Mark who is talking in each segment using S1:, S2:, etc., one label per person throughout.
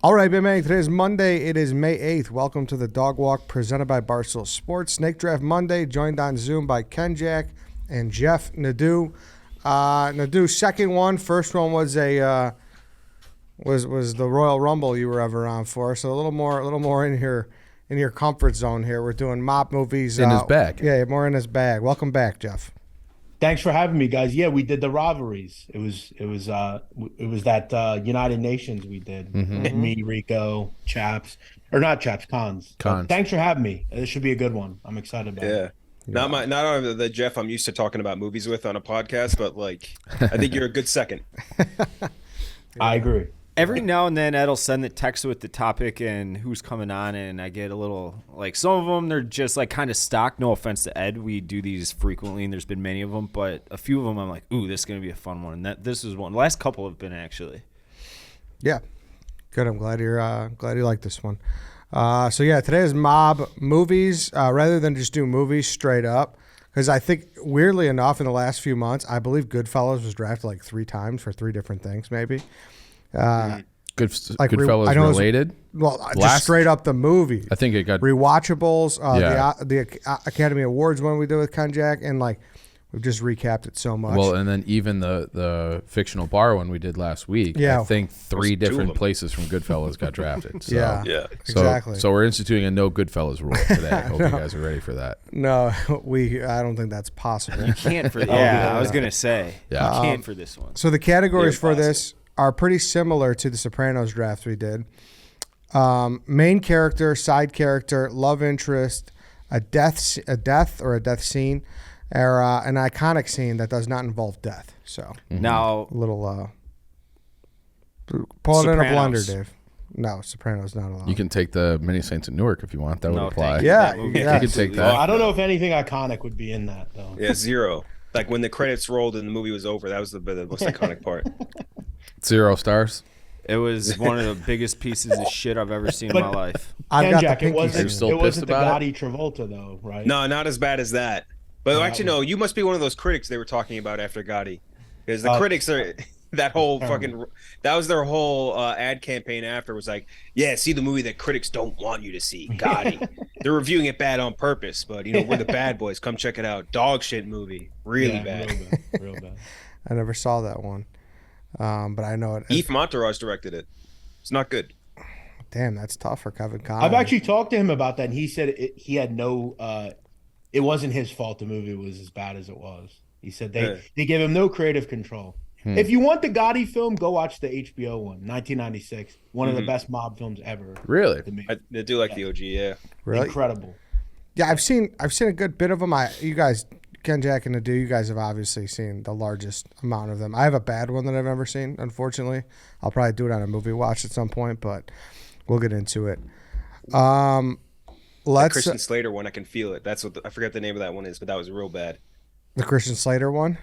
S1: All right, man. Today is Monday. It is May 8th. Welcome to the Dog Walk presented by Barstool Sports. Snake Draft Monday, joined on Zoom by KenJac and Jeff Nadu. Nadu, second one. First one was a was the Royal Rumble you were ever on for. So a little more in your comfort zone here. We're doing mob movies.
S2: In his bag.
S1: Yeah, more in his bag. Welcome back, Jeff.
S3: Thanks for having me, guys. Yeah, we did the rivalries. It was that United Nations we did.
S1: Mm-hmm.
S3: Me, Rico, Chaps, or not Chaps, Cons.
S2: Cons.
S3: Thanks for having me. This should be a good one. I'm excited about it.
S4: Not only the Jeff I'm used to talking about movies with on a podcast, but I think you're a good second.
S3: I agree.
S5: Every now and then, Ed will send the text with the topic and who's coming on, and I get a little, some of them, they're just, kind of stock. No offense to Ed. We do these frequently, and there's been many of them, but a few of them I'm like, ooh, this is going to be a fun one. And this is one. The last couple have been, actually.
S1: Yeah. Good. I'm glad you like this one. Today is mob movies, rather than just do movies straight up. Because I think, weirdly enough, in the last few months, I believe Goodfellas was drafted 3 times for 3 different things, maybe.
S2: Goodfellas related?
S1: Just straight up the movie.
S2: I think it got
S1: rewatchables. The Academy Awards one we did with KenJac, and we've just recapped it so much.
S2: Well, and then even the fictional bar one we did last week.
S1: Yeah.
S2: I think 3 different places from Goodfellas got drafted. So,
S1: yeah, exactly.
S2: So we're instituting a no Goodfellas rule today. I hope you guys are ready for that.
S1: No, I don't think that's possible.
S5: You can't for I was gonna say.
S2: Yeah.
S5: You can't for this one.
S1: So the categories for this are pretty similar to the Sopranos draft we did. Main character, side character, love interest, a death or a death scene, or an iconic scene that does not involve death. So
S5: now
S1: a little pull it in a blender, Dave. No, Sopranos not allowed.
S2: You can take the Many Saints of Newark if you want. That would apply.
S1: Yeah,
S2: you can take that.
S3: I don't know if anything iconic would be in that though.
S4: Yeah, 0. When the credits rolled and the movie was over, that was the most iconic part.
S2: 0 stars.
S5: It was one of the biggest pieces of shit I've ever seen in my life.
S3: KenJac, it wasn't
S2: still
S3: the
S2: pissed about
S3: Gotti Travolta though, right?
S4: No, not as bad as that. But actually, no, you must be one of those critics they were talking about after Gotti, because the critics are that whole that was their whole ad campaign after was see the movie that critics don't want you to see, Gotti. They're reviewing it bad on purpose, but we're the bad boys. Come check it out. Dog shit movie, really bad.
S3: Real bad.
S1: I never saw that one. But I know it.
S4: Yves Monteros directed it. It's not good.
S1: Damn, that's tough for Kevin Conroy.
S3: I've actually talked to him about that, and he said he had no. It wasn't his fault. The movie was as bad as it was. He said they gave him no creative control. If you want the Gotti film, go watch the HBO one, 1996. One of the best mob films ever.
S2: Really?
S4: I do like the OG. Yeah,
S1: really
S3: incredible.
S1: Yeah, I've seen a good bit of them. You guys. KenJac and Nadu, you guys have obviously seen the largest amount of them. I have a bad one that I've ever seen, unfortunately. I'll probably do it on a movie watch at some point, but we'll get into it.
S4: The Christian Slater one, I can feel it. That's what I forget the name of that one is, but that was real bad.
S1: The Christian Slater one?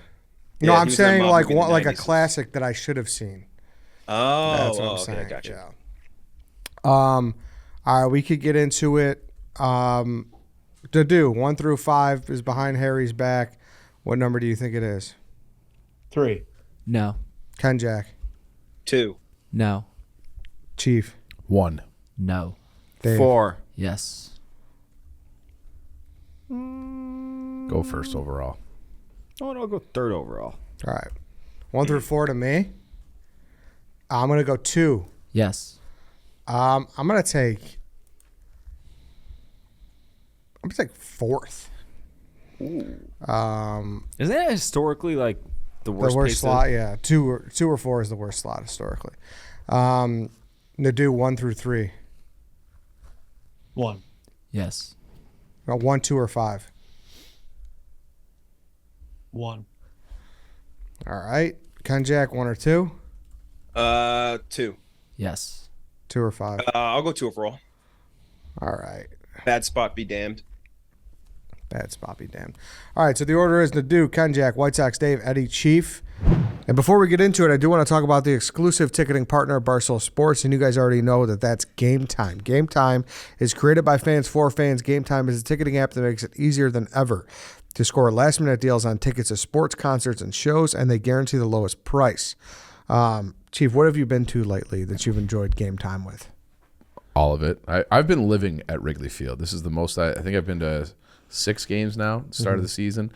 S4: Yeah,
S1: no, I'm saying a classic that I should have seen.
S4: Oh,
S1: that's what I'm saying.
S4: Okay, gotcha.
S1: Yeah. All right, we could get into it. Nadu, 1 through 5 is behind Harry's back. What number do you think it is?
S3: 3.
S6: No.
S1: KenJac.
S4: 2.
S6: No.
S1: Chief.
S2: 1.
S6: No.
S1: Dave.
S5: 4.
S6: Yes.
S2: Go first overall.
S5: Oh, I'll go 3rd overall.
S1: All right. 1 through 4 to me. I'm going to go 2.
S6: Yes.
S1: I'm going to take 4th.
S5: Ooh. Isn't that historically the worst
S1: slot? Yeah, 2 or 4 is the worst slot historically. Nadu, 1 through 3.
S3: 1.
S6: Yes.
S1: 1, 2, or 5.
S3: 1.
S1: All right, KenJac, 1 or 2.
S4: 2.
S6: Yes.
S1: 2 or 5.
S4: I'll go 2 overall.
S1: All right.
S4: Bad spot be damned.
S1: Bad spot be damned. All right, so the order is Nadu, KenJac, White Sox Dave, Eddie, Chief. And before we get into it, I do want to talk about the exclusive ticketing partner of Barstool Sports, and you guys already know that that's Game Time. Game Time is created by fans for fans. Game Time is a ticketing app that makes it easier than ever to score last-minute deals on tickets to sports, concerts, and shows, and they guarantee the lowest price. Chief, what have you been to lately that you've enjoyed game time with?
S2: All of it. I've been living at Wrigley Field. This is the most I think I've been to 6 games now, start of the season.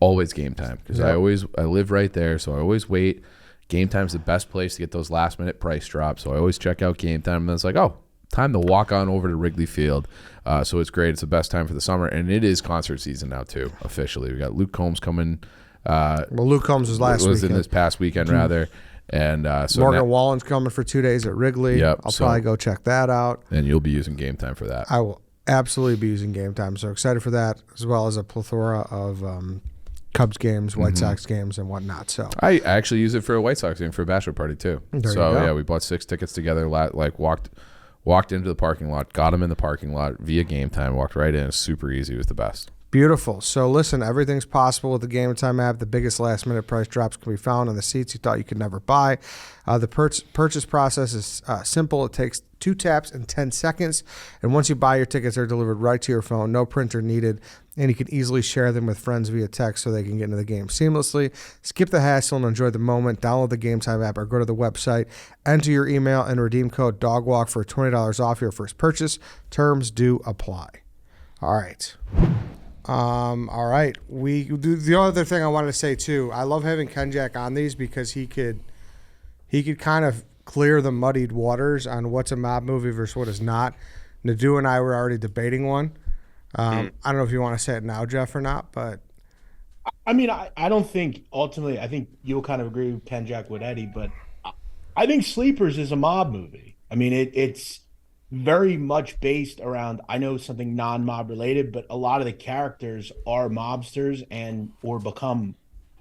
S2: Always game time because I live right there, so I always wait. Game time's the best place to get those last minute price drops, so I always check out game time, and then it's like, oh, time to walk on over to Wrigley Field. So it's great. It's the best time for the summer, and it is concert season now too. Officially, we got Luke Combs coming.
S1: Well, Luke Combs was last weekend.
S2: In this past weekend rather. And so
S1: Morgan Wallen's coming for 2 days at Wrigley.
S2: Yep,
S1: I'll probably go check that out.
S2: And you'll be using game time for that.
S1: I will absolutely be using game time. So excited for that, as well as a plethora of Cubs games, White Sox games, and whatnot. So
S2: I actually use it for a White Sox game for a bachelor party too.
S1: There
S2: so
S1: you go.
S2: yeah, we bought 6 tickets together. Like walked into the parking lot, got them in the parking lot via game time, walked right in. It was super easy. It was the best.
S1: beautiful. So listen, everything's possible with the GameTime app. The biggest last minute price drops can be found on the seats you thought you could never buy. The purchase process is simple. It takes 2 taps and 10 seconds. And once you buy, your tickets are delivered right to your phone. No printer needed. And you can easily share them with friends via text so they can get into the game seamlessly. Skip the hassle and enjoy the moment. Download the GameTime app or go to the website. Enter your email and redeem code DOGWALK for $20 off your first purchase. Terms do apply. All right. All right. The other thing I wanted to say too, I love having KenJac on these because he could kind of clear the muddied waters on what's a mob movie versus what is not. Nadu and I were already debating one. I don't know if you want to say it now, Jeff, or not, but
S3: I mean, I don't think ultimately. I think you'll kind of agree with KenJac with Eddie, but I think Sleepers is a mob movie. I mean, it's very much based around, I know something non-mob related, but a lot of the characters are mobsters and or become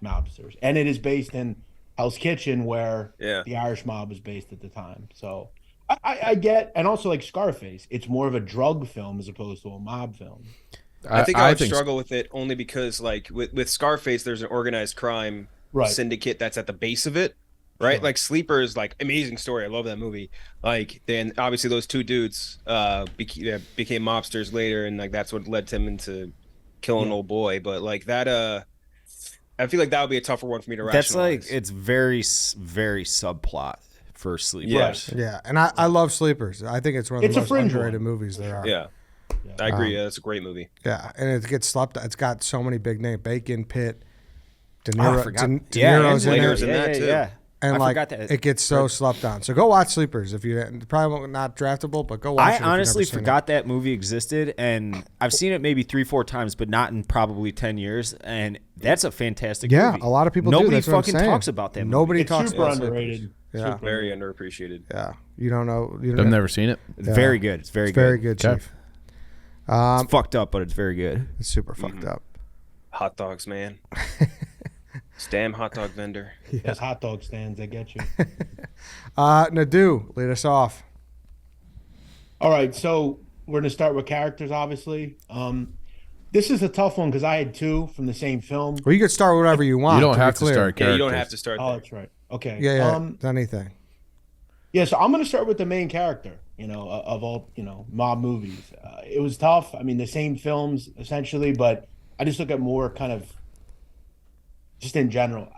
S3: mobsters, and it is based in Hell's Kitchen, where the Irish mob was based at the time. So I get, and also like Scarface, it's more of a drug film as opposed to a mob film.
S4: I think I would struggle with it only because, like, with Scarface, there's an organized crime syndicate that's at the base of it, right? Sure. Like Sleepers, like, amazing story. I love that movie. Like, then obviously those two dudes became mobsters later, and like that's what led him into killing an old boy. But like that, I feel like that would be a tougher one for me to rationalize.
S5: That's like, it's very, very subplot for Sleepers.
S1: Yeah, and I love Sleepers. I think it's one of the most underrated movies there are.
S4: Yeah, I agree. It's a great movie.
S1: Yeah, and it gets slept. It's got so many big names: Bacon, Pitt, De
S5: Oh, I
S1: Niro.
S5: forgot.
S1: De Niro's in
S4: Later's
S1: it.
S4: in that too.
S5: Yeah.
S1: And
S5: I
S1: like
S5: forgot that.
S1: it gets so slept on. So go watch Sleepers if you probably not draftable, but go watch it.
S5: I
S1: if you've
S5: honestly
S1: never seen
S5: forgot that movie existed, and I've seen it maybe 3-4 times, but not in probably 10 years. And that's a fantastic movie.
S1: Yeah, a lot of people do.
S5: Nobody
S1: That's what I'm
S5: fucking
S1: saying.
S5: talks about that movie.
S1: Nobody
S3: It's
S1: talks
S3: super
S1: about
S3: underrated.
S1: Sleepers. Yeah.
S3: Super
S4: Very underappreciated.
S1: Yeah, you don't know.
S2: I've never seen it.
S5: It's very good. It's very good.
S1: Very good,
S2: Okay.
S1: Chief.
S5: It's fucked up, but it's very good.
S1: It's super fucked up.
S4: Hot dogs, man. This damn hot dog vendor.
S3: Those hot dog stands, they get you.
S1: Nadu, lead us off.
S3: All right, so we're gonna start with characters, obviously. This is a tough one because I had 2 from the same film.
S1: Well, you could start whatever you want.
S2: You don't
S1: to be
S2: have to
S1: clear.
S2: start
S4: Yeah,
S2: characters.
S4: you don't have to start
S3: Oh,
S4: there.
S3: that's right. Okay.
S1: Yeah, anything.
S3: Yeah, so I'm going to start with the main character, of all, mob movies. It was tough. I mean, the same films, essentially, but I just look at more kind of just in general.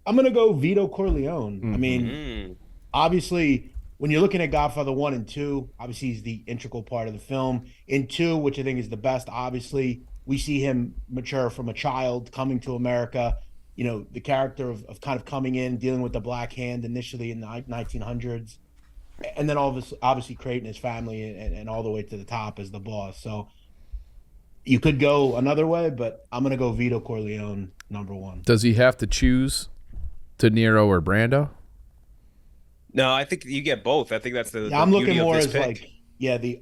S3: I'm going to go Vito Corleone. I mean, obviously, when you're looking at Godfather 1 and 2, obviously he's the integral part of the film. In 2, which I think is the best, obviously, we see him mature from a child coming to America. The character of kind of coming in, dealing with the Black Hand initially in the 1900s, and then obviously creating his family and all the way to the top as the boss. So you could go another way, but I'm going to go Vito Corleone, number 1.
S2: Does he have to choose De Niro or Brando?
S4: No, I think you get both. I think that's the
S3: I'm
S4: beauty
S3: looking
S4: of
S3: more
S4: this
S3: as
S4: pick.
S3: the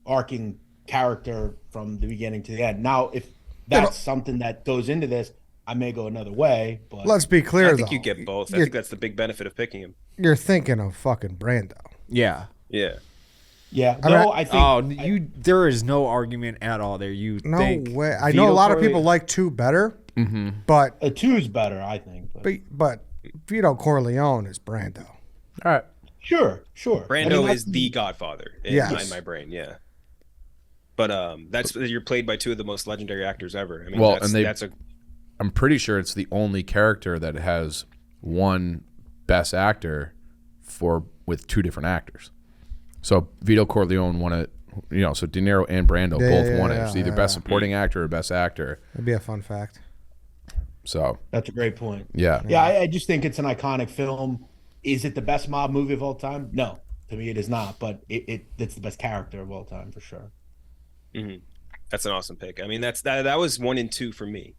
S3: arcing character from the beginning to the end. Now, if that's something that goes into this, I may go another way, but
S1: Let's be clear,
S4: I think
S1: though.
S4: you get both. I think that's the big benefit of picking him.
S1: You're thinking of fucking Brando.
S5: Yeah.
S4: Yeah.
S3: yeah,
S1: I mean,
S3: no, I think
S5: Oh, there is no argument at all there. You
S1: No
S5: think
S1: way. I
S5: Vito
S1: know a lot of people
S5: Corleone-
S1: like 2 better, but
S3: a 2 is better, I think.
S1: but Vito Corleone is Brando.
S2: All right.
S3: Sure.
S4: Brando is the Godfather in
S1: Yes.
S4: my brain. Yeah. But you're played by 2 of the most legendary actors ever. I mean,
S2: Well,
S4: that's a
S2: I'm pretty sure it's the only character that has one Best Actor with 2 different actors. So Vito Corleone won it. So De Niro and Brando both won it. It's either Best Supporting Actor or Best Actor.
S1: That'd be a fun fact.
S2: So
S3: That's a great point.
S2: Yeah.
S3: I just think it's an iconic film. Is it the best mob movie of all time? No, to me it is not. But it's the best character of all time for sure.
S4: Mm-hmm. That's an awesome pick. I mean, that was 1 and 2 for me,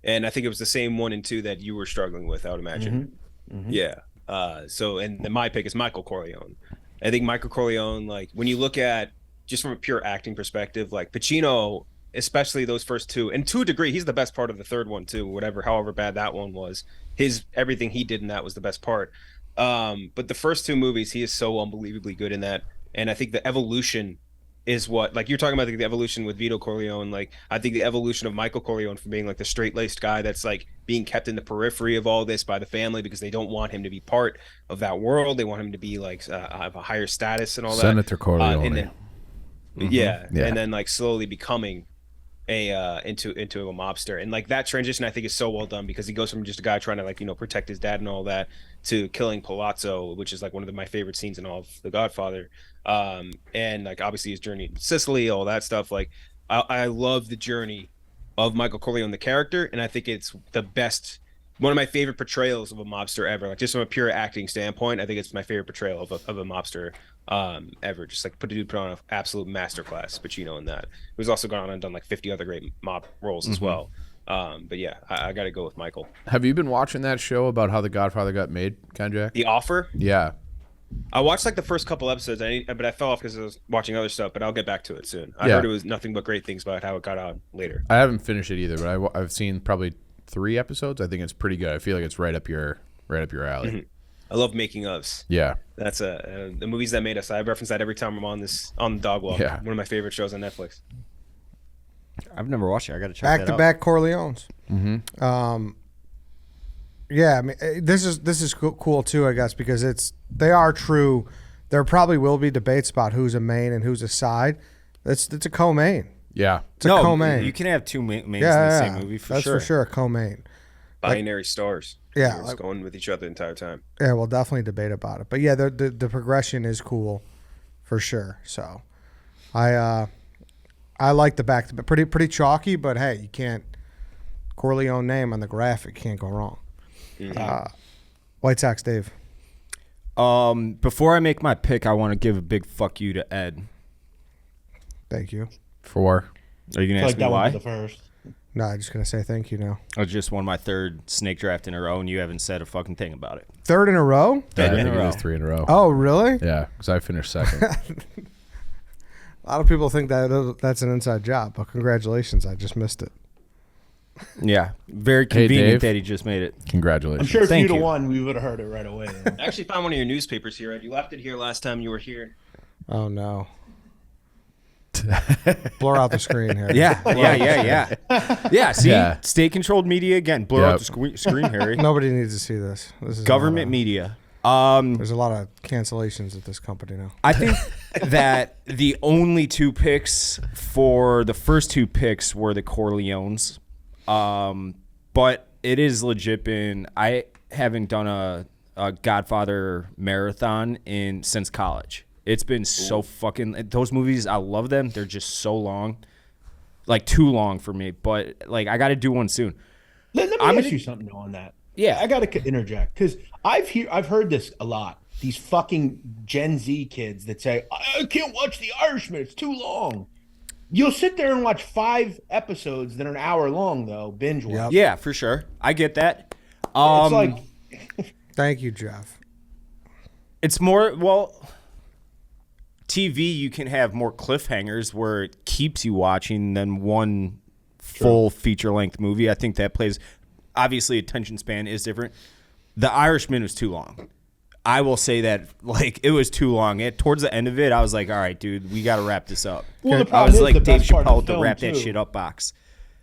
S4: and I think it was the same 1 and 2 that you were struggling with. I would imagine.
S3: Mm-hmm.
S4: Yeah. And then my pick is Michael Corleone. I think Michael Corleone, like when you look at just from a pure acting perspective, like Pacino, especially those first 2, and to a degree, he's the best part of the third one too. However bad that one was, everything he did in that was the best part. But the first 2 movies, he is so unbelievably good in that, and I think the evolution is what, like you're talking about the evolution with Vito Corleone. Like I think the evolution of Michael Corleone from being like the straight-laced guy that's like being kept in the periphery of all this by the family because they don't want him to be part of that world. They want him to be like have a higher status and all that.
S2: Senator Corleone.
S4: And then, yeah, and then like slowly becoming into a mobster, and like that transition I think is so well done because he goes from just a guy trying to like protect his dad and all that to killing Palazzo, which is like one of my favorite scenes in all of The Godfather. And like obviously his journey to Sicily, all that stuff. Like I love the journey of Michael Corleone, the character, and I think it's the best, one of my favorite portrayals of a mobster ever. Like just from a pure acting standpoint, I think it's my favorite portrayal of a mobster ever. Just like put on an absolute masterclass, Pacino in that. Who's also gone on and done like 50 other great mob roles as well. But yeah, I got to go with Michael.
S2: Have you been watching that show about how The Godfather got made, KenJac?
S4: The Offer?
S2: Yeah.
S4: I watched like the first couple episodes, but I fell off because I was watching other stuff. But I'll get back to it soon. I heard it was nothing but great things about how it got out later.
S2: I haven't finished it either, but I've seen probably 3 episodes. I think it's pretty good. I feel like it's right up your alley.
S4: Mm-hmm. I love making ofs.
S2: Yeah,
S4: that's the movies that made us. I reference that every time I'm on the dog walk.
S2: Yeah.
S4: One of my favorite shows on Netflix.
S5: I've never watched it. I got to check that out.
S1: Back-to-back Corleones.
S2: Mm-hmm.
S1: Yeah, I mean, this is cool too, I guess, because they are true. There probably will be debates about who's a main and who's a side. It's a co-main.
S2: Yeah,
S1: it's a co-main.
S5: You can have 2 mains in the same movie
S1: that's for sure a co-main.
S4: Binary stars.
S1: Yeah,
S4: like, going with each other the entire time.
S1: Yeah, we'll definitely debate about it. But yeah, the progression is cool, for sure. So, I like the back to pretty chalky, but hey, you can't Corleone name on the graphic, can't go wrong.
S4: Mm-hmm.
S1: White Sox, Dave.
S5: Before I make my pick, I want to give a big fuck you to Ed.
S1: Thank you.
S2: For?
S5: Are you gonna ask me why?
S3: The first.
S1: No, I'm just gonna say thank you now.
S5: I just won my 3rd snake draft in a row, and you haven't said a fucking thing about it.
S1: 3rd in a row?
S5: 3rd in a row.
S2: It was 3 in a row.
S1: Oh, really?
S2: Yeah, because I finished 2nd.
S1: A lot of people think that's an inside job, but congratulations, I just missed it.
S5: Yeah, very convenient that he just made it.
S2: Congratulations.
S3: I'm sure if
S5: Thank
S3: you'd have
S5: you.
S3: won, we would have heard it right away.
S4: I actually found one of your newspapers here, Ed. You left it here last time you were here.
S1: Oh no. Blur out the screen here.
S5: Yeah, see? State-controlled media again. Blur out the screen, Harry.
S1: Nobody needs to see this. This is
S5: Government media.
S1: There's a lot of cancellations at this company now.
S5: I think that the only 2 picks for the first 2 picks were the Corleones. But it is legit I haven't done a Godfather marathon since college. It's been so fucking, those movies, I love them. They're just so long, like too long for me, but like I got to do one soon.
S3: Let me ask you something on that.
S5: Yeah.
S3: I got to interject because I've heard this a lot. These fucking Gen Z kids that say, I can't watch The Irishman. It's too long. You'll sit there and watch 5 episodes that are an hour long, though, binge watch.
S5: Yeah, for sure. I get that.
S3: It's like...
S1: Thank you, Jeff.
S5: It's more, TV, you can have more cliffhangers where it keeps you watching than one full feature-length movie. I think that plays... Obviously, attention span is different. The Irishman was too long. I will say that, like, it was too long. Towards the end of it, I was like, all right, dude, we got to wrap this up.
S3: Well, the
S5: I
S3: problem
S5: was
S3: is
S5: like
S3: the
S5: Dave
S3: best part of
S5: Chappelle
S3: the
S5: with the
S3: film,
S5: wrap that
S3: too,
S5: shit up box.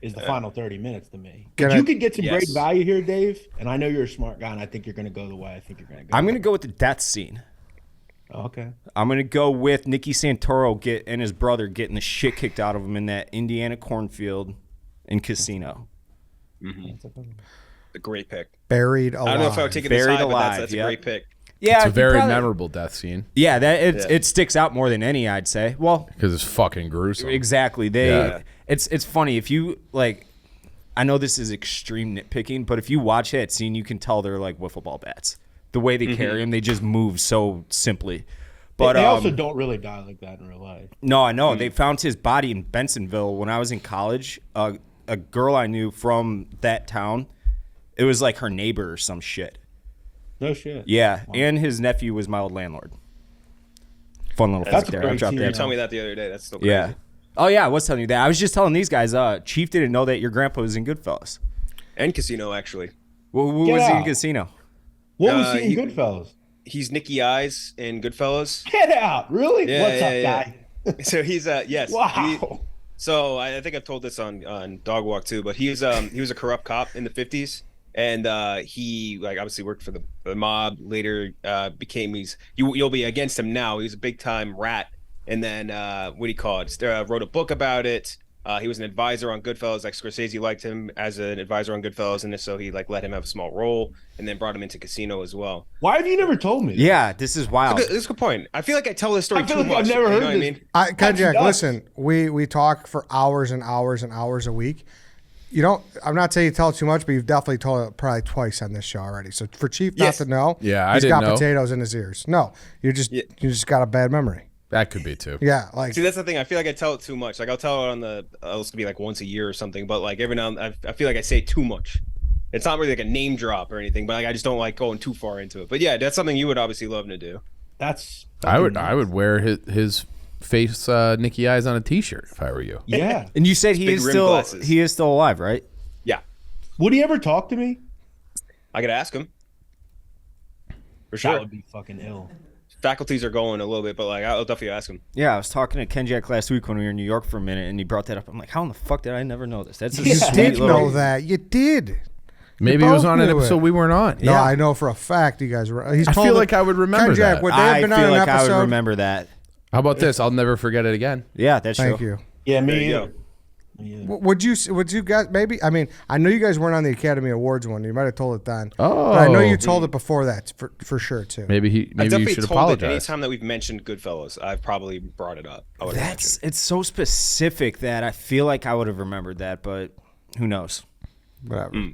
S3: Is the final 30 minutes to me.
S1: Can
S3: But you could get some
S4: Yes.
S3: great value here, Dave, and I know you're a smart guy, and I think you're going to go the way I think you're going to go.
S5: I'm going to go with the death scene.
S3: Okay.
S5: I'm going to go with Nicky Santoro and his brother getting the shit kicked out of him in that Indiana cornfield in Casino.
S4: Mm-hmm. A great pick.
S1: Buried alive.
S4: I don't know if I would take it this
S5: Buried
S4: high, but
S5: alive,
S4: that's a
S5: yeah.
S4: great pick.
S5: Yeah,
S2: It's a
S5: you
S2: very
S5: probably-
S2: memorable death scene.
S5: Yeah, it sticks out more than any, I'd say. Well,
S2: Because it's fucking gruesome.
S5: exactly.
S2: Yeah.
S5: It's funny if you like. I know this is extreme nitpicking, but if you watch that scene, you can tell they're like wiffle ball bats. The way they carry them, they just move so simply. But
S3: they also don't really die like that in real life.
S5: No, I know. They found his body in Bensonville when I was in college. A girl I knew from that town, it was like her neighbor or some shit.
S3: No shit.
S5: Yeah, and his nephew was my old landlord. Fun little
S3: That's
S5: fact there.
S3: a
S5: I
S3: great
S5: dropped
S3: scene.
S4: You
S5: that.
S4: were telling me that the other day. That's still crazy.
S5: Yeah. Oh yeah, I was telling you that. I was just telling these guys. Chief didn't know that your grandpa was in Goodfellas.
S4: And Casino, actually.
S5: Who was he in
S3: out.
S5: Casino?
S3: What was he
S4: he-
S3: in Goodfellas?
S4: He's Nicky Eyes in Goodfellas.
S3: Get out! Really?
S4: Yeah,
S3: What's
S4: yeah,
S3: up,
S4: yeah.
S3: guy?
S4: So he's yes.
S3: Wow.
S4: So I think I've told this on Dog Walk too, but he was a corrupt cop in the 50s, and he like obviously worked for the mob. Later you'll be against him now. He was a big time rat, and then what do you call it? Wrote a book about it. He was an advisor on Goodfellas. Like Scorsese liked him as an advisor on Goodfellas, and so he like let him have a small role, and then brought him into Casino as well.
S3: Why have you never told me?
S5: Yeah, this is wild.
S4: This is a good point. I feel like I tell this story
S3: I feel
S4: too
S3: like
S4: much.
S3: I've never
S4: you
S3: heard
S4: know what I
S3: this.
S4: mean?
S1: KenJac,
S3: nuts.
S1: listen, we talk for hours and hours and hours a week. You don't. I'm not saying you tell it too much, but you've definitely told it probably twice on this show already. So for Chief
S4: Yes.
S1: not to know,
S2: Yeah, I
S1: he's
S2: didn't
S1: got
S2: know.
S1: potatoes in his ears. No, you just got a bad memory.
S2: That could be too.
S1: Yeah, like
S4: See, that's the thing. I feel like I tell it too much. Like I'll tell it on the, it's gonna be like once a year or something. But like every now and then, I feel like I say too much. It's not really like a name drop or anything, but like I just don't like going too far into it. But yeah, that's something you would obviously love to do.
S3: That's.
S2: I would wear his face Nicky Eyes on a T-shirt if I were you.
S3: Yeah.
S5: And you said he
S4: Big
S5: is
S4: rim
S5: still
S4: glasses.
S5: alive, right?
S4: Yeah,
S3: Would he ever talk to me?
S4: I could ask him for
S3: That
S4: sure.
S3: would be fucking ill.
S4: Faculties are going a little bit, but like I'll definitely ask him.
S5: Yeah, I was talking to KenJac last week when we were in New York for a minute, and he brought that up. I'm like, how in the fuck did I never know this? That's a
S1: you
S5: sweet
S1: did
S5: little.
S1: know that. You did.
S2: Maybe
S1: You
S2: it was
S1: both
S2: on an
S1: knew it.
S2: episode we weren't on.
S1: No, I know for a fact you guys were. He's
S2: I
S1: told
S2: feel
S1: it-
S2: like I would remember
S1: KenJac,
S2: that.
S1: would they have
S5: I
S1: been on
S5: feel
S1: an
S5: like I
S1: episode?
S5: would remember that.
S2: How about this? I'll never forget it again.
S5: Yeah, that's
S1: Thank
S5: true.
S1: you.
S3: Yeah,
S4: There
S3: me
S4: you
S3: either.
S4: go.
S1: Would you guys maybe? I mean, I know you guys weren't on the Academy Awards one. You might have told it then.
S2: Oh.
S1: But I know you told it before that for sure too.
S2: Maybe
S4: I
S2: you
S4: definitely
S2: should
S4: told
S2: apologize.
S4: it anytime that we've mentioned Goodfellas. I've probably brought it up. I would
S5: That's
S4: imagine.
S5: it's so specific that I feel like I would have remembered that, but who knows?
S1: Whatever.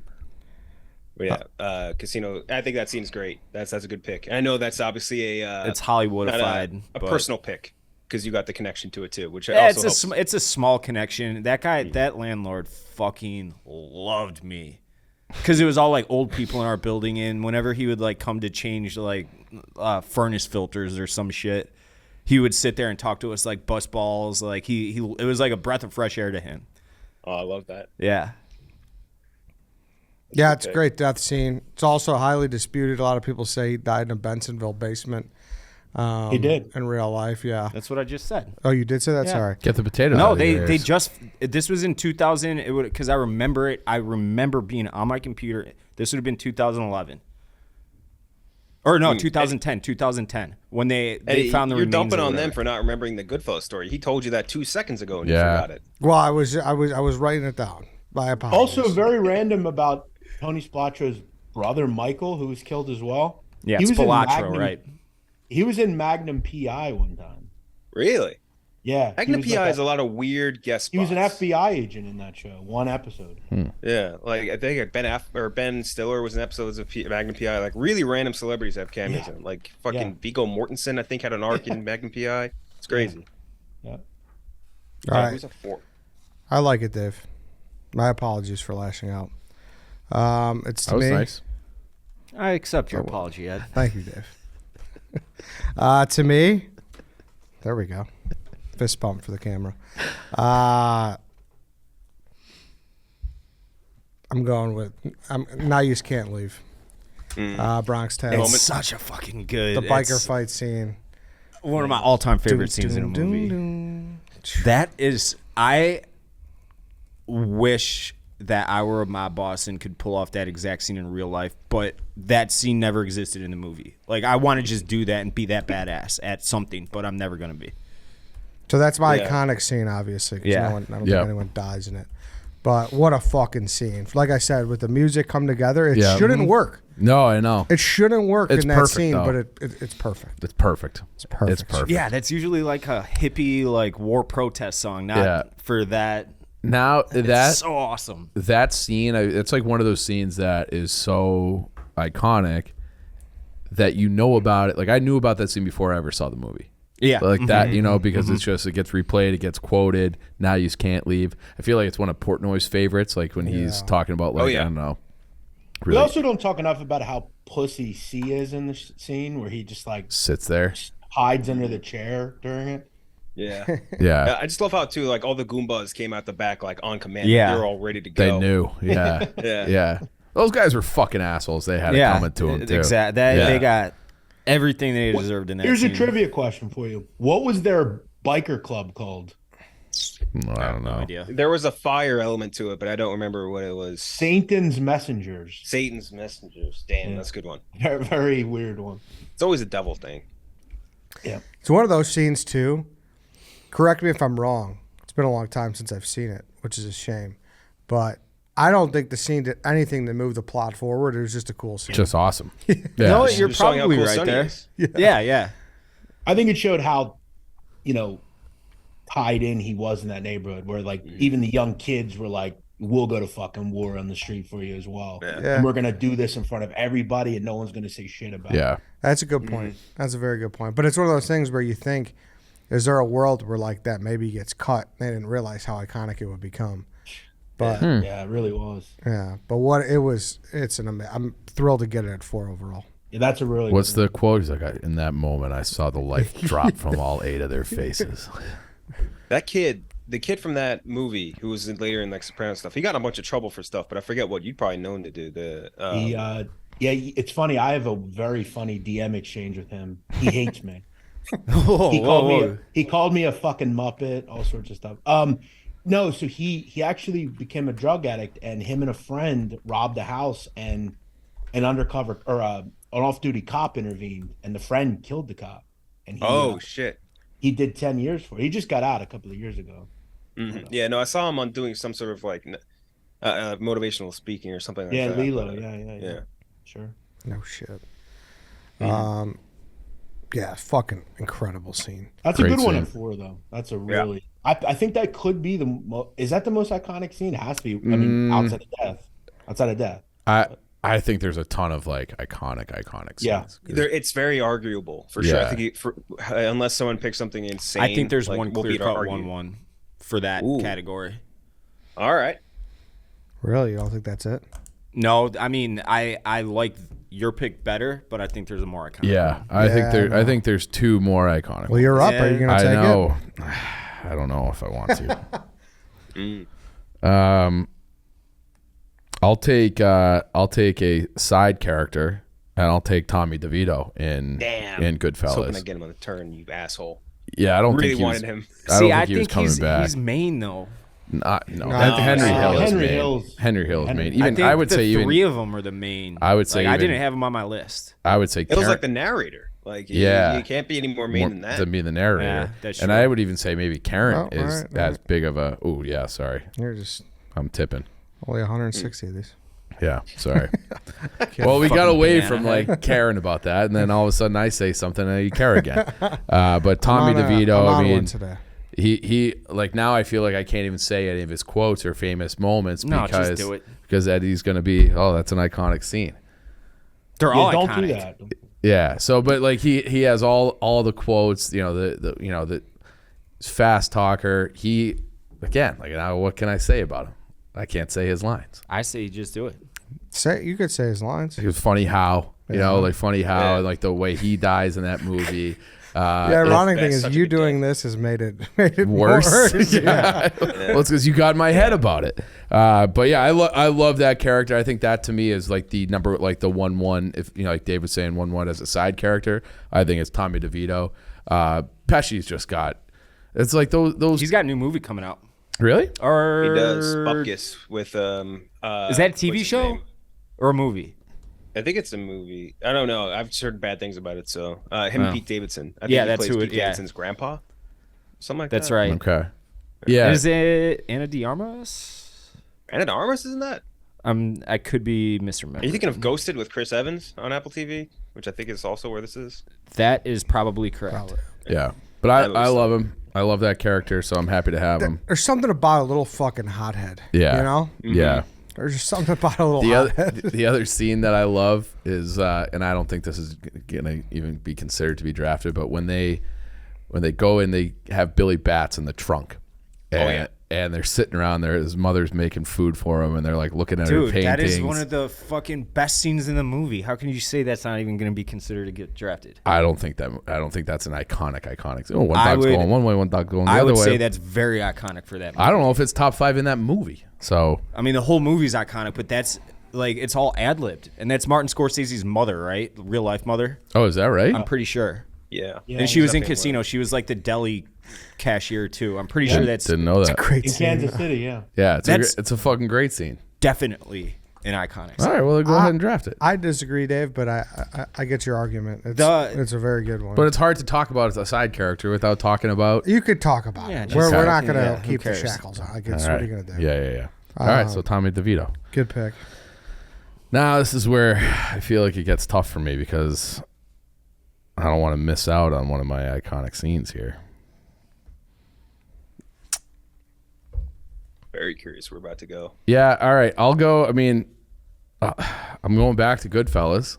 S4: But yeah, Casino. I think that scene's great. That's a good pick. And I know that's obviously
S5: It's
S4: not
S5: Hollywoodified.
S4: a
S5: but-
S4: personal pick because you got the connection to it too, which
S5: Yeah,
S4: also helps.
S5: it's a small connection. That guy, that landlord, fucking loved me, because it was all like old people in our building, and whenever he would like come to change like furnace filters or some shit, he would sit there and talk to us like bus balls. Like he it was like a breath of fresh air to him.
S4: Oh, I love that.
S5: Yeah.
S1: Yeah, it's a great death scene. It's also highly disputed. A lot of people say he died in a Bensonville basement.
S3: He did.
S1: In real life. Yeah.
S5: That's what I just said.
S1: Oh, you did say that.
S5: Yeah.
S1: Sorry.
S2: Get the potatoes. out
S5: No,
S2: of your
S5: they
S2: ears.
S5: just. This was in 2000. It would because I remember it. I remember being on my computer. This would have been 2011. Or no, 2010. 2010 when they
S4: Hey,
S5: found the
S4: you're
S5: remains
S4: dumping
S5: or
S4: on them
S5: whatever.
S4: for not remembering the Goodfellas story. He told you that 2 seconds ago and you
S2: Yeah.
S4: forgot it.
S1: Well, I was writing it down. My apologies.
S3: Also, very random about Tony Splatro's brother Michael, who was killed as well.
S5: Yeah,
S3: He
S5: it's
S3: was in
S5: Pilatro,
S3: Magnum-
S5: right?
S3: He was in Magnum PI one time.
S4: Really?
S3: Yeah,
S4: Magnum
S3: he was
S4: PI
S3: like
S4: has a lot of weird guest
S3: He was an
S4: spots.
S3: FBI agent in that show. One episode.
S4: Yeah, like I think Ben Stiller was in episodes of Magnum PI. Like really random celebrities have cameos
S3: Yeah.
S4: in. Like fucking
S3: Yeah.
S4: Viggo Mortensen, I think had an arc in Magnum PI. It's crazy.
S3: Yeah.
S1: All
S4: Yeah,
S1: right.
S4: who's a four?
S1: I like it, Dave. My apologies for lashing out. It's to
S2: That was
S1: me.
S2: nice.
S5: I accept your apology, Ed.
S1: Thank you, Dave. To me, there we go. Fist bump for the camera. I'm going with. Now you can't leave. Bronx Tale.
S5: It's such a fucking good.
S1: The biker
S5: it's
S1: fight scene.
S5: One of my all-time favorite scenes in a
S1: Dun,
S5: movie.
S1: dun,
S5: That is, I wish that I were a mob boss and could pull off that exact scene in real life, but that scene never existed in the movie. Like, I want to just do that and be that badass at something, but I'm never going to be.
S1: So that's my
S3: Yeah.
S1: iconic scene, obviously. 'Cause
S5: Yeah.
S1: I don't
S2: Yeah.
S1: think anyone dies in it. But what a fucking scene. Like I said, with the music come together, it
S2: Yeah.
S1: shouldn't work.
S2: No, I know.
S1: It shouldn't work
S2: It's
S1: in that
S2: perfect,
S1: scene,
S2: though.
S1: but it's perfect.
S2: It's perfect.
S1: It's perfect.
S2: It's perfect.
S5: Yeah, that's usually like a hippie like war protest song, not
S2: Yeah.
S5: for that.
S2: Now that
S5: It's so awesome.
S2: that scene, it's like one of those scenes that is so iconic that you know about it. Like I knew about that scene before I ever saw the movie.
S5: Yeah.
S2: Like that, because it's just, it gets replayed, it gets quoted. Now you just can't leave. I feel like it's one of Portnoy's favorites, like when he's talking about, like, I don't know.
S3: We also don't talk enough about how pussy C is in the scene where he just like
S2: sits there,
S3: hides under the chair during it.
S4: Yeah.
S2: Yeah.
S4: I just love how too like all the Goombas came out the back like on command.
S5: Yeah.
S4: They're all ready to go.
S2: They knew. Yeah.
S4: Yeah.
S2: Those guys were fucking assholes. They had it coming to them too.
S5: Exactly. They got everything they deserved in that
S3: Here's
S5: scene.
S3: a trivia question for you. What was their biker club called?
S2: I don't know.
S5: No idea.
S4: There was a fire element to it, but I don't remember what it was.
S3: Satan's Messengers.
S4: Satan's Messengers. Damn, that's a good one.
S3: Very, very weird one.
S4: It's always a devil thing.
S3: Yeah.
S1: It's one of those scenes too. Correct me if I'm wrong. It's been a long time since I've seen it, which is a shame. But I don't think the scene did anything to move the plot forward. It was just a cool scene.
S2: Just awesome.
S5: You know what?
S2: Yeah.
S5: You're
S4: Just showing how
S5: probably
S4: cool
S5: right
S4: Sonny
S5: there.
S4: is.
S5: Yeah.
S3: I think it showed how, tied in he was in that neighborhood where like even the young kids were like, we'll go to fucking war on the street for you as well.
S4: Yeah.
S3: And we're going to do this in front of everybody and no one's going to say shit about it.
S2: Yeah.
S1: That's a good point. That's a very good point. But it's one of those things where you think, is there a world where like that maybe gets cut? They didn't realize how iconic it would become. But
S3: Yeah, it really was.
S1: but what it was, I'm thrilled to get it at 4 overall.
S3: Yeah, that's a really
S2: What's the quote? He's like, in that moment, I saw the light drop from all 8 of their faces.
S4: That kid, the kid from that movie who was later in like Sopranos stuff, he got in a bunch of trouble for stuff, but I forget what. You'd probably known to do the.
S3: it's funny. I have a very funny DM exchange with him. He hates me.
S5: Whoa.
S3: He called me a fucking muppet, all sorts of stuff. No, so he actually became a drug addict, and him and a friend robbed a house, and an undercover or an off-duty cop intervened, and the friend killed the cop. And he,
S4: shit.
S3: He did 10 years for it. He just got out a couple of years ago.
S4: Mm-hmm. Yeah, no, I saw him on doing some sort of like motivational speaking or something like
S3: Yeah,
S4: that.
S3: Lilo. Yeah. Sure.
S1: No shit. Yeah, fucking incredible scene.
S3: That's
S2: Great
S3: a good one
S2: scene.
S3: at 4, though. That's a really. I think that could be is that the most iconic scene? It has to be. I mean, outside of death. Outside of death.
S2: I think there's a ton of like iconic scenes.
S3: Yeah.
S4: It's very arguable for sure. I
S2: Yeah.
S4: think unless someone picks something insane,
S5: I think there's
S4: like,
S5: one
S4: we'll
S5: clear
S4: be
S5: cut
S4: arguing.
S5: 1-1 for that
S4: Ooh.
S5: category.
S4: All right.
S1: Really? You don't think that's it?
S5: No, I mean I like your pick better, but I think there's a more iconic.
S2: Yeah, I think there's 2 more iconic.
S1: Well, you're up. Are you going to
S2: I
S1: take
S2: know. I don't know if I want to. I'll take a side character, and I'll take Tommy DeVito in
S4: Hoping
S2: Goodfellas.
S4: I get him on the turn, you asshole.
S2: Yeah, I don't
S4: Really
S2: think he
S4: wanted
S2: was,
S4: him.
S2: I don't think he was coming back.
S5: he's main though.
S2: No,
S1: No,
S2: Henry Hill is
S3: Henry
S2: main.
S3: Hill's-
S2: Henry Hill is main.
S5: I
S2: Even
S5: think
S2: I would
S5: the
S2: say
S5: 3 of them are the main.
S2: I would say
S5: I
S2: even-
S5: didn't have him on my list.
S2: I would say
S4: It was like the narrator. Like, you can't be any more main than that.
S2: to be the narrator.
S5: Yeah, that's
S2: and
S5: true.
S2: I would even say maybe Karen
S1: Oh,
S2: is
S1: all right,
S2: as big of a. Oh yeah, sorry,
S1: You're just
S2: I'm tipping.
S1: only 160 of these.
S2: Yeah, sorry. Well, we got away
S5: banana
S2: from like caring about that, and then all of a sudden I say something and you care again. But Tommy DeVito,
S1: I'm
S2: I
S1: on one
S2: mean,
S1: today.
S2: he like now I feel like I can't even say any of his quotes or famous moments
S5: No,
S2: because
S5: just do it.
S2: because Eddie's gonna be that's an iconic scene.
S5: They're
S3: Yeah,
S5: all
S3: don't
S5: iconic.
S3: do that.
S2: Yeah. So, but like he has all the quotes. The fast talker. He again like now what can I say about him? I can't say his lines.
S5: I say just do it.
S1: You could say his lines.
S2: It was funny how like funny how and like the way he dies in that movie.
S1: The ironic thing
S4: that's
S1: is
S4: such a
S1: you
S4: good
S1: doing this has made it
S2: Worse.
S1: worse.
S2: Yeah. Well, it's because you got in my head about it. But yeah, I love that character. I think that to me is like the number, like the 1-1. If like Dave was saying, 1-1 as a side character. I think it's Tommy DeVito. Pesci's just got. It's like those.
S5: He's got a new movie coming out.
S2: Really?
S5: Or
S4: He does Bupkis with
S5: is that a TV
S4: what's his
S5: show
S4: name?
S5: or a movie?
S4: I think it's a movie. I don't know. I've just heard bad things about it. So him and Pete Davidson. I think
S5: Yeah,
S4: he
S5: that's
S4: plays
S5: who it-
S4: Pete
S5: yeah.
S4: Davidson's grandpa. Something like
S5: That's
S4: that.
S5: right.
S2: Okay. Yeah.
S5: Is it Anna de Armas?
S4: Anna de Armas isn't that?
S5: I could be misremembering.
S4: Are you thinking of Ghosted with Chris Evans on Apple TV, which I think is also where this is?
S5: That is probably correct.
S1: Probably.
S2: Yeah, but I love him. I love that character, so I'm happy to have him.
S1: There's something about a little fucking hothead.
S2: Yeah.
S1: You know?
S2: Yeah.
S1: There's just something about a little
S2: The
S1: hothead.
S2: other, the other scene that I love is, and I don't think this is gonna even be considered to be drafted, but when they go and they have Billy Bats in the trunk, and they're sitting around there, his mother's making food for him, and they're like looking at her
S5: Dude,
S2: paintings.
S5: that is one of the fucking best scenes in the movie. How can you say that's not even going to be considered to get drafted?
S2: I don't think that's an iconic. Oh, one dog's going one way, one dog going the other way.
S5: I would say that's very iconic for that movie.
S2: I don't know if it's top 5 in that movie. So
S5: I mean, the whole movie's iconic, but that's like it's all ad libbed, and that's Martin Scorsese's mother, right? Real life mother.
S2: oh, is that right?
S5: I'm pretty sure.
S4: Yeah.
S5: And she was in Casino. She was like the deli cashier too. I'm pretty sure that's
S2: Didn't know that.
S1: Great
S3: In
S1: scene.
S3: Kansas City, yeah.
S2: Yeah,
S5: That's-
S2: it's a fucking great scene.
S5: definitely an iconic.
S2: All right, well, go ahead and draft it.
S1: I disagree, Dave, but I get your argument. It's a very good one.
S2: But it's hard to talk about as a side character without talking about.
S1: you could talk about
S5: Yeah,
S1: it.
S5: just
S1: We're
S5: talk.
S1: not going to
S5: Yeah, who
S1: keep the
S5: cares?
S1: shackles on. What
S2: All
S1: are
S2: right.
S1: you going to do?
S2: Yeah. All right, so Tommy DeVito.
S1: Good pick.
S2: Now this is where I feel like it gets tough for me because I don't want to miss out on one of my iconic scenes here.
S4: Very curious where we're about to go.
S2: Yeah, all right. I'll go. I mean, I'm going back to Goodfellas,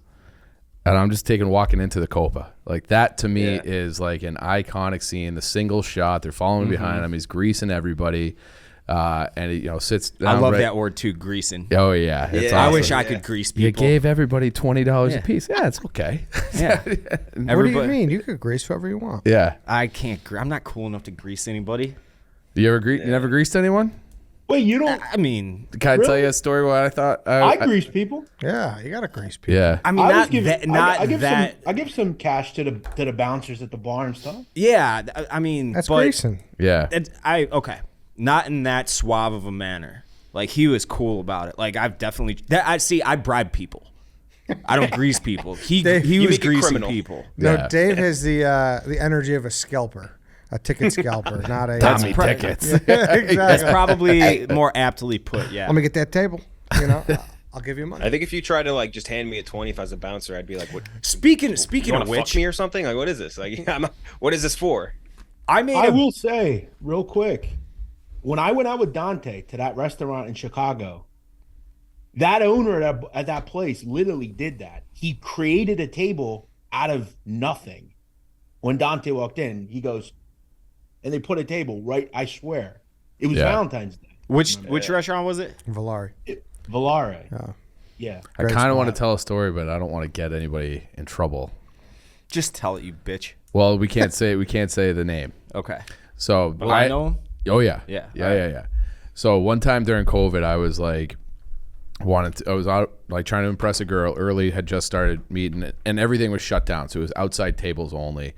S2: and I'm just taking Walking Into the Copa. Like that to me is like an iconic scene. The single shot, they're following behind him. He's greasing everybody, and he sits down.
S5: I love that word too, greasing.
S2: Oh yeah, it's
S5: I
S2: awesome.
S5: wish I could grease people.
S2: You gave everybody $20
S5: Yeah.
S2: a piece. Yeah, it's okay.
S5: Yeah.
S1: What do you mean? You could grease whoever you want.
S2: Yeah.
S5: I can't. I'm not cool enough to grease anybody.
S2: You never greased anyone?
S3: Wait, you don't?
S5: I mean,
S2: Can I tell
S3: Really?
S2: you a story? What I thought?
S3: I grease people.
S1: Yeah, you got to grease people.
S2: Yeah.
S5: I mean,
S3: I
S5: not
S3: was giving-
S5: that. Not
S3: I give
S5: that.
S3: Some, I give some cash to the bouncers at the bar and stuff.
S5: Yeah, I mean,
S1: That's
S5: but
S1: greasing.
S2: Yeah.
S5: okay, not in that suave of a manner. Like he was cool about it. Like I've definitely. I bribe people. I don't grease people. He
S4: you
S5: was
S4: make it
S5: greasing
S4: criminal.
S5: people.
S1: No,
S2: Yeah.
S1: Dave has the energy of a scalper, a ticket scalper, not a.
S2: Tommy tickets.
S1: exactly.
S5: That's probably more aptly put. Yeah.
S1: Let me get that table. I'll give you money.
S4: I think if you tried to like just hand me a 20 if I was a bouncer, I'd be like, "What?
S5: Speaking
S4: You want
S5: of
S4: to fuck
S5: which,
S4: me or something? Like, what is this? Like, what is this for?"
S5: I made.
S3: I will say real quick, when I went out with Dante to that restaurant in Chicago, that owner at that place literally did that. He created a table out of nothing. When Dante walked in, he goes, and they put a table right. I swear, it was
S2: Yeah.
S3: Valentine's Day.
S5: Which restaurant was it?
S1: Valari.
S3: Valare.
S1: Yeah.
S3: Yeah.
S2: I
S1: Great
S2: kind of want to
S1: spot.
S2: tell a story, but I don't want to get anybody in trouble.
S5: Just tell it, you bitch.
S2: Well, we can't say the name.
S5: Okay.
S2: So
S5: Will I know?
S2: Oh yeah.
S5: Yeah.
S2: Yeah. So one time during COVID, I was like, I was out like trying to impress a girl early, had just started meeting, and everything was shut down. So it was outside tables only,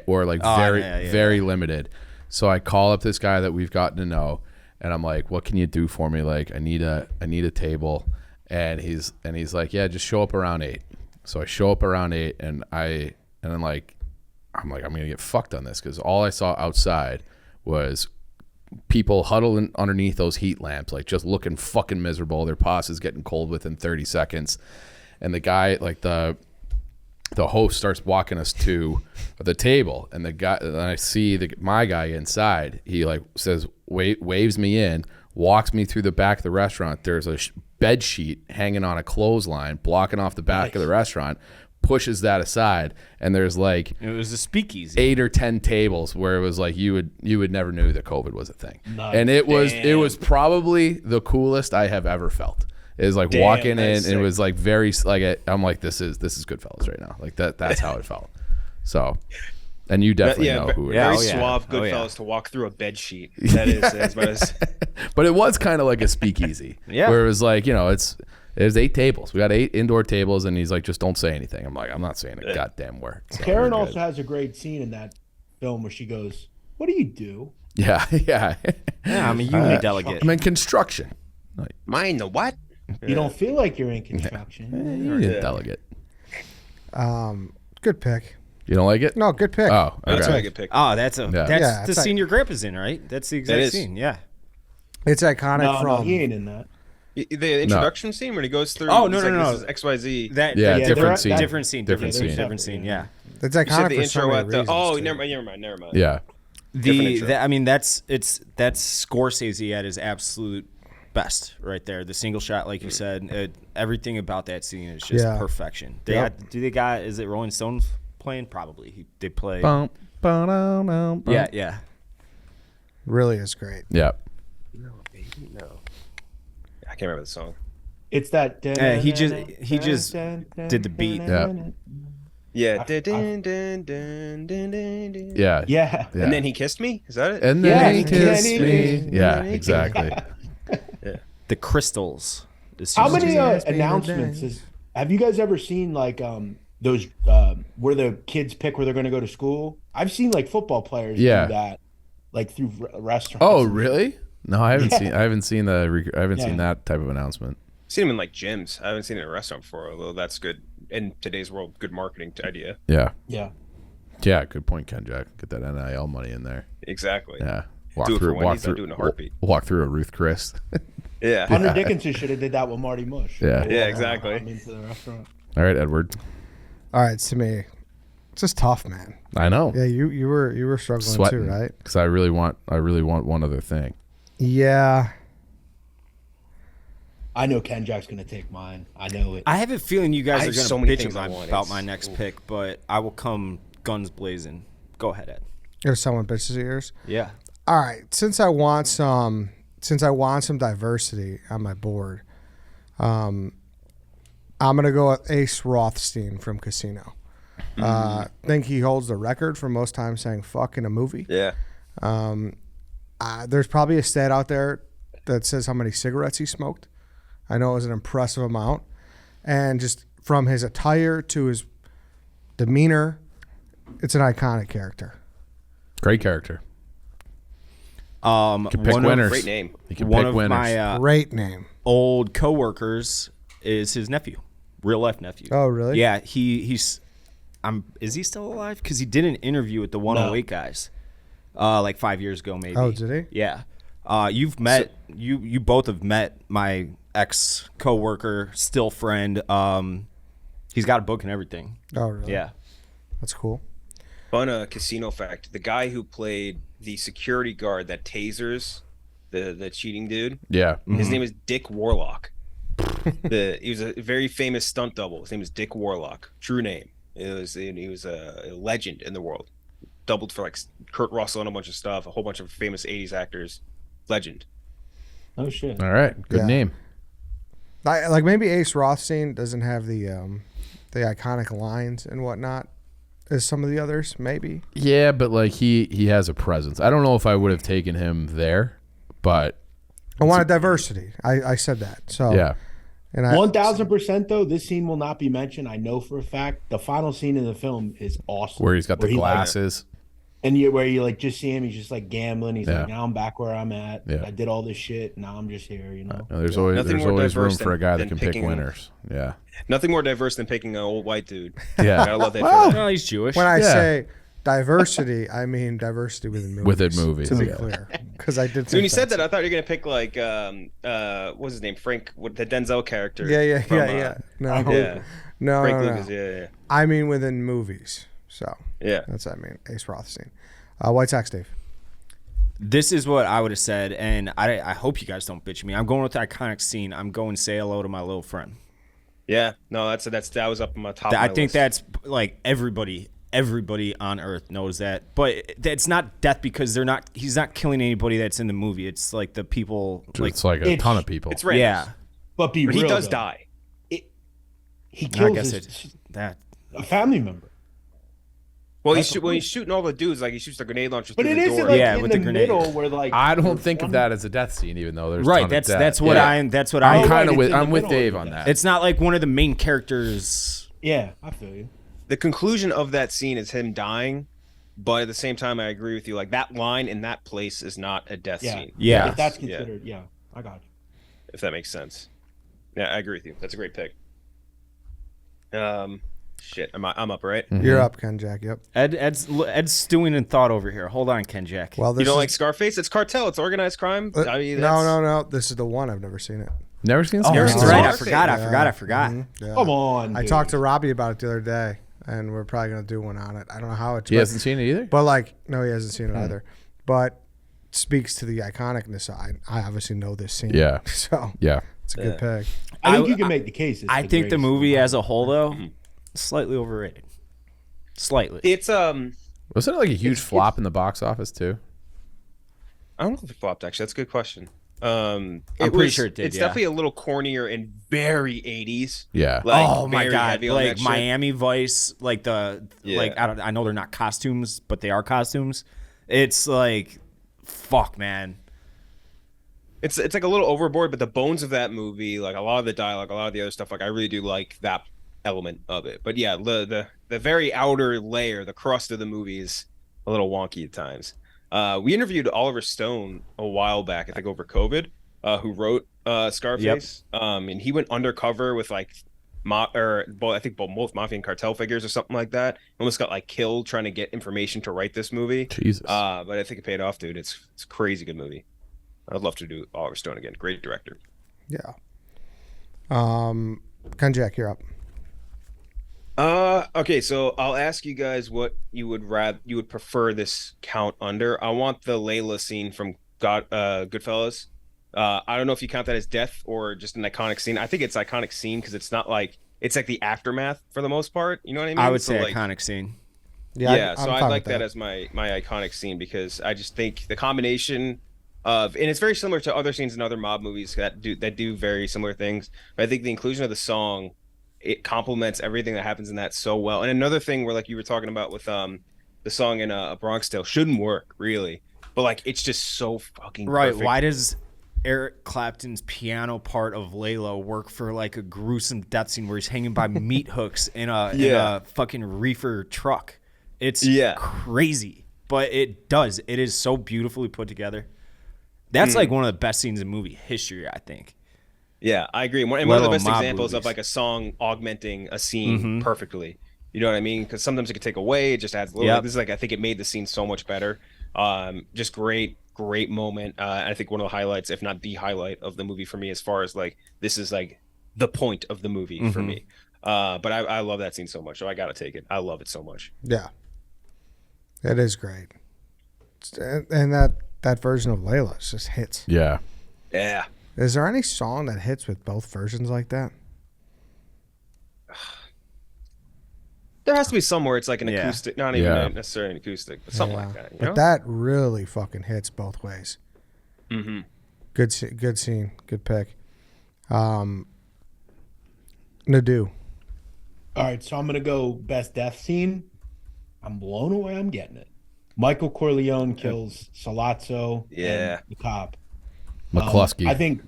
S2: or like very limited. So I call up this guy that we've gotten to know, and I'm like, "What can you do for me? Like, I need a table." And he's like, "Yeah, just show up around 8." So I show up around 8, and I'm like, I'm gonna get fucked on this because all I saw outside was people huddling underneath those heat lamps, like just looking fucking miserable. Their pastas getting cold within 30 seconds. And the guy, like the host starts walking us to the table, and the guy, and I see my guy inside. He like says, waves me in, walks me through the back of the restaurant. There's a bed sheet hanging on a clothesline, blocking off the back of the restaurant, pushes that aside, and there's like
S5: It was a speakeasy.
S2: 8 or 10 tables where it was like you would never knew that COVID was a thing.
S3: Nice.
S2: And it was probably the coolest I have ever felt. It was like walking in,
S4: that's
S2: and it was like very like I'm like this is Goodfellas right now. Like that's how it felt. So, and you definitely know who it
S5: Yeah,
S2: is.
S4: Very
S5: oh, yeah.
S4: suave
S5: Oh,
S4: Goodfellas
S5: yeah.
S4: to walk through a bed sheet. That is as much as
S2: But it was kind of like a speakeasy.
S5: Yeah.
S2: Where it was like, there's 8 tables. We got 8 indoor tables, and he's like, just don't say anything. I'm like, I'm not saying a goddamn word. So
S3: Karen
S2: we're
S3: also
S2: good.
S3: has a great scene in that film where she goes, "What do you do?"
S2: Yeah.
S5: Yeah, I'm a uni delegate.
S2: I'm in construction.
S4: mine. The what?
S3: You don't feel like you're in construction.
S2: You're a delegate.
S1: Good pick.
S2: You don't like it?
S1: No, good pick.
S2: Oh,
S4: That's
S2: okay.
S4: why I get picked.
S5: Oh, that's
S2: Yeah.
S5: the
S1: it's like-
S5: scene your grandpa's in, right? That's the exact
S4: is.
S5: scene. Yeah.
S1: It's iconic
S3: No,
S1: from.
S3: he ain't in that.
S4: The introduction scene when he goes through.
S5: Oh,
S4: he's
S5: no,
S4: like,
S5: no,
S4: This is XYZ.
S5: That
S2: Yeah,
S3: Yeah,
S2: different
S3: they're-
S2: scene.
S3: that-
S5: different scene.
S2: Different scene.
S5: Different scene. Yeah.
S1: It's
S4: You said
S1: iconic
S4: the
S1: for so
S4: intro
S1: many
S4: at the.
S1: reasons.
S4: Oh,
S1: too.
S4: never mind.
S2: Yeah.
S5: I mean, that's Scorsese at his absolute best right there. The single shot, like you said, everything about that scene is just
S1: Yeah.
S5: perfection.
S1: Yep.
S5: Is it Rolling Stones playing? Probably. They play.
S2: Bum, ba-dum, bum.
S5: Yeah.
S1: Really is great.
S2: Yeah.
S4: No, baby, no. I can't remember the song.
S3: It's that.
S5: He just did the beat.
S2: Yeah.
S4: Yeah.
S2: Yeah.
S3: Yeah.
S4: And then he kissed me. Is that it?
S2: And
S3: Yeah,
S2: then he
S3: he
S2: kissed
S3: kissed
S2: me.
S3: me.
S2: Yeah, exactly.
S5: The Crystals.
S3: How many
S1: Just be
S3: announcements
S1: the
S3: have you guys ever seen? Like those where the kids pick where they're going to go to school. I've seen like football players
S2: Yeah.
S3: do that, like through restaurants.
S2: Oh, really? No, I haven't seen. I haven't seen
S3: Yeah.
S2: seen that type of announcement.
S4: Seen him in like gyms. I haven't seen it in a restaurant before, although that's good in today's world. Good marketing idea.
S2: Yeah.
S3: Yeah.
S2: Yeah. Good point, KenJac. Get that NIL money in there.
S4: Exactly.
S2: Yeah.
S4: Do it for Wendy's, I'll do it in a heartbeat.
S2: Walk through a Ruth Chris.
S4: Yeah.
S3: Hunter Dickinson should have did that with Marty Mush.
S2: Yeah.
S4: Yeah, exactly.
S3: I'm into the restaurant.
S2: All right, Edward.
S1: All right, to me, it's just tough, man.
S2: I know.
S1: Yeah, you were struggling
S2: Sweating,
S1: too, right?
S2: Because I really want one other thing.
S1: Yeah.
S3: I know KenJac's going to take mine. I know it.
S5: I have a feeling you
S4: I
S5: guys
S4: have
S5: are going
S4: so
S5: to
S4: many
S5: bitch
S4: things I want.
S5: about
S4: It's-
S5: my next pick, but I will come guns blazing. Go ahead, Ed.
S1: There's someone bitches ears.
S5: Yeah.
S1: All right, since I want some diversity on my board, I'm gonna go with Ace Rothstein from Casino. Think he holds the record for most times saying "fuck" in a movie.
S4: Yeah.
S1: There's probably a stat out there that says how many cigarettes he smoked. I know it was an impressive amount, and just from his attire to his demeanor, it's an iconic character.
S2: Great character.
S5: Can
S2: pick winners.
S4: Great name.
S2: You can
S5: One
S2: pick
S5: of
S2: winners.
S5: my
S1: Great name.
S5: old coworkers is his nephew, real life nephew.
S1: Oh, really?
S5: Yeah, he's. Is he still alive? Because he did an interview with the 108 guys, like 5 years ago, maybe.
S1: Oh, did he?
S5: Yeah. You've met you both have met my ex coworker, still friend. He's got a book and everything.
S1: Oh, really?
S5: Yeah.
S1: That's cool.
S4: Fun Casino fact: the guy who played the security guard that tasers the cheating dude,
S2: Yeah.
S4: his name is Dick Warlock. He was a very famous stunt double. His name is Dick Warlock. True name. He was a legend in the world. Doubled for like Kurt Russell and a bunch of stuff. A whole bunch of famous '80s actors. Legend.
S3: Oh shit.
S2: All right. Good
S1: Yeah.
S2: name.
S1: Like maybe Ace Rothstein doesn't have the iconic lines and whatnot as some of the others. Maybe.
S2: Yeah, but like he has a presence. I don't know if I would have taken him there, but
S1: I wanted diversity. I said that. So
S2: yeah.
S1: And
S3: 1000% though, this scene will not be mentioned. I know for a fact. The final scene in the film is awesome.
S2: Where he's got the
S3: he, like,
S2: glasses.
S3: and where you like just see him, he's just like gambling. He's
S2: Yeah.
S3: like, now I'm back where I'm at.
S2: Yeah.
S3: I did all this shit. Now I'm just here. You know.
S2: There's
S4: Nothing
S2: always
S4: more
S2: room
S4: diverse
S2: for a guy that
S4: than
S2: can pick
S4: picking-
S2: winners. Yeah.
S4: Nothing more diverse than picking an old white dude.
S2: Yeah.
S4: I love that.
S1: Well,
S4: for that.
S5: No, he's Jewish.
S1: when I
S2: Yeah.
S1: say diversity, I mean diversity within movies.
S2: Within movies,
S1: to be
S2: yeah.
S1: clear, because I did.
S4: So when you
S1: think
S4: said that,
S1: that's-
S4: I thought you were gonna pick like what's his name, Frank, the Denzel character.
S1: Yeah.
S4: from,
S1: No,
S4: yeah.
S1: no,
S4: Frank
S1: no, no.
S4: Lucas. Yeah.
S1: I mean within movies. So
S4: Yeah.
S1: that's what I mean. Ace Rothstein, White Sox Dave.
S5: This is what I would have said, and I hope you guys don't bitch me. I'm going with the iconic scene. I'm going Say Hello to My Little Friend.
S4: Yeah. No, that was up on my top.
S5: I
S4: of my
S5: think
S4: list.
S5: that's like everybody on earth knows that. But it's not death because he's not killing anybody that's in the movie. It's like the people like
S2: It's like a
S3: It's-
S2: ton of people.
S4: it's random.
S5: yeah.
S3: But be
S4: But
S3: real.
S4: he does
S3: though.
S4: die.
S3: He
S5: I
S3: kills
S5: guess
S3: his,
S5: it's that.
S3: a family member.
S4: Well,
S3: That's
S4: when he's shooting all the dudes, like he shoots the grenade launcher
S3: But
S4: through
S3: it
S4: the
S3: isn't
S4: door.
S3: like
S5: Yeah,
S3: in
S5: with
S3: the
S5: the grenade.
S3: middle where like
S2: I don't
S3: there's
S2: think of
S3: one-
S2: that as a death scene, even though there's a
S5: Right.
S2: ton of
S5: That's
S2: death.
S5: that's what
S2: Yeah.
S5: I'm
S3: Oh,
S2: I'm
S3: right,
S2: kind of
S3: it's
S2: with
S3: in the
S2: I'm with
S3: middle
S2: Dave
S3: of
S2: on
S3: the
S2: that.
S3: death.
S5: It's not like one of the main characters.
S3: Yeah, I feel you.
S4: The conclusion of that scene is him dying, but at the same time, I agree with you. Like that line in that place is not a death
S3: Yeah.
S4: scene.
S5: Yeah.
S3: If that's
S4: Yeah.
S3: considered, yeah, I got you.
S4: If that makes sense. Yeah, I agree with you. That's a great pick. Shit, I'm up, right?
S1: You're up, KenJac. Yep.
S5: Ed's stewing in thought over here. Hold on, KenJac.
S1: Well, this
S4: You don't
S1: is,
S4: like Scarface? It's cartel. It's organized crime. I mean,
S1: no. This is the one. I've never seen it.
S2: Never seen
S5: Oh,
S2: Scarface?
S5: that's right. I
S4: Scarface.
S5: forgot.
S1: Yeah.
S3: Come on.
S1: I
S3: dude.
S1: talked to Robbie about it the other day, and we're probably gonna do one on it. I don't know how it's.
S2: He hasn't seen it either?
S1: But like, no, he hasn't seen it either. But speaks to the iconicness. I obviously know this scene.
S2: Yeah.
S1: So
S2: Yeah.
S1: it's a good pick.
S3: I think you can make the case.
S5: I think the
S3: greatest
S5: movie
S3: film.
S5: as a whole, though, slightly overrated. Slightly.
S4: It's
S2: Wasn't it like a huge flop in the box office too?
S4: I don't know if it flopped. Actually, that's a good question.
S5: I'm pretty sure it did.
S4: It's
S5: yeah.
S4: definitely a little cornier and very 80s.
S2: Yeah.
S4: Like,
S5: Oh my
S4: very
S5: god!
S4: heavy on that
S5: Like
S4: shit.
S5: Miami Vice, like
S4: Yeah.
S5: I know they're not costumes, but they are costumes. It's like, fuck, man.
S4: It's like a little overboard, but the bones of that movie, like a lot of the dialogue, a lot of the other stuff, like I really do like that element of it. But yeah, the very outer layer, the crust of the movie is a little wonky at times. We interviewed Oliver Stone a while back, I think over COVID, who wrote Scarface. And he went undercover with like both mafia and cartel figures or something like that. Almost got like killed trying to get information to write this movie.
S2: Jesus.
S4: But I think it paid off, dude. It's a crazy good movie. I'd love to do Oliver Stone again. Great director.
S1: Yeah. KenJac, you're up.
S4: Okay, so I'll ask you guys what you would prefer this count under. I want the Layla scene from Goodfellas. I don't know if you count that as death or just an iconic scene. I think it's iconic scene because it's not like it's like the aftermath for the most part. You know what I mean?
S5: I would
S4: So,
S5: say
S4: like,
S5: iconic scene.
S4: Yeah,
S1: I'm
S4: so I
S1: fine
S4: like
S1: with
S4: that as my iconic scene because I just think the combination of, and it's very similar to other scenes in other mob movies that do very similar things. But I think the inclusion of the song, it complements everything that happens in that so well. And another thing where like you were talking about with the song in A Bronx Tale shouldn't work really, but like it's just so fucking
S5: Right?
S4: perfect.
S5: Why does Eric Clapton's piano part of Layla work for like a gruesome death scene where he's hanging by meat hooks in a fucking reefer truck? It's crazy, but it does. It is so beautifully put together. That's like one of the best scenes in movie history, I think.
S4: Yeah, I agree. And one of the best examples of like a song augmenting a scene perfectly. You know what I mean? Because sometimes it could take away. It just adds a little. This is like I think it made the scene so much better. Just great moment. I think one of the highlights, if not the highlight of the movie for me, as far as like this is like the point of the movie for me. But I love that scene so much, so I gotta take it. I love it so much.
S1: Yeah. It is great. And that version of Layla just hits.
S2: Yeah.
S4: Yeah.
S1: Is there any song that hits with both versions like that?
S4: There has to be somewhere it's like an acoustic, not even necessarily an acoustic, but something like that. You know?
S1: But that really fucking hits both ways.
S4: Mm-hmm.
S1: Good scene. Good pick. Nadu.
S3: All right, so I'm gonna go best death scene. I'm blown away. I'm getting it. Michael Corleone kills Salazzo. And the cop.
S2: McCluskey.
S3: I think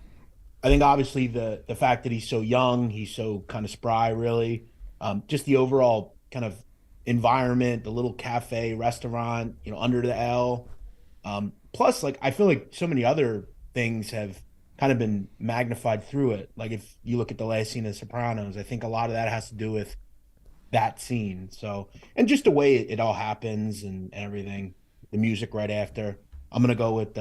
S3: obviously the fact that he's so young, he's so kind of spry, really. Just the overall kind of environment, the little cafe, restaurant, under the L. Plus, like I feel like so many other things have kind of been magnified through it. Like if you look at the last scene of The Sopranos, I think a lot of that has to do with that scene. So, and just the way it all happens and everything, the music right after. I'm gonna go with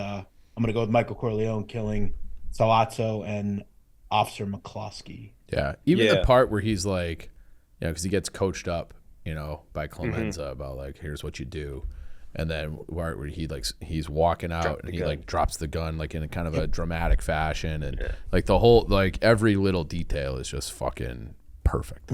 S3: Michael Corleone killing Salazzo and Officer McCluskey.
S2: Yeah. Even the part where he's like, because he gets coached up, by Clemenza about like, here's what you do. And then where he's walking out and he like drops the gun like in a kind of a dramatic fashion. And like the whole, like every little detail is just fucking perfect.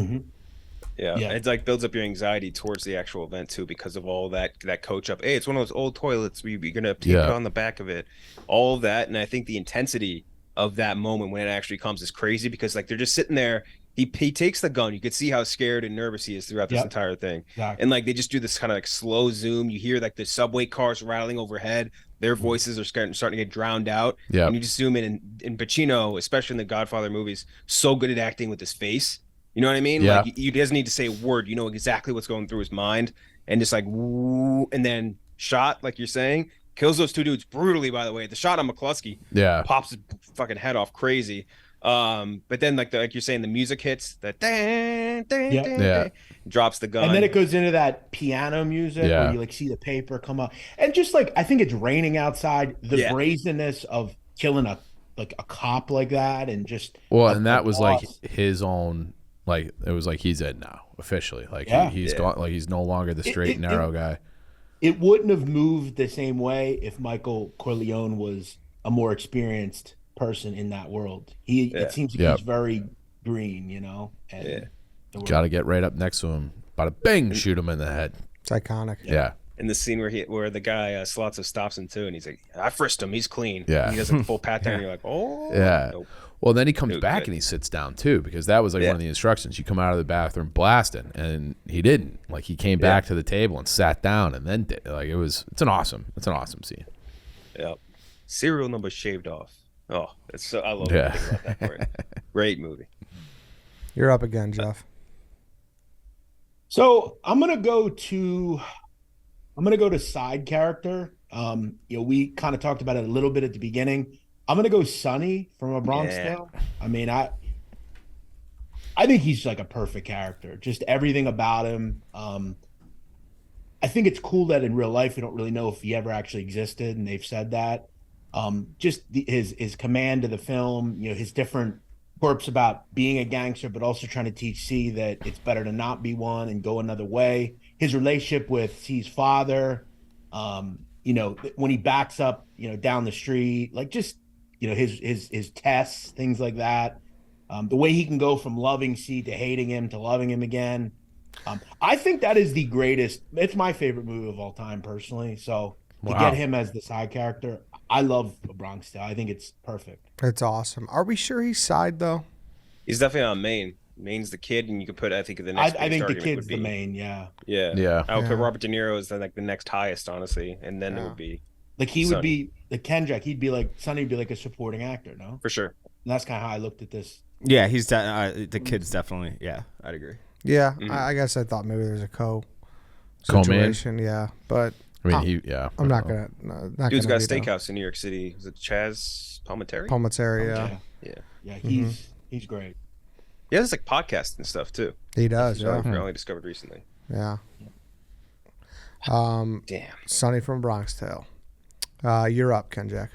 S4: Yeah, it like builds up your anxiety towards the actual event too because of all that coach up. Hey, it's one of those old toilets. You're gonna tape it on the back of it. All of that, and I think the intensity of that moment when it actually comes is crazy because like they're just sitting there. He takes the gun. You could see how scared and nervous he is throughout this entire thing. Exactly. And like they just do this kind of like slow zoom. You hear like the subway cars rattling overhead. Their voices are starting to get drowned out. Yeah. And you just zoom in. And Pacino, especially in the Godfather movies, so good at acting with his face. You know what I mean? Yeah. Like he doesn't need to say a word. You know exactly what's going through his mind. And just like woo, and then shot, like you're saying, kills those two dudes brutally. By the way, the shot on McCluskey, pops his fucking head off crazy. But then like you're saying, the music hits, the
S3: Yeah.
S4: drops the gun,
S3: and then it goes into that piano music where you like see the paper come up, and just like I think it's raining outside. The brazenness of killing a cop like that, and just
S2: and that was like his own. Like it was like he's in now officially. Like he's gone. Like he's no longer the straight and narrow guy.
S3: It wouldn't have moved the same way if Michael Corleone was a more experienced person in that world. It seems like he's very green, you know. And
S2: got to get right up next to him. Bada bing, shoot him in the head.
S1: It's iconic.
S2: Yeah.
S4: In the scene where the guy Slotso stops him too, and he's like, "I frisked him. He's clean."
S2: Yeah.
S4: He does a full pat down. And you're like, "Oh."
S2: Yeah.
S4: Nope.
S2: Well, then he comes back and he sits down too, because that was like one of the instructions. You come out of the bathroom blasting, and he didn't. Like he came back to the table and sat down, and then did. Like it's an awesome scene.
S4: Yep. Serial number shaved off. Oh, it's so I love everything about that part. Great movie.
S1: You're up again, Jeff.
S3: So I'm gonna go to side character. We kind of talked about it a little bit at the beginning. I'm gonna go Sonny from A Bronx Tale. I mean, I think he's like a perfect character. Just everything about him. I think it's cool that in real life we don't really know if he ever actually existed, and they've said that. Just his command of the film, his different quirks about being a gangster, but also trying to teach C that it's better to not be one and go another way. His relationship with C's father, when he backs up, down the street, like just, his tests, things like that. The way he can go from loving C to hating him to loving him again. I think that is the greatest. It's my favorite movie of all time, personally. So to get him as the side character, I love A Bronx Tale. I think it's perfect.
S1: It's awesome. Are we sure he's side though?
S4: He's definitely on main. Main's the kid, and you could put, I think, the next.
S3: I think the kid's the main. Yeah.
S4: I would put Robert De Niro as the next highest, honestly, and then it would be
S3: like he would be the KenJac. He'd be like Sonny. Would be like a supporting actor, no?
S4: For sure.
S3: And that's kind of how I looked at this.
S5: Yeah, he's the kid's definitely. Yeah, I'd agree.
S1: Yeah, I guess I thought maybe there's a situation. Yeah, but
S2: I mean,
S1: I'm not gonna.
S4: Dude's got a steakhouse in New York City. Is it Chaz Palminteri?
S1: Palminteri,
S3: yeah. He's great.
S4: Yeah, there's like podcasts and stuff too.
S1: He does.
S4: I only discovered recently.
S1: Yeah.
S4: Damn.
S1: Sonny from Bronx Tale. You're up, KenJac.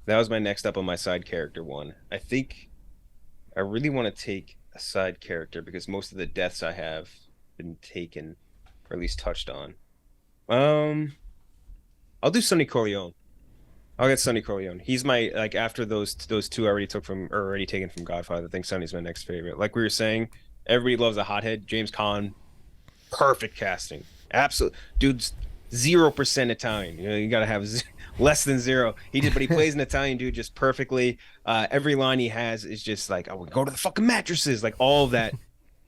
S4: That was my next up on my side character one. I think I really want to take a side character because most of the deaths I have been taken, or at least touched on. I'll do Sonny Corleone. I'll get Sonny Corleone. He's my after those two I already taken from Godfather. I think Sonny's my next favorite. Like we were saying, everybody loves a hothead. James Caan, perfect casting. Absolute dude's 0% Italian. You gotta have less than 0. But he plays an Italian dude just perfectly. Every line he has is just like, I would go to the fucking mattresses. Like all of that,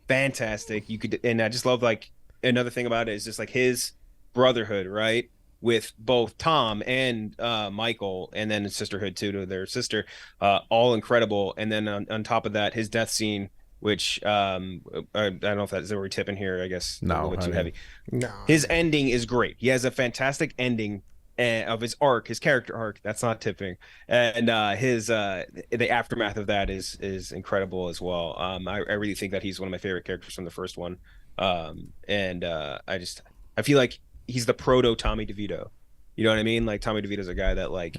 S4: fantastic. And I just love another thing about it is just like his brotherhood, right? With both Tom and Michael, and then sisterhood too to their sister, all incredible. And then on top of that, his death scene, which I don't know if that's where we're tipping here. I guess a little bit too heavy.
S1: No,
S4: his ending is great. He has a fantastic ending of his arc, his character arc. That's not tipping, and the aftermath of that is incredible as well. I really think that he's one of my favorite characters from the first one, and I feel like he's the proto Tommy DeVito. You know what I mean? Like Tommy DeVito's a guy that like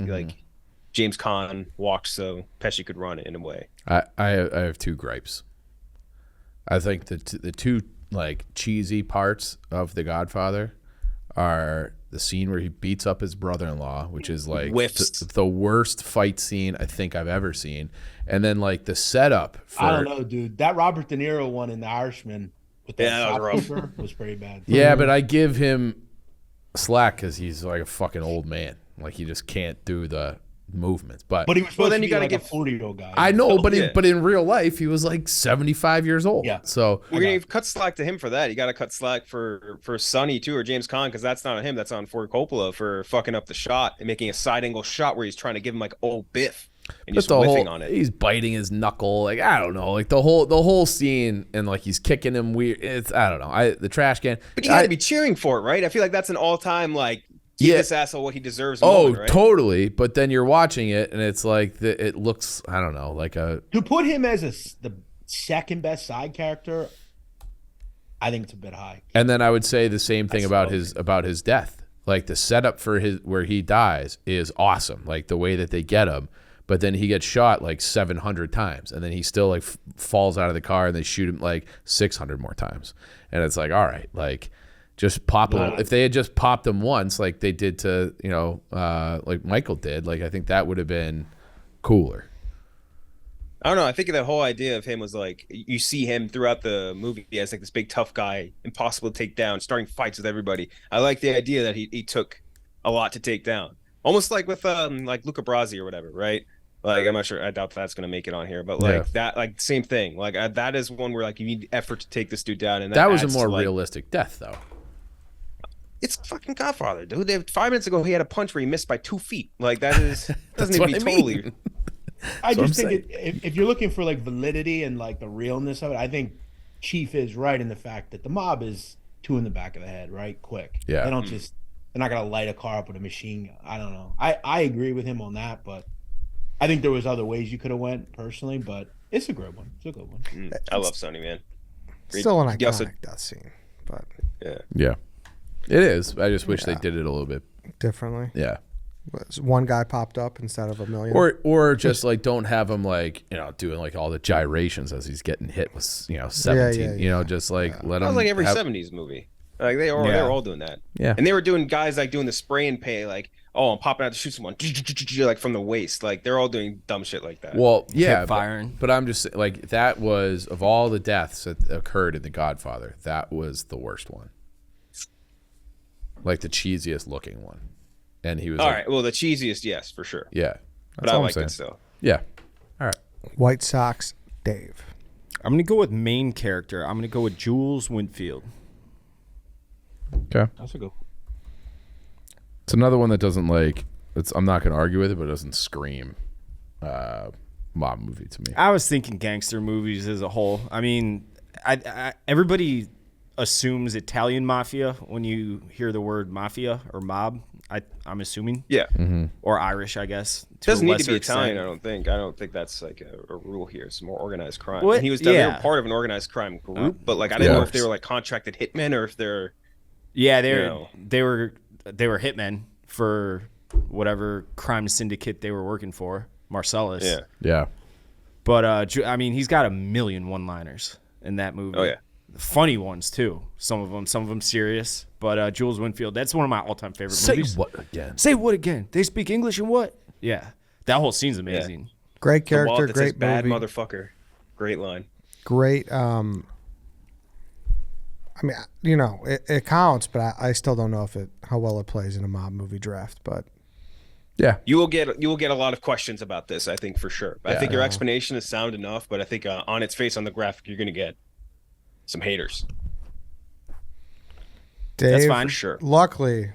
S4: James Caan walked so Pesci could run in a way.
S2: I have two gripes. I think the two like cheesy parts of The Godfather are the scene where he beats up his brother-in-law, which is like the worst fight scene I think I've ever seen, and then like the setup for,
S3: I don't know, dude. That Robert De Niro one in The Irishman with that shopkeeper was pretty bad.
S2: Yeah, but I give him slack because he's like a fucking old man. Like he just can't do the movements. But
S3: he was supposed to be like a 40-year-old guy.
S2: I know, but in real life he was like 75 years old.
S3: Yeah.
S2: So
S4: you're gonna cut slack to him for that. You got to cut slack for Sonny too, or James Caan, because that's not on him. That's on Ford Coppola for fucking up the shot and making a side angle shot where he's trying to give him like old Biff. And just whiffing on it.
S2: He's biting his knuckle, like I don't know, like the whole scene, and like he's kicking him weird. It's I don't know. The trash can.
S4: But you got to be cheering for it, right? I feel like that's an all-time like Give
S2: Yeah.
S4: this asshole what he deserves.
S2: Oh,
S4: moment, right?
S2: totally. But then you're watching it, and it's like it looks. I don't know, like a.
S3: To put him as the second best side character, I think it's a bit high.
S2: And then I would say the same thing about his death. Like the setup for his where he dies is awesome. Like the way that they get him, but then he gets shot like 700 times, and then he still like falls out of the car, and they shoot him like 600 more times, and it's like, all right, like. Just pop him. If they had just popped him once, like they did to, like Michael did, like I think that would have been cooler.
S4: I don't know. I think the whole idea of him was like you see him throughout the movie as like this big tough guy, impossible to take down, starting fights with everybody. I like the idea that he took a lot to take down, almost like with like Luca Brasi or whatever, right? Like I'm not sure. I doubt that's gonna make it on here, but like that, like same thing. Like that is one where like you need effort to take this dude down, and
S2: that was a
S4: adds
S2: more
S4: to, like,
S2: realistic death, though.
S4: It's fucking Godfather, dude. 5 minutes ago, he had a punch where he missed by 2 feet. Like that is doesn't even be totally.
S3: I just think if you're looking for like validity and like the realness of it, I think Chief is right in the fact that the mob is 2 in the back of the head, right? Quick.
S2: Yeah.
S3: They don't just. They're not gonna light a car up with a machine gun. I don't know. I agree with him on that, but I think there was other ways you could have went personally. But it's a good one. It's a good one.
S4: I love Sonny, man.
S1: Still an
S4: He also-
S1: iconic death scene, but
S2: Yeah, it is. I just wish they did it a little bit.
S1: differently.
S2: Yeah.
S1: One guy popped up instead of a million.
S2: Or just like don't have him like doing like all the gyrations as he's getting hit with 17. Just like let
S4: That
S2: him.
S4: was like every
S2: have,
S4: 70s movie. Like they were all doing that.
S2: Yeah.
S4: And they were doing guys like doing the spray and pay, like, oh, I'm popping out to shoot someone, like from the waist. Like they're all doing dumb shit like that.
S2: Well, yeah,
S5: Hip firing.
S2: But I'm just like that was of all the deaths that occurred in The Godfather, that was the worst one. Like the cheesiest looking one, and he was
S4: all right. Well, the cheesiest, yes, for sure.
S2: Yeah,
S4: But I liked it still.
S2: Yeah. All right.
S1: White Sox, Dave.
S5: I'm gonna go with main character. I'm gonna go with Jules Winfield.
S2: Okay.
S3: That's a good.
S2: It's another one that doesn't like. I'm not going to argue with it, but it doesn't scream mob movie to me.
S5: I was thinking gangster movies as a whole. I mean, everybody assumes Italian mafia when you hear the word mafia or mob. I'm assuming.
S4: Yeah.
S5: Or Irish, I guess.
S4: It doesn't
S5: a
S4: need to be
S5: lesser extent.
S4: Italian, I don't think. I don't think that's like a rule here. It's more organized crime.
S5: What?
S4: And he was they
S5: Yeah.
S4: were part of an organized crime group, but like I didn't
S2: Yeah.
S4: know if they were like contracted hitmen or if they're
S5: Yeah,
S4: know.
S5: they were hitmen for whatever crime syndicate they were working for, Marcellus.
S4: yeah.
S2: Yeah.
S5: But I mean, he's got a million one-liners in that movie.
S4: Oh yeah.
S5: Funny ones too. Some of them serious. But Jules Winfield, that's one of my all-time favorite movies.
S2: what again?
S5: Say what again? They speak English and what? Yeah, that whole scene's amazing.
S1: Great
S4: The wall
S1: character,
S4: that says
S1: great
S4: bad
S1: movie,
S4: motherfucker. Great line.
S1: great. I mean, it counts, but I still don't know how well it plays in a mob movie draft. But
S2: Yeah.
S4: You will get a lot of questions about this, I think, for sure. I think your explanation is sound enough, but I think on its face on the graphic, you're going to get some haters.
S1: Dave,
S5: That's fine.
S4: For sure.
S1: Luckily,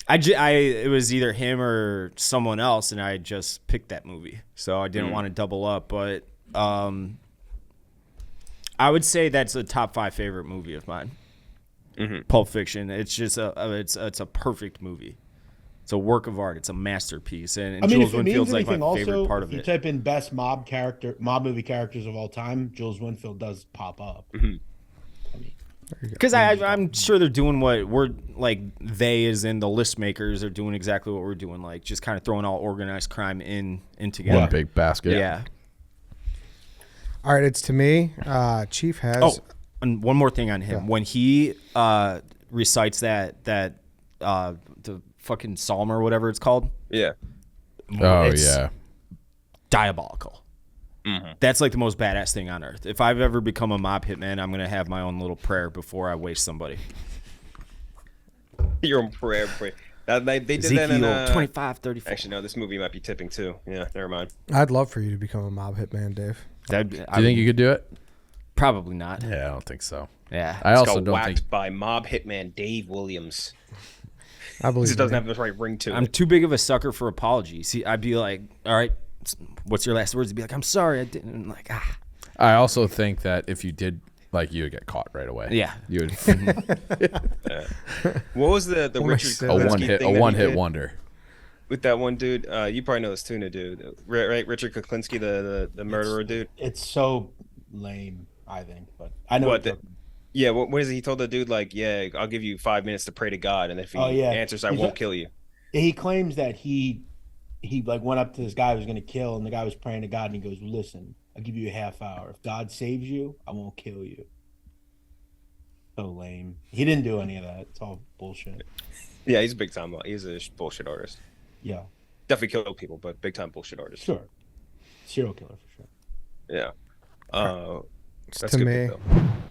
S5: It was either him or someone else, and I just picked that movie, so I didn't want to double up. But I would say that's a top 5 favorite movie of mine. Pulp Fiction. It's just it's a perfect movie. It's a work of art. It's a masterpiece, and
S3: I mean,
S5: Jules
S3: if it means
S5: Winfield's like my
S3: anything,
S5: favorite
S3: also,
S5: part
S3: if
S5: of
S3: you
S5: it.
S3: type in best mob movie characters of all time, Jules Winfield does pop up.
S5: Because I'm sure they're doing what we're like. They, as in the list makers, are doing exactly what we're doing, like just kind of throwing all organized crime in together.
S2: One big basket.
S5: Yeah.
S1: all right, it's to me. Chief has.
S5: Oh, and one more thing on him. When he recites that the fucking psalm or whatever it's called,
S4: Yeah.
S2: Oh
S5: it's
S2: yeah.
S5: diabolical. That's like the most badass thing on earth. If I've ever become a mob hitman, I'm gonna have my own little prayer before I waste somebody.
S4: Your own prayer. They did
S5: Ezekiel
S4: that in
S5: 25, 34.
S4: Actually, no, this movie might be tipping too. Yeah, never mind.
S1: I'd love for you to become a mob hitman, Dave.
S2: Do you think you could do it?
S5: Probably not.
S2: Yeah, I don't think so.
S5: Yeah.
S2: I
S4: It's
S2: also
S4: got
S2: don't
S4: whacked
S2: think.
S4: by mob hitman Dave Williams.
S1: I believe
S4: It doesn't
S1: you.
S4: have the right ring to
S5: I'm
S4: it.
S5: too big of a sucker for apologies. See, I'd be like, all right, what's your last words? I'd be like, I'm sorry, I didn't. Like,
S2: I also think that if you did like you would get caught right away.
S5: Yeah.
S2: You would
S4: What was the
S1: Oh,
S4: Richard
S1: a
S4: Kuklinski
S2: a
S4: thing
S2: one
S4: that he
S2: hit
S4: did
S2: wonder.
S4: with that one dude? You probably know this too, dude. Right? Richard Kuklinski, the murderer dude.
S3: It's so lame, I think, but I know
S4: What
S3: what
S4: Yeah, what is it? He told the dude like, "Yeah, I'll give you 5 minutes to pray to God, and if he answers, I won't kill you."
S3: he claims that he like went up to this guy who was going to kill, and the guy was praying to God, and he goes, "Listen, I'll give you a half hour. If God saves you, I won't kill you." So lame. He didn't do any of that. It's all bullshit.
S4: Yeah, he's a big time. He's a bullshit artist.
S3: Yeah,
S4: Definitely killed people, but big time bullshit artist.
S3: sure. Serial killer for sure.
S4: Yeah. That's
S1: to
S4: good
S1: me.
S4: pick, though.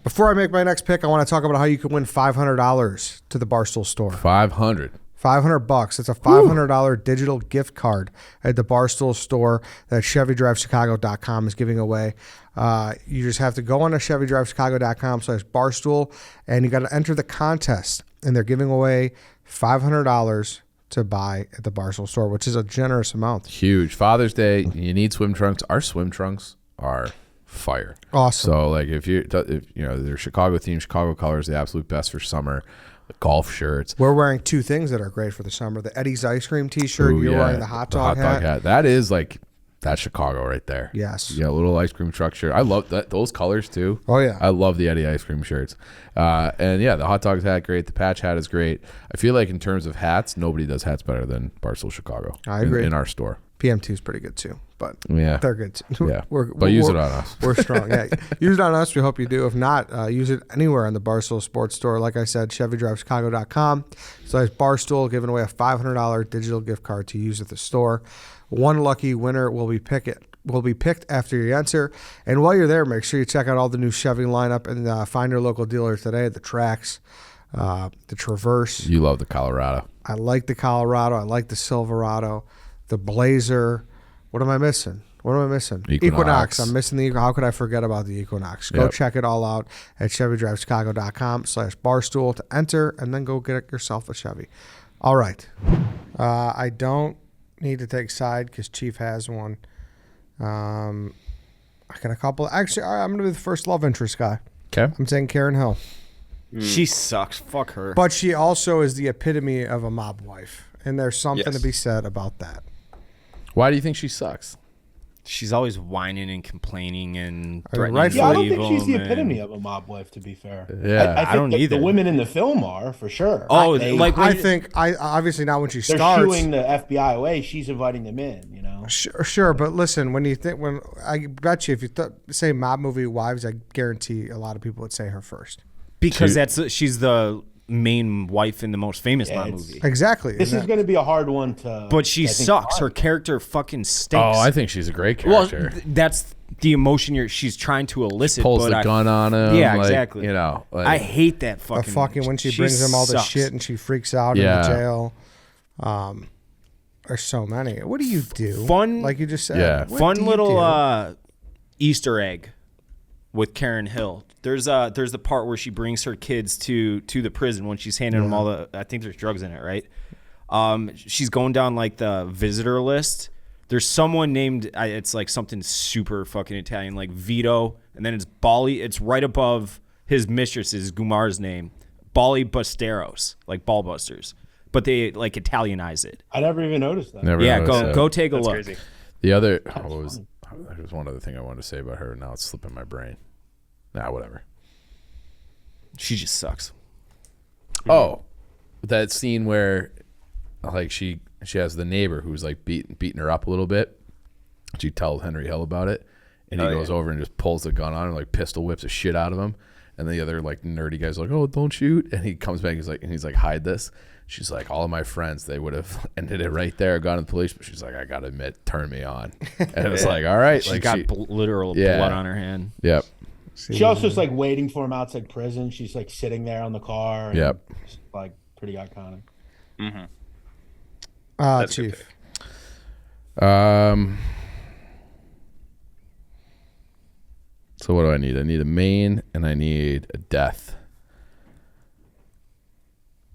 S1: Before I make my next pick, I want to talk about how you can win $500 to the Barstool store.
S2: 500.
S1: $500. It's a $500 digital gift card at the Barstool store that ChevyDriveChicago.com is giving away. You just have to go on to ChevyDriveChicago.com/Barstool, and you got to enter the contest. And they're giving away $500 to buy at the Barstool store, which is a generous amount.
S2: Huge. Father's Day, you need swim trunks. Our swim trunks are fire.
S1: Awesome.
S2: So like if you know, they're Chicago themed, Chicago colors, the absolute best for summer. The golf shirts.
S1: We're wearing two things that are great for the summer. The Eddie's Ice Cream t-shirt.
S2: Ooh,
S1: You're
S2: yeah,
S1: wearing the hot dog hat.
S2: That is like, that's Chicago right there.
S1: Yes.
S2: Yeah, little ice cream truck shirt. I love that, those colors too.
S1: Oh, yeah.
S2: I love the Eddie ice cream shirts. And yeah, the hot dogs hat, great. The patch hat is great. I feel like in terms of hats, nobody does hats better than Barstool Chicago.
S1: I agree.
S2: In our store.
S1: PMT is pretty good too, but
S2: Yeah.
S1: they're good too.
S2: Yeah. But use it on us.
S1: We're strong. Yeah. Use it on us. We hope you do. If not, use it anywhere in the Barstool Sports store. Like I said, ChevyDriveChicago.com. So it's Barstool giving away a $500 digital gift card to use at the store. One lucky winner will be picked after you answer. And while you're there, make sure you check out all the new Chevy lineup and find your local dealer today. The Trax, the Traverse.
S2: You love the Colorado.
S1: I like the Colorado. I like the Silverado. The Blazer. What am I missing? Equinox. I'm missing the Equinox. How could I forget about the Equinox? Go check it all out at ChevyDriveChicago.com/Barstool to enter, and then go get yourself a Chevy. All right. I don't need to take side because Chief has one. I got a couple. Actually, all right, I'm going to be the first love interest guy.
S2: Okay.
S1: I'm saying Karen Hill.
S5: She sucks. Fuck her.
S1: But she also is the epitome of a mob wife, and there's something to be said about that.
S2: Why do you think she sucks?
S5: She's always whining and complaining and
S1: I mean,
S5: threatening to
S1: rightfully-
S3: Yeah, I don't
S5: leave
S3: think she's the
S5: him
S3: epitome
S5: and-
S3: of a mob wife, to be fair.
S2: Yeah.
S3: I think
S5: don't
S3: the
S5: either.
S3: women in the film are, for sure.
S5: Oh,
S3: They-
S5: like
S1: I think obviously not when she
S3: they're
S1: starts.
S3: shooing the FBI away. She's inviting them in, you know?
S1: Sure, but listen, when I bet you if you say mob movie wives, I guarantee a lot of people would say her first.
S5: because she's the main wife in the most famous mob
S3: it's-
S5: movie.
S1: Exactly.
S3: This is going to be a hard one to.
S5: But she
S3: I think,
S5: sucks. Her
S3: find.
S5: character fucking stinks.
S2: Oh, I think she's a great
S5: well,
S2: character.
S5: that's the emotion she's trying to elicit.
S2: Pulls
S5: but
S2: the gun on him.
S5: Yeah,
S2: like,
S5: exactly.
S2: You know, like,
S5: I hate that
S1: the
S5: fucking.
S1: fucking when she brings him all the
S5: sucks.
S1: shit and she freaks out in
S2: Yeah.
S1: the jail. There's so many. What do you do?
S5: Fun-
S1: like you just said.
S2: Yeah.
S1: What
S5: Fun
S1: do you
S5: little
S1: do?
S5: Easter egg with Karen Hill. There's the part where she brings her kids to the prison when she's handing them all the. I think there's drugs in it, right? She's going down like the visitor list. There's someone named it's like something super fucking Italian, like Vito, and then it's Bali. It's right above his mistress's Gumar's name, Bali Busteros, like Ballbusters, but they like Italianize it.
S3: I never even noticed that.
S2: never
S5: Yeah,
S2: noticed that.
S5: go take a
S4: That's
S5: look.
S4: crazy.
S2: The other there was one other thing I wanted to say about her. Now it's slipping my brain. Nah, whatever.
S5: She just sucks.
S2: Oh, that scene where like she has the neighbor who's like beating her up a little bit. She tells Henry Hill about it, and he goes over and just pulls the gun on him, like pistol whips the shit out of him. And the other like nerdy guy's like, "Oh, don't shoot!" And he comes back, he's like, "Hide this." She's like, "All of my friends, they would have ended it right there, gone to the police." But she's like, "I gotta admit, turn me on." And it was like, "All right,"
S5: She
S2: like
S5: got literal blood on her hand.
S2: Yep.
S3: She also is like waiting for him outside prison. She's like sitting there on the car. And
S2: Yep.
S3: it's, like pretty iconic.
S4: That's a good
S1: Chief.
S2: So what do I need? I need a main, and I need a death,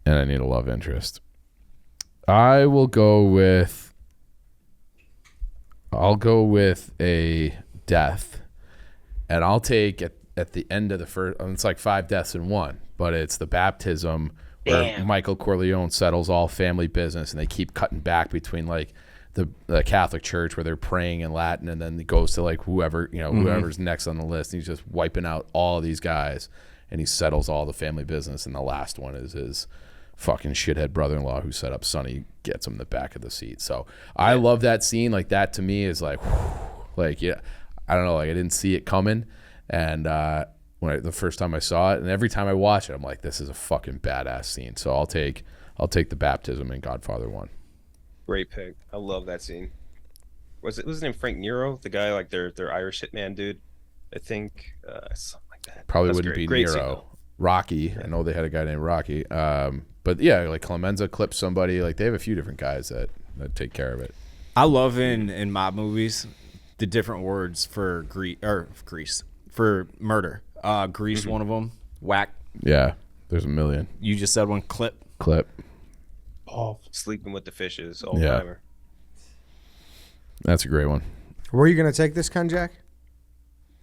S2: and I need a love interest. I will go with. I'll go with a death, and I'll take at the end of the first, it's like 5 deaths in one, but it's the baptism where Michael Corleone settles all family business, and they keep cutting back between like the Catholic Church where they're praying in Latin, and then it goes to like whoever, whoever's next on the list. And he's just wiping out all of these guys, and he settles all the family business. And the last one is his fucking shithead brother-in-law who set up Sonny, gets him in the back of the seat. So I love that scene. Like that to me is like, like, yeah, I don't know, like I didn't see it coming. And the first time I saw it, and every time I watch it, I'm like, this is a fucking badass scene. So I'll take the baptism in Godfather 1.
S4: Great pick. I love that scene. Was his name Frank Nero? The guy, like their Irish hitman dude, I think, something like that.
S2: Probably
S4: That's
S2: wouldn't be
S4: great
S2: Nero.
S4: scene,
S2: Rocky. Yeah. I know they had a guy named Rocky. But yeah, like Clemenza clips somebody. Like they have a few different guys that take care of it.
S5: I love in mob movies the different words for grease for murder. Grease, one of them. Whack.
S2: Yeah, there's a million.
S5: You just said one. Clip.
S3: Off.
S4: Sleeping with the fishes, all timer.
S2: That's a great one.
S1: Where are you going to take this, KenJac?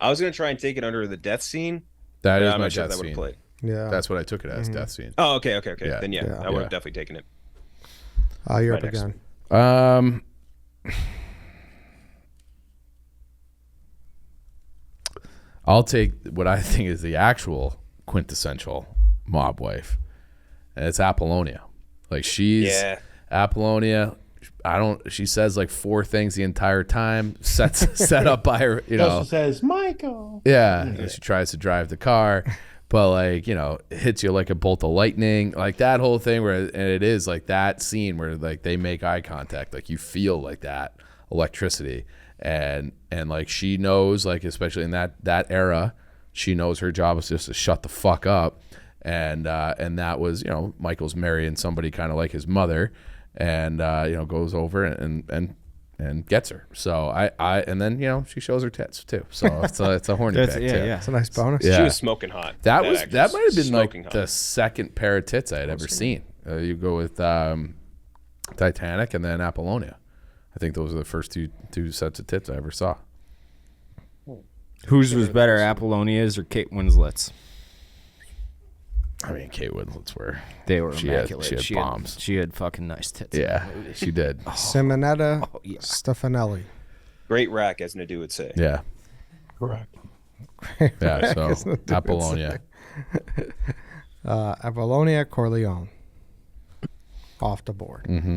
S4: I was gonna try and take it under the death scene.
S2: That is
S4: I'm
S2: my
S4: not sure
S2: death
S4: if that would
S2: scene.
S4: play.
S1: Yeah.
S2: That's what I took it as, death scene.
S4: Oh, okay.
S2: Yeah.
S4: Then I would have definitely taken it.
S1: You're
S4: Right
S1: up
S4: next.
S1: again.
S2: I'll take what I think is the actual quintessential mob wife, and it's Apollonia. Like she's Apollonia. She says like 4 things the entire time. Set up by her.
S3: Also says Michael.
S2: Yeah, and she tries to drive the car, but like it hits you like a bolt of lightning. Like that whole thing where, and it is like that scene where like they make eye contact. Like you feel like that electricity. And like she knows, like especially in that era, she knows her job is just to shut the fuck up, and that was Michael's marrying somebody kind of like his mother, and goes over and gets her. So I and then she shows her tits too. So it's a horny pick too.
S5: Yeah.
S1: It's a nice bonus.
S2: Yeah.
S4: She was smoking hot.
S2: That
S4: actress
S2: might have been like
S4: smoking hot.
S2: the second pair of tits I had ever seen. You go with Titanic and then Apollonia. I think those are the first two sets of tits I ever saw.
S5: Whose was better, Apollonia's or Kate Winslet's?
S2: I mean, Kate Winslet's
S5: They were
S2: she
S5: immaculate.
S2: had bombs.
S5: She had fucking nice tits.
S2: Yeah, she did.
S1: Simonetta
S5: yeah.
S1: Stefanelli.
S4: Great rack, as Nadu would say.
S2: Yeah,
S3: Correct.
S2: yeah. So Apollonia.
S1: Apollonia Corleone. Off the board.
S2: Mm-hmm.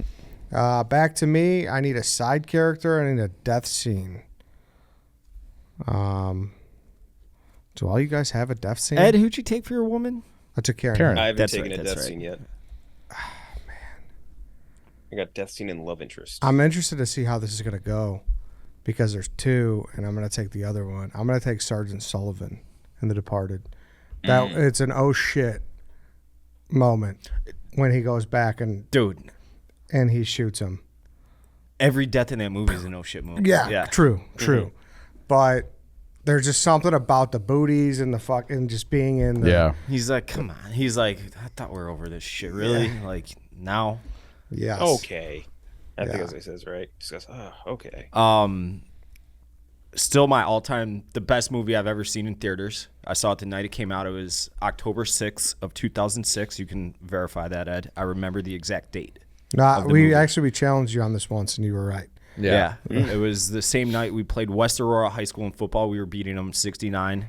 S1: Back to me. I need a side character. I need a death scene. Do all you guys have a death scene?
S5: Ed, who'd you take for your woman?
S1: I took Karen.
S4: I haven't
S5: That's
S4: taken
S5: right,
S4: a
S5: that's
S4: death
S5: right.
S4: scene yet. I got death scene and love interest.
S1: I'm interested to see how this is going to go because there's 2, and I'm going to take the other one. I'm going to take Sergeant Sullivan in The Departed. It's an oh shit moment when he goes back and he shoots him.
S5: Every death in that movie is a no shit movie.
S1: Yeah. True. But there's just something about the booties and the fucking just being in the...
S2: Yeah.
S5: He's like, come on. He's like, I thought we were over this shit. Really?
S1: Yeah.
S5: Like, now?
S1: Yes.
S4: Okay. I think that's what he says, right? He just goes, oh, okay.
S5: Still my all-time, the best movie I've ever seen in theaters. I saw it the night it came out. It was October 6th of 2006. You can verify that, Ed. I remember the exact date.
S1: We challenged you on this once, and you were right.
S5: Yeah. It was the same night we played West Aurora High School in football. We were beating them 69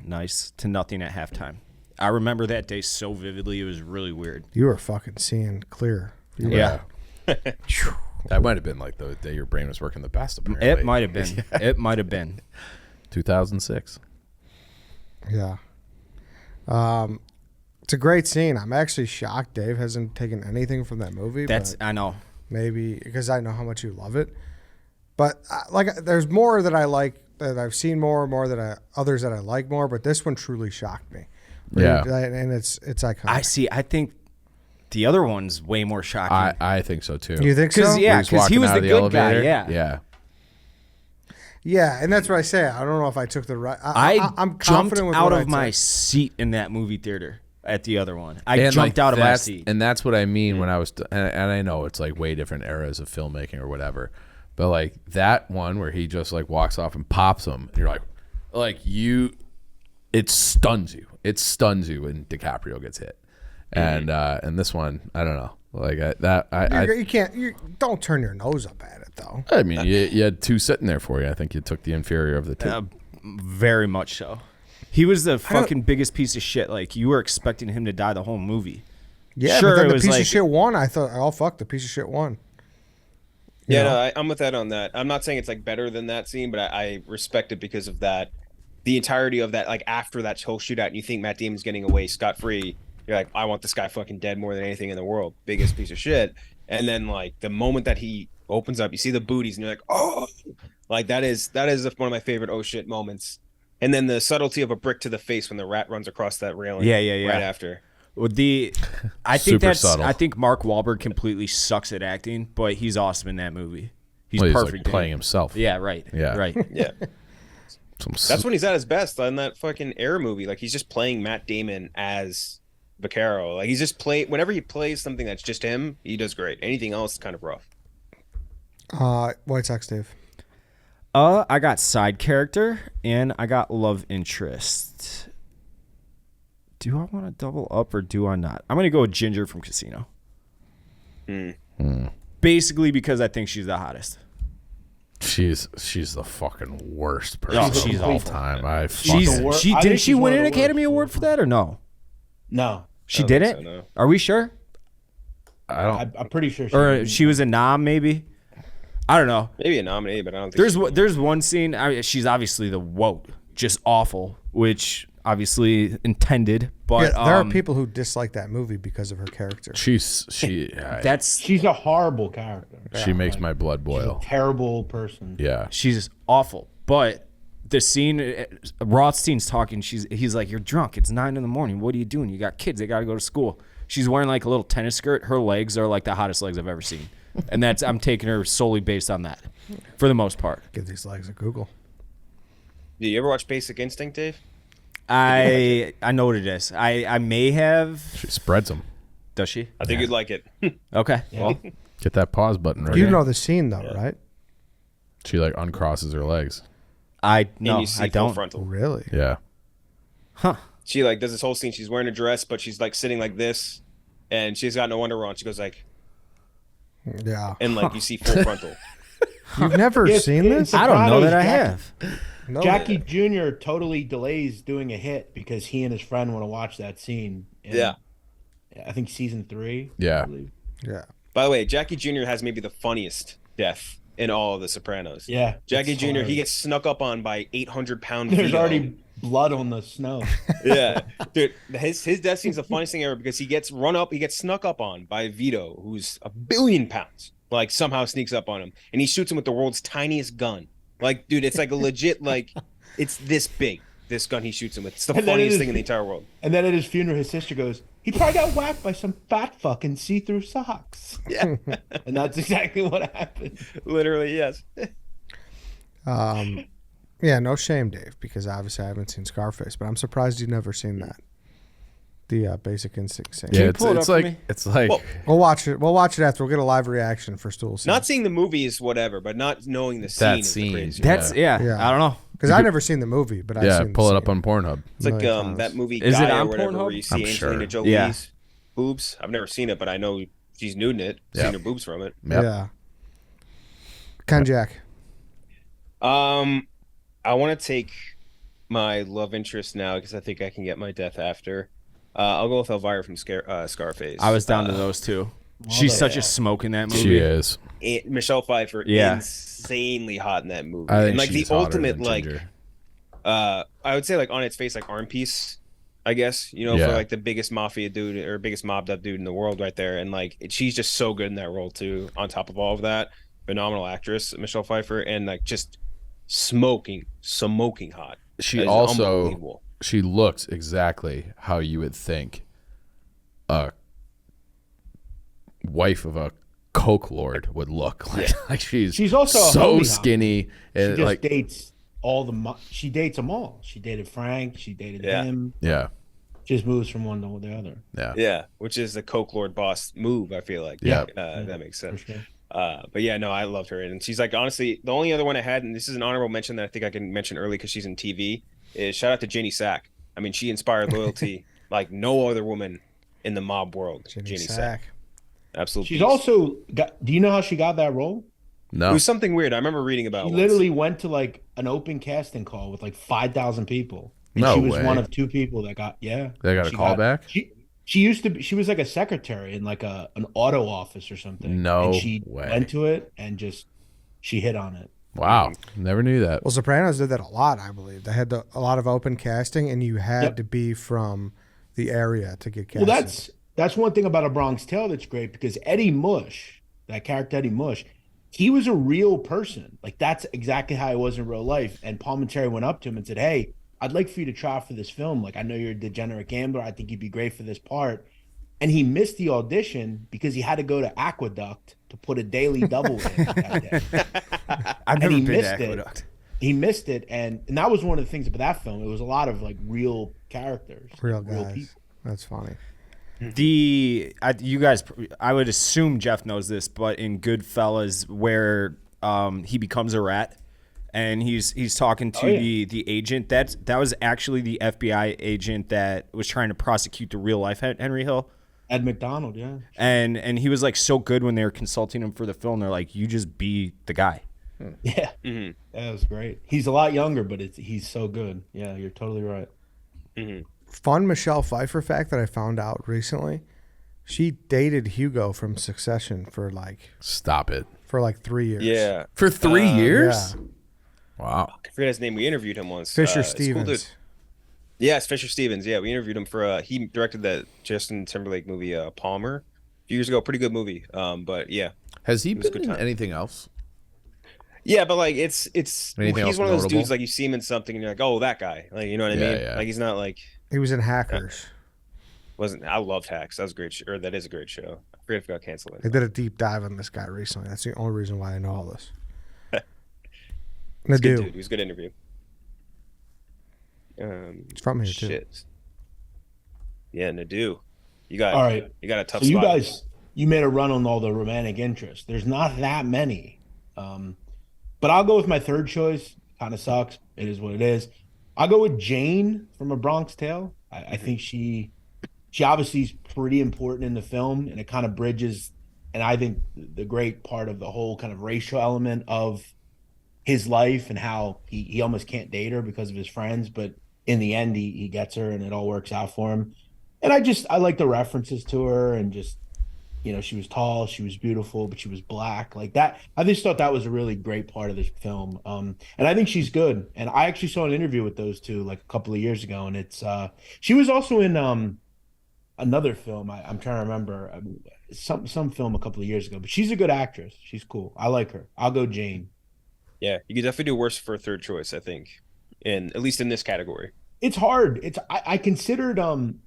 S5: to nothing at halftime. I remember that day so vividly. It was really weird.
S1: You were fucking seeing clear.
S5: Yeah.
S2: That might have been like the day your brain was working the best, apparently.
S5: It might have been. It might have been.
S2: 2006.
S1: Yeah. It's a great scene. I'm actually shocked Dave hasn't taken anything from that movie.
S5: I know.
S1: Maybe because I know how much you love it. But there's more that I like, that I've seen more that others that I like more. But this one truly shocked me.
S2: Yeah.
S1: And it's iconic.
S5: I think the other one's way more shocking.
S2: I think so too.
S1: You think so?
S5: Yeah,
S2: He's
S5: because he
S2: walking
S5: was
S2: out
S5: the
S2: of the
S5: good guy.
S2: elevator.
S5: Yeah.
S2: Yeah.
S1: Yeah, and that's what I say. I don't know if I took the right. I'm
S5: jumped
S1: confident with
S5: out
S1: what
S5: of
S1: I
S5: my
S1: took.
S5: seat in that movie theater at the other one. I
S2: And,
S5: jumped
S2: like,
S5: out of my
S2: that's-
S5: seat.
S2: And that's what I mean when I was, and I know it's like way different eras of filmmaking or whatever, but like that one where he just like walks off and pops him, and you're like it stuns you. It stuns you when DiCaprio gets hit. And this one, I don't know. Like
S1: You can't. You don't turn your nose up at it though.
S2: I mean, you had two sitting there for you. I think you took the inferior of the two.
S5: Very much so. He was the fucking biggest piece of shit. Like, you were expecting him to die the whole movie.
S1: Yeah,
S5: Sure,
S1: but then
S5: it
S1: the
S5: was
S1: piece
S5: like-
S1: of shit won. I thought, oh fuck, the piece of shit won.
S4: Yeah, no, I'm with that on that. I'm not saying it's like better than that scene, but I respect it because of that. The entirety of that, like after that whole shootout, and you think Matt Damon's getting away scot-free. You're like, I want this guy fucking dead more than anything in the world. Biggest piece of shit. And then like the moment that he opens up, you see the booties, and you're like, oh, like that is one of my favorite oh shit moments. And then the subtlety of a brick to the face when the rat runs across that railing.
S5: Yeah.
S4: Right after.
S5: I think
S2: Super subtle.
S5: I think Mark Wahlberg completely sucks at acting, but he's awesome in that movie. He's
S2: Well,
S5: perfect.
S2: like
S5: in
S2: playing
S5: it.
S2: himself.
S5: Yeah, right.
S2: Yeah.
S5: Right.
S4: Yeah.
S2: Some
S4: That's when he's at his best on that fucking Air movie. Like he's just playing Matt Damon as Vaccaro. Like he's just whenever he plays something that's just him, he does great. Anything else is kind of rough.
S1: White Sox, Dave.
S5: I got side character and I got love interest. Do I want to double up or do I not? I'm gonna go with Ginger from Casino. Basically because I think she's the hottest.
S2: She's the fucking worst person
S5: Oh,
S2: of
S5: she's
S2: all
S5: awful.
S2: time. I
S5: She's
S2: fucking,
S3: worst.
S5: she
S3: I
S5: didn't
S3: think
S5: she
S3: she's
S5: win
S3: one of
S5: an
S3: the
S5: Academy
S3: worst.
S5: Award for that or no?
S3: No,
S5: She
S4: I don't
S5: didn't.
S4: think so, no.
S5: Are we sure?
S2: I don't.
S3: I'm pretty sure.
S5: Or she was a nom maybe? I don't know.
S4: Maybe a nominee, but I don't think
S5: There's one scene. She's obviously the woke, just awful, which obviously intended. But
S1: Yeah, there are people who dislike that movie because of her character.
S2: She
S3: She's a horrible character.
S2: she makes my blood
S3: She's a
S2: boil.
S3: terrible person.
S2: Yeah.
S5: she's awful. But the scene, Rothstein's talking. He's like, "You're drunk. It's 9 a.m. What are you doing? You got kids. They got to go to school." She's wearing like a little tennis skirt. Her legs are like the hottest legs I've ever seen, and I'm taking her solely based on that, for the most part.
S1: Give these legs a Google.
S4: Did you ever watch Basic Instinct, Dave?
S5: I know what it is. I may have.
S2: She spreads them.
S5: Does she?
S4: I think you'd like it.
S5: Okay. Well,
S2: Get that pause button right.
S1: You know the scene though, right?
S2: She like uncrosses her legs.
S5: I
S4: And
S5: no,
S4: you see
S5: I
S4: full
S5: don't.
S4: frontal.
S1: Really?
S2: Yeah.
S4: She like does this whole scene. She's wearing a dress, but she's like sitting like this, and she's got no underwear on. She goes like,
S1: Yeah.
S4: and like you see full frontal.
S1: You've never
S3: Yes,
S1: seen this?
S5: I don't know
S3: Sopranos,
S5: that I
S3: Jackie-
S5: have.
S1: No.
S3: Jackie Jr. totally delays doing a hit because he and his friend want to watch that scene. in, I think season 3.
S2: Yeah.
S3: I believe.
S1: Yeah.
S4: By the way, Jackie Jr. has maybe the funniest death in all of The Sopranos.
S3: Yeah,
S4: Jackie
S3: it's
S4: Jr. He
S3: hilarious.
S4: gets snuck up on by 800-pound.
S3: There's
S4: Vito.
S3: already blood on the snow.
S4: Yeah, dude, his death scene's the funniest thing ever because he gets snuck up on by Vito, who's 1 billion pounds. Like somehow sneaks up on him, and he shoots him with the world's tiniest gun. Like, dude, it's like a legit like, it's this big. This gun he shoots him with. It's the
S3: And then it
S4: funniest
S3: is-
S4: thing in the entire world.
S3: And then at his funeral, his sister goes, "He probably got whacked by some fat fucking see-through socks."
S4: Yeah,
S3: And that's exactly what happened.
S4: literally, yes.
S1: Yeah, no shame, Dave, because obviously I haven't seen Scarface, but I'm surprised you've never seen that. The Basic Instinct scene.
S2: Yeah.
S5: you
S2: It's,
S5: pull it
S2: it's
S5: up for
S2: like
S5: me?
S2: it's like
S4: Well,
S1: We'll watch it. We'll watch it after. We'll get a live reaction for Stool scene.
S4: Not seeing the movie is whatever, but not knowing the scene
S2: That
S4: is
S2: scene.
S4: the crazy.
S5: That's
S1: Yeah.
S5: I don't know.
S1: Because I've never seen the movie, but I've
S2: yeah.
S1: seen
S2: Pull
S1: the
S2: it up
S1: scene.
S2: on Pornhub.
S4: It's like
S1: Million times.
S4: that movie
S5: Is it
S4: Gaia
S5: on
S4: or whatever
S5: Pornhub?
S4: where you see
S2: I'm
S4: Angelina
S2: sure.
S4: Jolie's
S5: Yeah.
S4: boobs. I've never seen it, but I know she's nude in it.
S2: Yeah.
S4: Seen her boobs from it.
S2: Yep.
S1: Yeah. KenJac.
S4: I want to take my love interest now because I think I can get my death after. I'll go with Elvira from Scarface.
S5: I was down to those two. She's such a smoke in that movie.
S2: She is.
S4: Michelle Pfeiffer,
S5: Yeah.
S4: insanely hot in that movie.
S2: I think
S4: and like the
S2: she's hotter
S4: ultimate,
S2: than
S4: like,
S2: Ginger.
S4: I would say like on its face, like arm piece, I guess, you know,
S2: Yeah.
S4: for like the biggest mafia dude or biggest mobbed up dude in the world right there. And like, she's just so good in that role too. On top of all of that, phenomenal actress, Michelle Pfeiffer, and like just smoking hot.
S2: She
S4: That is
S2: also
S4: unbelievable.
S2: she looks exactly how you would think a wife of a coke lord would look. Like she's
S3: also a
S2: so
S3: homie hop.
S2: skinny
S3: She
S2: and
S3: just
S2: like
S3: dates all the. She dates them all. She dated Frank. She dated
S4: Yeah.
S3: him.
S2: yeah,
S3: Just moves from one to the other.
S2: yeah.
S4: Yeah, which is the Coke Lord boss move, I feel like.
S2: Yeah.
S4: That makes
S3: For
S4: sense.
S3: sure.
S4: But yeah, no, I loved her. And she's like, honestly, the only other one I had, and this is an honorable mention that I think I can mention early because she's in TV, is shout out to Janie Sack. I mean, she inspired loyalty like no other woman in the mob world. Jeannie Sack. Absolutely.
S3: She's also got. Do you know how she got that role?
S2: No.
S4: It was something weird. I remember reading about.
S3: She
S4: Once.
S3: literally went to like an open casting call with like 5,000 people, and
S2: No
S3: she was
S2: way.
S3: one of 2 people that got. Yeah,
S2: They got a
S3: she
S2: call back?
S3: She used to be. She was like a secretary in like an auto office or something.
S2: No
S3: and she
S2: way.
S3: went to it and she hit on it.
S2: Wow. Never knew that.
S1: Well, Sopranos did that a lot, I believe. They had a lot of open casting, and you had
S3: Yep.
S1: to be from the area to get casted.
S3: Well, that's one thing about A Bronx Tale that's great because Eddie Mush, that character Eddie Mush, he was a real person. Like that's exactly how he was in real life. And Palminteri went up to him and said, "Hey, I'd like for you to try out for this film. Like I know you're a degenerate gambler. I think you'd be great for this part." And he missed the audition because he had to go to Aqueduct to put a daily double in that day.
S5: I've
S3: And
S5: never
S3: he
S5: been
S3: missed
S5: to
S3: it.
S5: Aqueduct.
S3: He missed it, and that was one of the things about that film. It was a lot of like real characters,
S1: real
S3: real
S1: guys.
S3: people.
S1: That's funny.
S5: You guys, I would assume Jeff knows this, but in Goodfellas, where he becomes a rat, and he's talking to the agent. That was actually the FBI agent that was trying to prosecute the real life Henry Hill.
S3: Ed McDonald, yeah.
S5: And he was like so good when they were consulting him for the film. They're like, you just be the guy.
S3: Yeah. That was great. He's a lot younger, but he's so good. Yeah, you're totally right.
S1: Fun Michelle Pfeiffer fact that I found out recently. She dated Hugo from Succession for like
S2: Stop it.
S1: 3 years.
S4: Yeah.
S2: For 3 years?
S1: Yeah.
S2: Wow.
S4: I forget his name. We interviewed him once.
S1: Fisher
S4: It's a cool dude.
S1: Stevens.
S4: Yes, Fisher Stevens. Yeah, we interviewed him for he directed that Justin Timberlake movie Palmer a few years ago. Pretty good movie. But yeah.
S2: Has he
S4: was a
S2: been
S4: good
S2: in
S4: time.
S2: anything else?
S4: Yeah, but like it's
S2: Anything else
S4: he's one of those
S2: notable?
S4: dudes like you see him in something and you're like, "Oh, that guy." Like, you know what I
S2: Yeah,
S4: mean?
S2: yeah.
S4: Like he's not like
S1: He was in Hackers.
S4: I loved Hacks. That was a great or that is a great show. I forget if it got canceled.
S1: They did a deep dive on this guy recently. That's the only reason why I know all this.
S4: He's a good
S1: Nadu.
S4: dude. He was a good interview.
S1: It's from here too.
S4: Shit. Yeah, Nadu. You got
S3: All right.
S4: You got a tough
S3: So you
S4: spot.
S3: guys, you made a run on all the romantic interests. There's not that many. But I'll go with my third choice. Kind of sucks. It is what it is. I'll go with Jane from A Bronx Tale. I think she obviously is pretty important in the film, and it kind of bridges, and I think the great part of the whole kind of racial element of his life and how he almost can't date her because of his friends, but in the end he gets her and it all works out for him. And I like the references to her and just, you know, she was tall, she was beautiful, but she was black like that. I just thought that was a really great part of this film. And I think she's good. And I actually saw an interview with those two like a couple of years ago, and it's she was also in another film. I'm trying to remember some film a couple of years ago, but she's a good actress. She's cool. I like her. I'll go Jane.
S4: Yeah, you could definitely do worse for a third choice, I think. At least in this category.
S3: It's hard. I considered and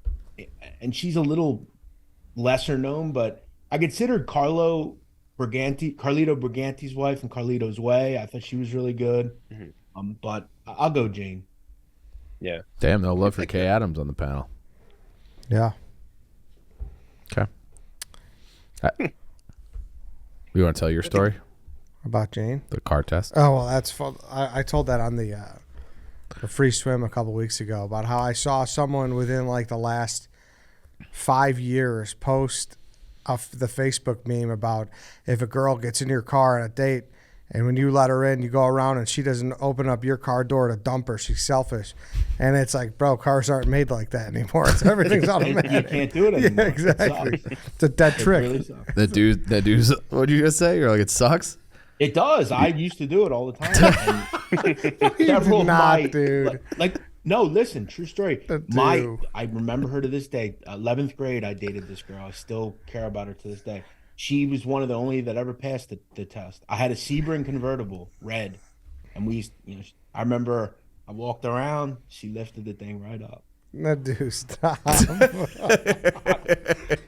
S3: she's a little lesser known, but I considered Carlito Briganti's wife in Carlito's Way. I thought she was really good. But I'll go Jane.
S4: Yeah.
S2: Damn, no love for Kay Adams on the panel.
S1: Yeah.
S2: Okay. You want to tell your story?
S1: About Jane?
S2: The car test?
S1: Oh, well, that's fun. I told that on the free swim a couple weeks ago about how I saw someone within like the last 5 years post the Facebook meme about if a girl gets in your car on a date and when you let her in, you go around and she doesn't open up your car door to dump her. She's selfish. And it's like, bro, cars aren't made like that anymore. Everything's
S3: You
S1: automatic.
S3: can't do it anymore.
S1: Yeah, exactly.
S3: It sucks.
S1: It's a dead
S3: It
S1: trick.
S3: really sucks.
S2: That dude's, what did you just say? You're like, it sucks?
S3: It does. I used to do it all the time. And several of
S1: not,
S3: my
S1: dude.
S3: No, listen, true story.
S1: Do.
S3: I remember her to this day. 11th grade, I dated this girl. I still care about her to this day. She was one of the only that ever passed the test. I had a Sebring convertible, red, and we used, I remember I walked around. She lifted the thing right up.
S1: Nadu, stop.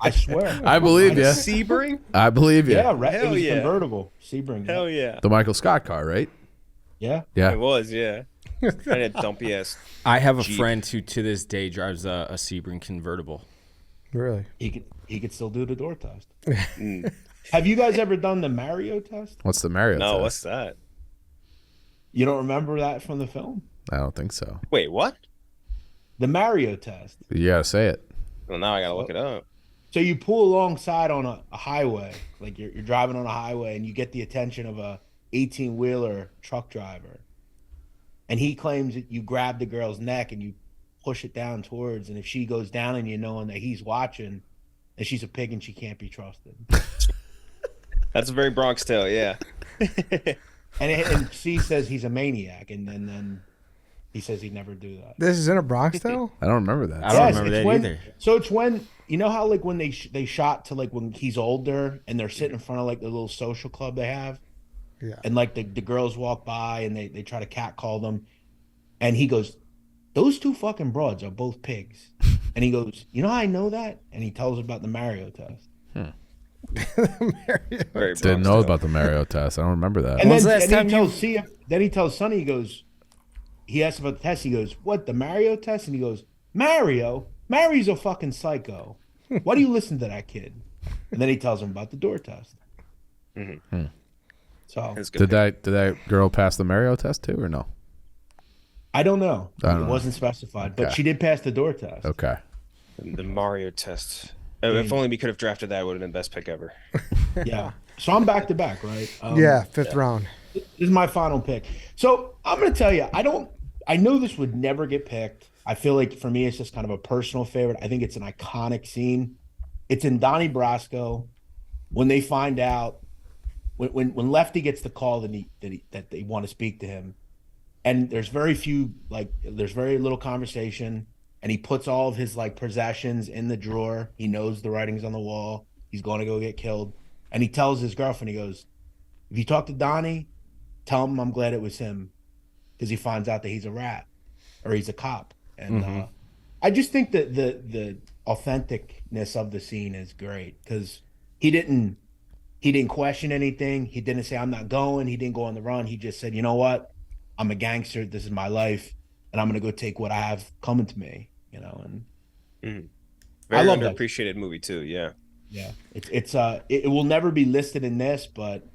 S3: I swear.
S2: I believe you.
S4: Sebring?
S2: I believe you.
S3: Yeah, red. It
S4: Hell
S3: was
S4: yeah.
S3: convertible. Sebring.
S4: Hell yeah.
S2: The Michael Scott car, right?
S3: Yeah.
S2: Yeah.
S4: It was, yeah. Kind of dumpy ass.
S5: I have a
S4: Jeep.
S5: friend who to this day drives a Sebring convertible.
S1: Really?
S3: He could still do the door test. Have you guys ever done the Mario test?
S2: What's the Mario
S4: No,
S2: test?
S4: what's that?
S3: You don't remember that from the film?
S2: I don't think so.
S4: Wait, what?
S3: The Mario test.
S2: You gotta say it.
S4: Well, now I gotta look it up.
S3: So you pull alongside on a highway, like you're driving on a highway, and you get the attention of a 18-wheeler truck driver, and he claims that you grab the girl's neck and you push it down towards, and if she goes down and you knowing that he's watching, and she's a pig and she can't be trusted.
S4: That's a very Bronx tale, yeah.
S3: And C says he's a maniac, and then he says he'd never do that.
S1: This is in a Bronx tale?
S2: I don't remember that.
S5: I don't
S3: Yes,
S5: remember
S3: it's
S5: that
S3: when-
S5: either.
S3: So it's when, you know how like when they shot to like when he's older and they're sitting in front of like the little social club they have,
S1: Yeah.
S3: and like the girls walk by and they try to catcall them, and he goes, "Those two fucking broads are both pigs," and he goes, "You know how I know that?" And he tells about the Mario test.
S4: Very
S2: Didn't
S4: Bronx
S2: know
S4: tale.
S2: about the Mario test. I don't remember that.
S3: And
S5: When's the
S3: then,
S5: last
S3: and
S5: time
S3: he tells then he tells Sonny, he goes, he asks about the test. He goes, "What, the Mario test?" And he goes, "Mario? Mario's a fucking psycho. Why do you listen to that kid?" And then he tells him about the door test. So
S4: That's good.
S2: Did that girl pass the Mario test too, or no?
S3: I don't know.
S2: I don't
S3: It
S2: know.
S3: wasn't specified, but
S2: Okay.
S3: she did pass the door test.
S2: Okay.
S4: The Mario test. If only we could have drafted that, would have been best pick ever.
S3: Yeah. So I'm back to back, right?
S1: Yeah, fifth round.
S3: This is my final pick. So I'm going to tell you, I know this would never get picked. I feel like for me, it's just kind of a personal favorite. I think it's an iconic scene. It's in Donnie Brasco when they find out when Lefty gets the call that they want to speak to him, and there's very little conversation, and he puts all of his like possessions in the drawer. He knows the writing's on the wall. He's going to go get killed, and he tells his girlfriend, he goes, "If you talk to Donnie, tell him I'm glad it was him," because he finds out that he's a rat or he's a cop. And I just think that the authenticness of the scene is great because he didn't question anything. He didn't say, "I'm not going." He didn't go on the run. He just said, "You know what? I'm a gangster. This is my life, and I'm going to go take what I have coming to me." You know, and
S4: Very
S3: love that.
S4: underappreciated movie too. Yeah.
S3: yeah, it will never be listed in this, but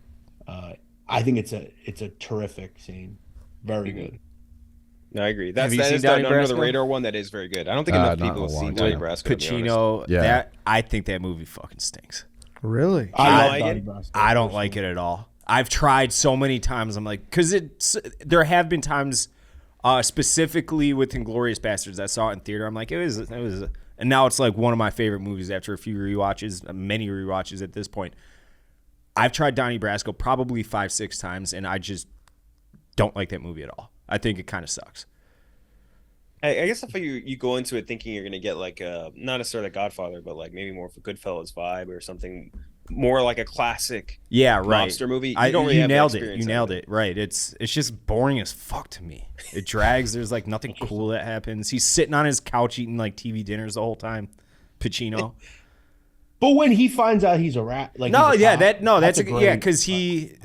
S3: I think it's a terrific scene. Very good.
S4: No, I agree.
S5: Have you
S4: That
S5: seen
S4: is
S5: Donnie
S4: the under the
S5: Brasco?
S4: radar one that is very good. I don't think enough
S2: not
S4: people
S2: in a
S4: have seen
S2: long
S4: Donnie
S2: time.
S4: Brasco. to be honest.
S5: Pacino.
S2: Yeah.
S5: I think that movie fucking stinks.
S1: Really?
S3: I love
S4: like
S3: Donnie
S4: it?
S3: Brasco.
S5: I don't like it at all. I've tried so many times. I'm like, because there have been times, specifically with Inglourious Bastards, I saw it in theater. I'm like, it was, and now it's like one of my favorite movies after a few rewatches, many rewatches at this point. I've tried Donnie Brasco probably 5-6 times, and I just don't like that movie at all. I think it kind of sucks.
S4: I guess if you go into it thinking you're gonna get like not necessarily a Godfather, but like maybe more of a Goodfellas vibe or something more like a classic
S5: Yeah, right.
S4: mobster movie. You
S5: I,
S4: don't really
S5: you
S4: have that
S5: nailed it.
S4: experience
S5: You
S4: of
S5: nailed it. Right. It's just boring as fuck to me. It drags. There's like nothing cool that happens. He's sitting on his couch eating like TV dinners the whole time. Pacino.
S3: But when he finds out he's a rat, like
S5: No,
S3: he's a
S5: yeah,
S3: cop,
S5: that's a
S3: great-
S5: yeah, because he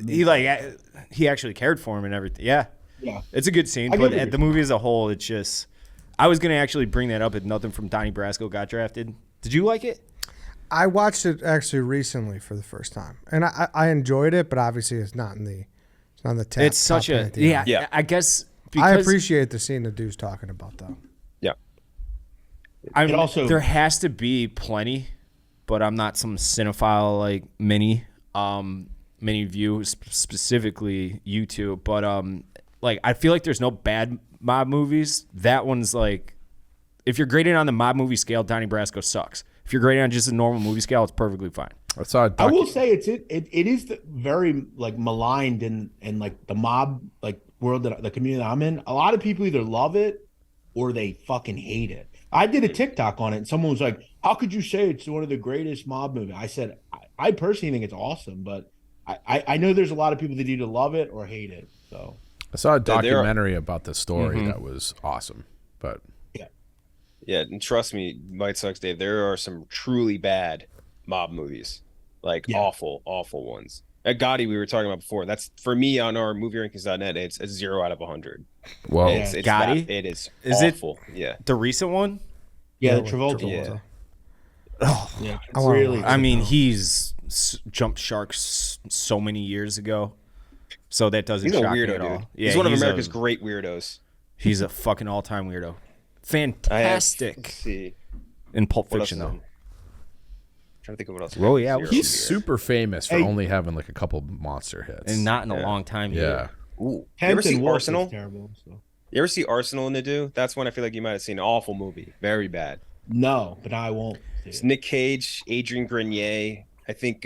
S5: actually cared for him and everything. Yeah,
S3: Yeah.
S5: it's a good scene.
S3: I
S5: But
S3: get what
S5: at the movie as a whole, it's just. I was gonna actually bring that up if nothing from Donnie Brasco got drafted. Did you like it?
S1: I watched it actually recently for the first time, and I enjoyed it, but obviously it's not in the top.
S5: It's such
S1: top
S5: a
S1: 10 at the end.
S5: yeah. I guess
S1: I
S5: because
S1: appreciate the scene the dude's talking about though.
S4: Yeah.
S5: I mean,
S3: It also-
S5: there has to be plenty, but I'm not some cinephile like many view specifically YouTube. But like I feel like there's no bad mob movies. That one's like, if you're graded on the mob movie scale, Donnie Brasco sucks. If you're graded on just a normal movie scale, it's perfectly fine.
S2: I saw a
S3: I will say it is very like maligned in like the mob like world that the community that I'm in. A lot of people either love it or they fucking hate it. I did a TikTok on it and someone was like, "How could you say it's one of the greatest mob movies?" I said, I personally think it's awesome, but I know there's a lot of people that either love it or hate it. So
S2: I saw a
S4: there are-
S2: documentary about the story that was awesome, but
S4: Yeah, and trust me, Might Sucks, Dave, there are some truly bad mob movies. Like
S3: Yeah.
S4: awful ones. At Gotti, we were talking about before. That's for me on our movierankings.net, it's a 0 out of 100.
S2: well,
S4: It's
S5: Gotti?
S4: it is
S5: Is it-
S4: awful. Yeah.
S5: The recent one,
S3: yeah, the
S1: with
S3: Travolta.
S4: Yeah.
S3: Yeah,
S1: I wanna
S3: really.
S1: watch
S5: I mean, he's jumped sharks so many years ago, so that doesn't
S4: He's a
S5: shock me
S4: weirdo,
S5: at all.
S4: dude.
S5: Yeah,
S4: he's one of America's great weirdos.
S5: He's a fucking all-time weirdo. Fantastic.
S4: Let's see.
S5: In Pulp
S4: What else
S5: Fiction,
S4: is
S5: though.
S4: in? Trying to think of what else.
S5: Oh, yeah,
S2: He's super famous for
S3: Hey.
S2: only having like a couple monster hits.
S5: And not in a long time
S2: yeah.
S5: either.
S4: Ooh. You
S3: Kent
S4: ever see
S3: and Wolf
S4: Arsenal?
S3: is terrible. So.
S4: You ever see Arsenal in the Do? That's one I feel like you might have seen. An awful movie. Very bad.
S3: No, but I won't.
S4: It's Nick Cage, Adrian Grenier. I think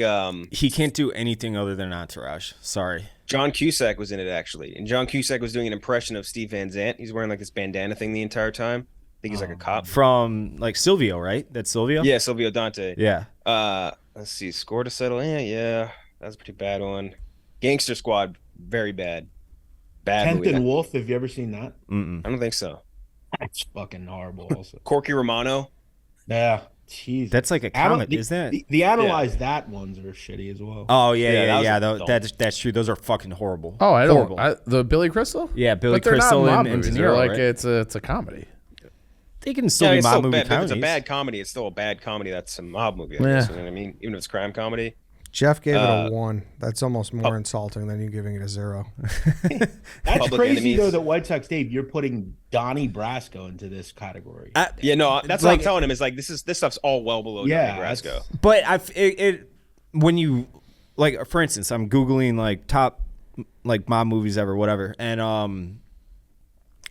S5: He can't do anything other than Entourage. Sorry.
S4: John Cusack was in it, actually. And John Cusack was doing an impression of Steve Van Zandt. He's wearing like this bandana thing the entire time. I think he's like a cop.
S5: From like Silvio, right? That's Silvio?
S4: Yeah, Silvio Dante.
S5: Yeah.
S4: Let's see. Score to Settle. Yeah. That's a pretty bad one. Gangster Squad. Very bad. Bad
S3: Kent
S4: movie.
S3: and Wolf. Have you ever seen that?
S5: Mm-mm.
S4: I don't think so.
S3: That's fucking horrible. Also.
S4: Corky Romano.
S3: Yeah. Jeez.
S5: That's like a comic, isn't it?
S3: The analyze that ones are shitty as well.
S5: Oh,
S4: Yeah,
S5: yeah.
S4: that
S5: Though,
S4: was dumb.
S5: that's true. Those are fucking horrible.
S2: Oh, I
S5: Horrible.
S2: don't. The Billy Crystal?
S5: Yeah, Billy
S2: But they're
S5: Crystal
S2: not mob
S5: and
S2: movies.
S5: De
S2: They're
S5: Niro,
S2: like
S5: right?
S2: it's a comedy.
S5: They can still
S4: Yeah,
S5: be
S4: it's
S5: mob
S4: still
S5: movie
S4: bad. If
S5: comedies.
S4: it's a bad comedy, it's still a bad comedy. That's a mob movie, I
S2: Yeah.
S4: guess. You know what I mean? Even if it's crime comedy.
S1: Jeff gave it a 1. That's almost more insulting than you giving it a 0.
S3: That's
S4: Public
S3: crazy
S4: Enemies.
S3: though that White Sox Dave, you're putting Donnie Brasco into this category.
S4: Yeah, no, that's what
S5: Like-
S4: I'm telling him. Is like this stuff's all well below
S3: Yeah,
S4: Donnie Brasco.
S5: But when you like, for instance, I'm googling like top like mob movies ever, whatever, and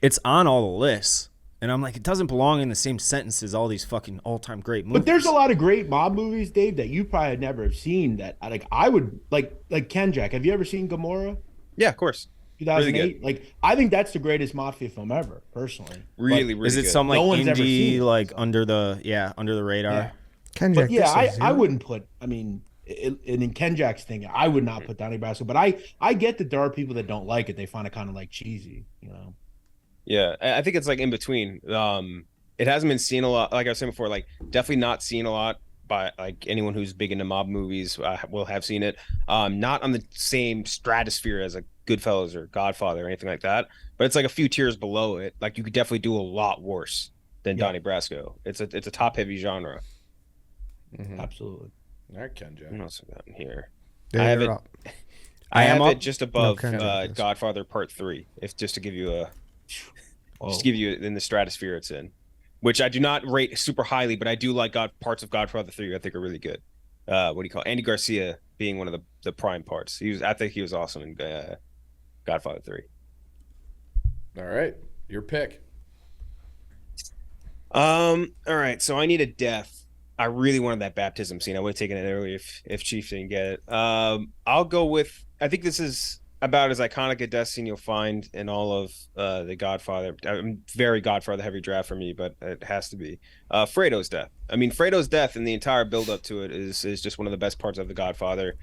S5: it's on all the lists, and I'm like, it doesn't belong in the same sentence as all these fucking all-time great movies.
S3: But there's a lot of great mob movies, Dave, that you probably never have seen. That like I would like KenJac. Have you ever seen Gomorrah?
S4: Yeah, of course.
S3: 2008. Like I think that's the greatest mafia film ever, personally.
S4: Really,
S3: But-
S4: really
S5: Is it
S4: good.
S5: some like
S3: No one's ever
S5: indie
S3: seen it,
S5: like
S3: so.
S5: under the radar?
S3: Yeah.
S1: KenJac,
S3: But yeah,
S1: this is
S3: I
S1: zero.
S3: wouldn't put. I mean, in KenJac's thing, I would not put Donnie Brasco. But I get that there are people that don't like it. They find it kind of like cheesy, you know.
S4: Yeah, I think it's like in between. It hasn't been seen a lot. Like I was saying before, like definitely not seen a lot by like anyone who's big into mob movies will have seen it. Not on the same stratosphere as a Goodfellas or Godfather or anything like that, but it's like a few tiers below it. Like you could definitely do a lot worse than Donnie Brasco. It's a top heavy genre.
S3: Absolutely.
S2: All right, KenJac.
S4: What else we got in here?
S1: Yeah,
S4: I have
S1: you're
S4: it.
S1: up.
S4: I have
S5: up?
S4: it just above
S1: KenJac is.
S4: Godfather Part 3. If just to give you a
S3: Oh,
S4: just give you in the stratosphere it's in, which I do not rate super highly, but I do like parts of Godfather 3. I think are really good. What do you call it? Andy Garcia being one of the prime parts? I think he was awesome in Godfather 3.
S2: All right, your pick.
S4: All right, so I need a death. I really wanted that baptism scene. I would have taken it earlier if Chief didn't get it. I'll go with. I think this is about as iconic a death scene you'll find in all of the Godfather. Very Godfather heavy draft for me, but it has to be Fredo's death. I mean, Fredo's death and the entire build up to it is just one of the best parts of the Godfather.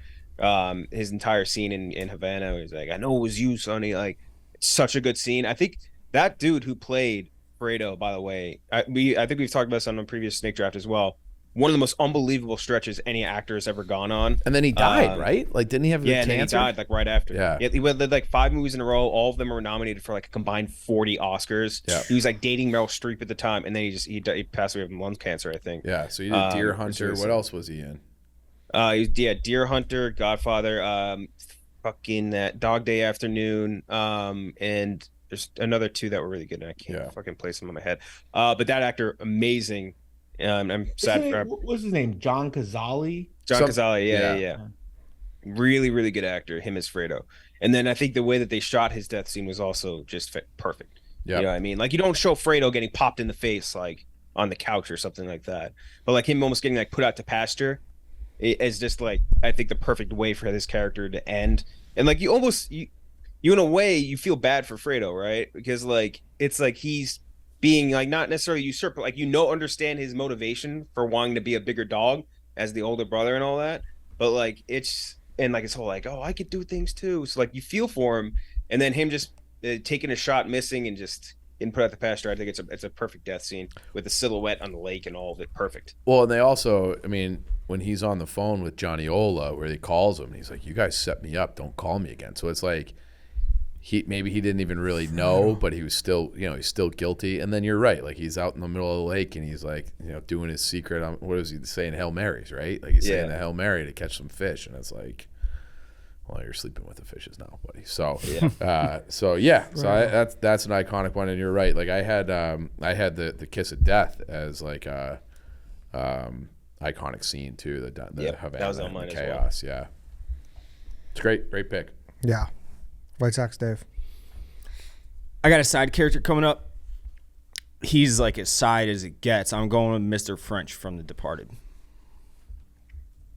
S4: His entire scene in Havana, he's like, "I know it was you, Sonny." Like, it's such a good scene. I think that dude who played Fredo, by the way, I think we've talked about this on a previous Snake Draft as well. One of the most unbelievable stretches any actor has ever gone on.
S2: And then he died, right? Like, didn't he have
S4: Yeah, and then he
S2: cancer?
S4: died like right after.
S2: Yeah.
S4: He did like 5 movies in a row. All of them were nominated for like a combined 40 Oscars.
S2: Yeah.
S4: He was like dating Meryl Streep at the time, and then he passed away from lung cancer, I think.
S2: Yeah. So he did Deer
S4: It's
S2: Hunter.
S4: really
S2: What else was he in?
S4: Deer Hunter, Godfather, fucking that Dog Day Afternoon, and there's another 2 that were really good, and I can't fucking place them in my head. But that actor, amazing. I'm sad for
S3: What was his name? John Cazale.
S4: John Cazale.
S2: yeah.
S4: Yeah. Really, really good actor. Him as Fredo. And then I think the way that they shot his death scene was also just perfect.
S2: Yeah.
S4: You know what I mean? Like, you don't show Fredo getting popped in the face like on the couch or something like that, but like him almost getting like put out to pasture is just like, I think, the perfect way for this character to end. And like you in a way you feel bad for Fredo, right? Because like it's like he's being like not necessarily usurped, but like understand his motivation for wanting to be a bigger dog as the older brother and all that. But like it's and like his whole like, oh, I could do things too. So like you feel for him, and then him just taking a shot, missing, and just getting put out the pasture. I think it's a perfect death scene with the silhouette on the lake and all of it. Perfect.
S2: Well, and they also, I mean, when he's on the phone with Johnny Ola, where he calls him, he's like, "You guys set me up. Don't call me again." So it's like maybe he didn't even really know, but he was still, he's still guilty. And then you're right, like he's out in the middle of the lake and he's like, doing his secret. What was he saying? Hail Marys, right? Like he's saying the Hail Mary to catch some fish, and it's like, Well, you're sleeping with the fishes now, buddy. So that's an iconic one, and you're right. Like I had the kiss of death as like a iconic scene too. The Havana,
S4: that was on mine as well.
S2: chaos. Yeah, it's great pick.
S1: Yeah. White Sox, Dave.
S5: I got a side character coming up. He's like as side as it gets. I'm going with Mr. French from The Departed.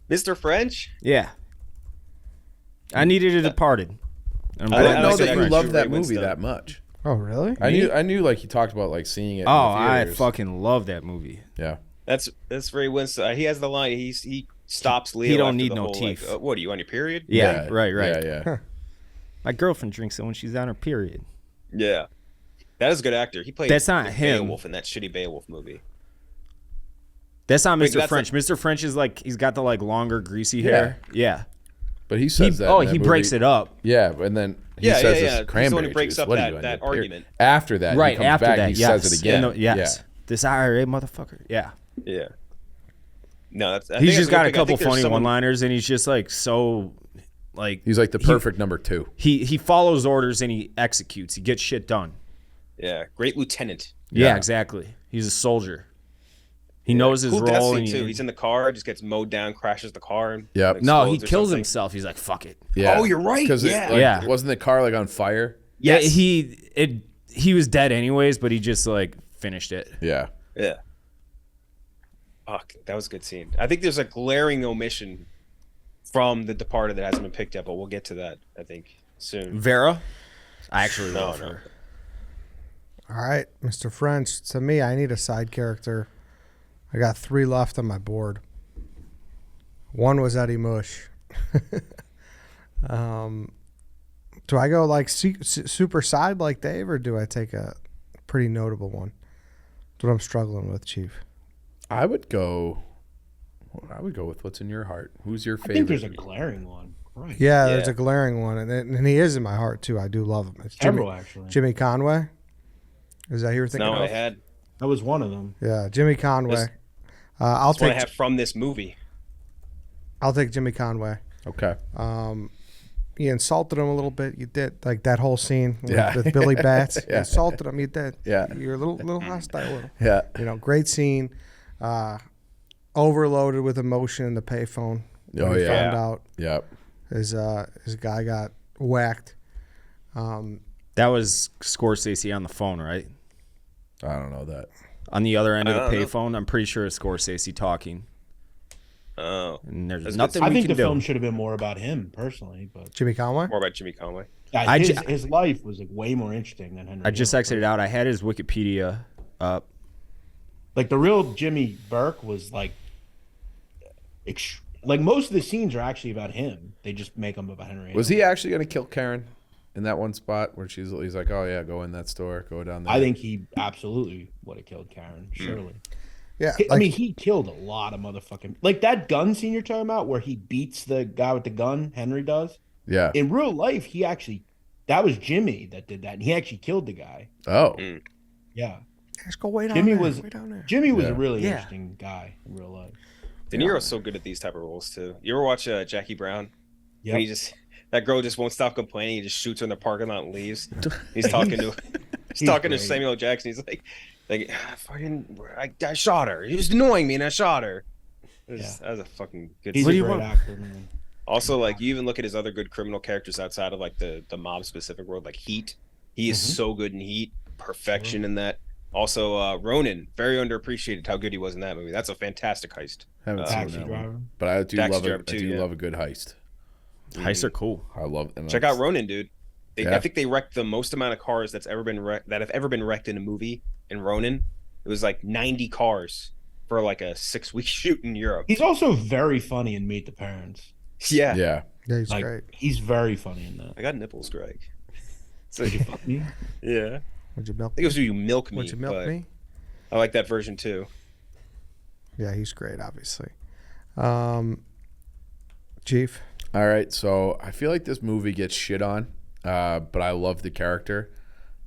S4: Mr. French?
S5: Yeah. I needed a Departed.
S2: I didn't know that you
S4: French.
S2: loved that
S4: Ray
S2: movie
S4: Winstone.
S2: that much.
S1: Oh, really?
S2: I knew like he talked about like seeing it.
S5: Oh,
S2: in the
S5: I
S2: theaters.
S5: fucking love that movie.
S2: Yeah.
S4: That's Ray Winston. He has the line. He stops Leo.
S5: He don't
S4: after
S5: need
S4: the
S5: no
S4: whole,
S5: teeth.
S4: Like, what are you on your period?
S5: Yeah, right.
S2: Yeah.
S5: My girlfriend drinks it when she's on her period.
S4: Yeah. That is a good actor. He played.
S5: That's not him.
S4: Beowulf in that shitty Beowulf movie.
S5: That's not
S4: Wait,
S5: Mr.
S4: that's
S5: French. Mr. French is like he's got the like longer greasy hair. Yeah.
S2: But he says that. in that
S5: he
S2: movie.
S5: breaks it up.
S2: Yeah, and then he
S4: Yeah,
S2: says
S4: yeah,
S2: this
S4: yeah. He's the
S2: cranberry
S4: one who breaks
S2: juice.
S4: up
S2: What are
S4: that-
S2: you on
S4: that
S2: your period?
S4: argument.
S2: After that,
S5: Right
S2: he comes
S5: after
S2: back
S5: that,
S2: and he
S5: yes.
S2: says it again.
S5: Yes. This IRA motherfucker. Yeah.
S4: Yeah. No, that's. I
S5: He's
S4: think
S5: just
S4: that's
S5: got a
S4: good pick. I
S5: couple
S4: think there's
S5: funny
S4: someone-
S5: one-liners, and he's just like so, like
S2: He's like the perfect number 2.
S5: he follows orders and he executes. He gets shit done.
S4: Yeah, great lieutenant.
S5: Yeah, exactly. He's a soldier. He knows his
S4: Cool death
S5: role.
S4: scene,
S5: And
S4: too. He's in the car, just gets mowed down, crashes the car. And
S2: Yep.
S5: no, he
S4: explodes or
S5: kills
S4: something.
S5: himself. He's like, fuck it.
S2: Yeah.
S4: Oh, you're right.
S2: 'Cause
S4: Yeah.
S5: Yeah.
S2: Wasn't the car like on fire?
S4: Yes.
S5: Yeah, he was dead anyways, but he just like finished it.
S2: Yeah.
S4: Yeah. Fuck, that was a good scene. I think there's a glaring omission from The Departed that hasn't been picked up, but we'll get to that, I think, soon.
S5: Vera, I actually
S4: No,
S5: love
S4: no.
S5: her.
S1: All right, Mr. French. To me, I need a side character. I got 3 left on my board. One was Eddie Mush. Do I go like super side like Dave, or do I take a pretty notable one? That's what I'm struggling with, Chief.
S2: I would go with what's in your heart. Who's your
S3: I
S2: favorite?
S3: think there's a glaring one. Right.
S1: Yeah, there's
S4: Yeah.
S1: a glaring one, and he is in my heart too. I do love him. It's
S3: Several, actually.
S1: Jimmy Conway. Is that who you're thinking
S4: No,
S1: of?
S4: I had.
S3: That was one of them.
S1: Yeah, Jimmy Conway.
S4: This-
S1: I'll
S4: That's what I
S1: take
S4: have from this movie.
S1: I'll take Jimmy Conway.
S2: Okay.
S1: You insulted him a little bit. You did, like that whole scene with Billy Bats. You
S2: Yeah.
S1: insulted him. You did.
S2: Yeah.
S1: You're a little hostile with him.
S2: Yeah.
S1: You know, great scene. Overloaded with emotion in the payphone.
S2: Oh,
S1: When he
S2: yeah.
S1: found out
S2: Yep.
S1: his guy got whacked.
S5: That was Scorsese on the phone, right?
S2: I don't know that.
S5: On the other end of
S4: I
S5: the
S4: don't know.
S5: payphone, I'm pretty sure it's Scorsese talking,
S4: Oh.
S5: and there's
S4: That's
S5: nothing
S3: I
S5: we
S3: think
S5: can
S3: the
S5: do.
S3: film should have been more about him personally, but
S1: Jimmy Conway.
S4: More about Jimmy Conway.
S5: I
S3: his life was like way more interesting than Henry.
S5: I just
S3: Hill.
S5: exited out. I had his Wikipedia up.
S3: Like the real Jimmy Burke was like most of the scenes are actually about him. They just make them about Henry.
S2: Was
S3: Hill.
S2: he actually going to kill Karen in that one spot where he's like, oh yeah, go in that store, go down there?
S3: I think he absolutely would have killed Karen. Surely.
S1: Yeah.
S3: I mean, he killed a lot of motherfucking like that gun scene you're talking about, where he beats the guy with the gun. Henry does.
S2: Yeah.
S3: In real life, that was Jimmy that did that, and he actually killed the guy.
S2: Oh.
S3: Yeah,
S1: Let's go way down
S3: Jimmy
S1: there.
S3: was
S1: way down there.
S3: Jimmy was
S2: Yeah.
S3: a really
S5: Yeah.
S3: interesting guy in real life.
S4: De Niro's so good at these type of roles too. You ever watch Jackie Brown?
S3: Yeah,
S4: When he just that girl just won't stop complaining. He just shoots her in the parking lot and leaves. He's talking to
S3: he's
S4: talking to
S3: great.
S4: Samuel L. Jackson. He's like fucking I shot her. He was annoying me and I shot her. That was a fucking good.
S3: He's
S4: scene.
S3: a great actor, man.
S4: Also, like you even look at his other good criminal characters outside of like the mob specific world, like Heat. He is so good in Heat. Perfection in that. Also, Ronin, very underappreciated how good he was in that movie. That's a fantastic heist.
S2: Haven't seen
S3: Taxi
S2: that
S3: driver.
S2: one. But I do
S4: Taxi
S2: love
S4: Driver
S2: it.
S4: too,
S2: I do
S4: yeah.
S2: love a good heist.
S5: Heists are cool.
S2: I love and
S4: Check out Ronin, dude.
S2: Yeah.
S4: I think they wrecked the most amount of cars that have ever been wrecked in a movie in Ronin. It was like 90 cars for like a 6-week shoot in Europe.
S3: He's also very funny in Meet the Parents.
S4: Yeah.
S2: Yeah.
S1: Yeah, he's
S3: Like
S1: great.
S3: he's very funny in that.
S4: I got nipples, Greg. So,
S3: Did you fuck me?
S4: yeah.
S1: Would you milk?
S4: I think it was you milk me.
S1: Would you milk
S4: but
S1: me?
S4: I like that version too.
S1: Yeah, he's great. Obviously. Chief.
S2: All right, so I feel like this movie gets shit on, but I love the character.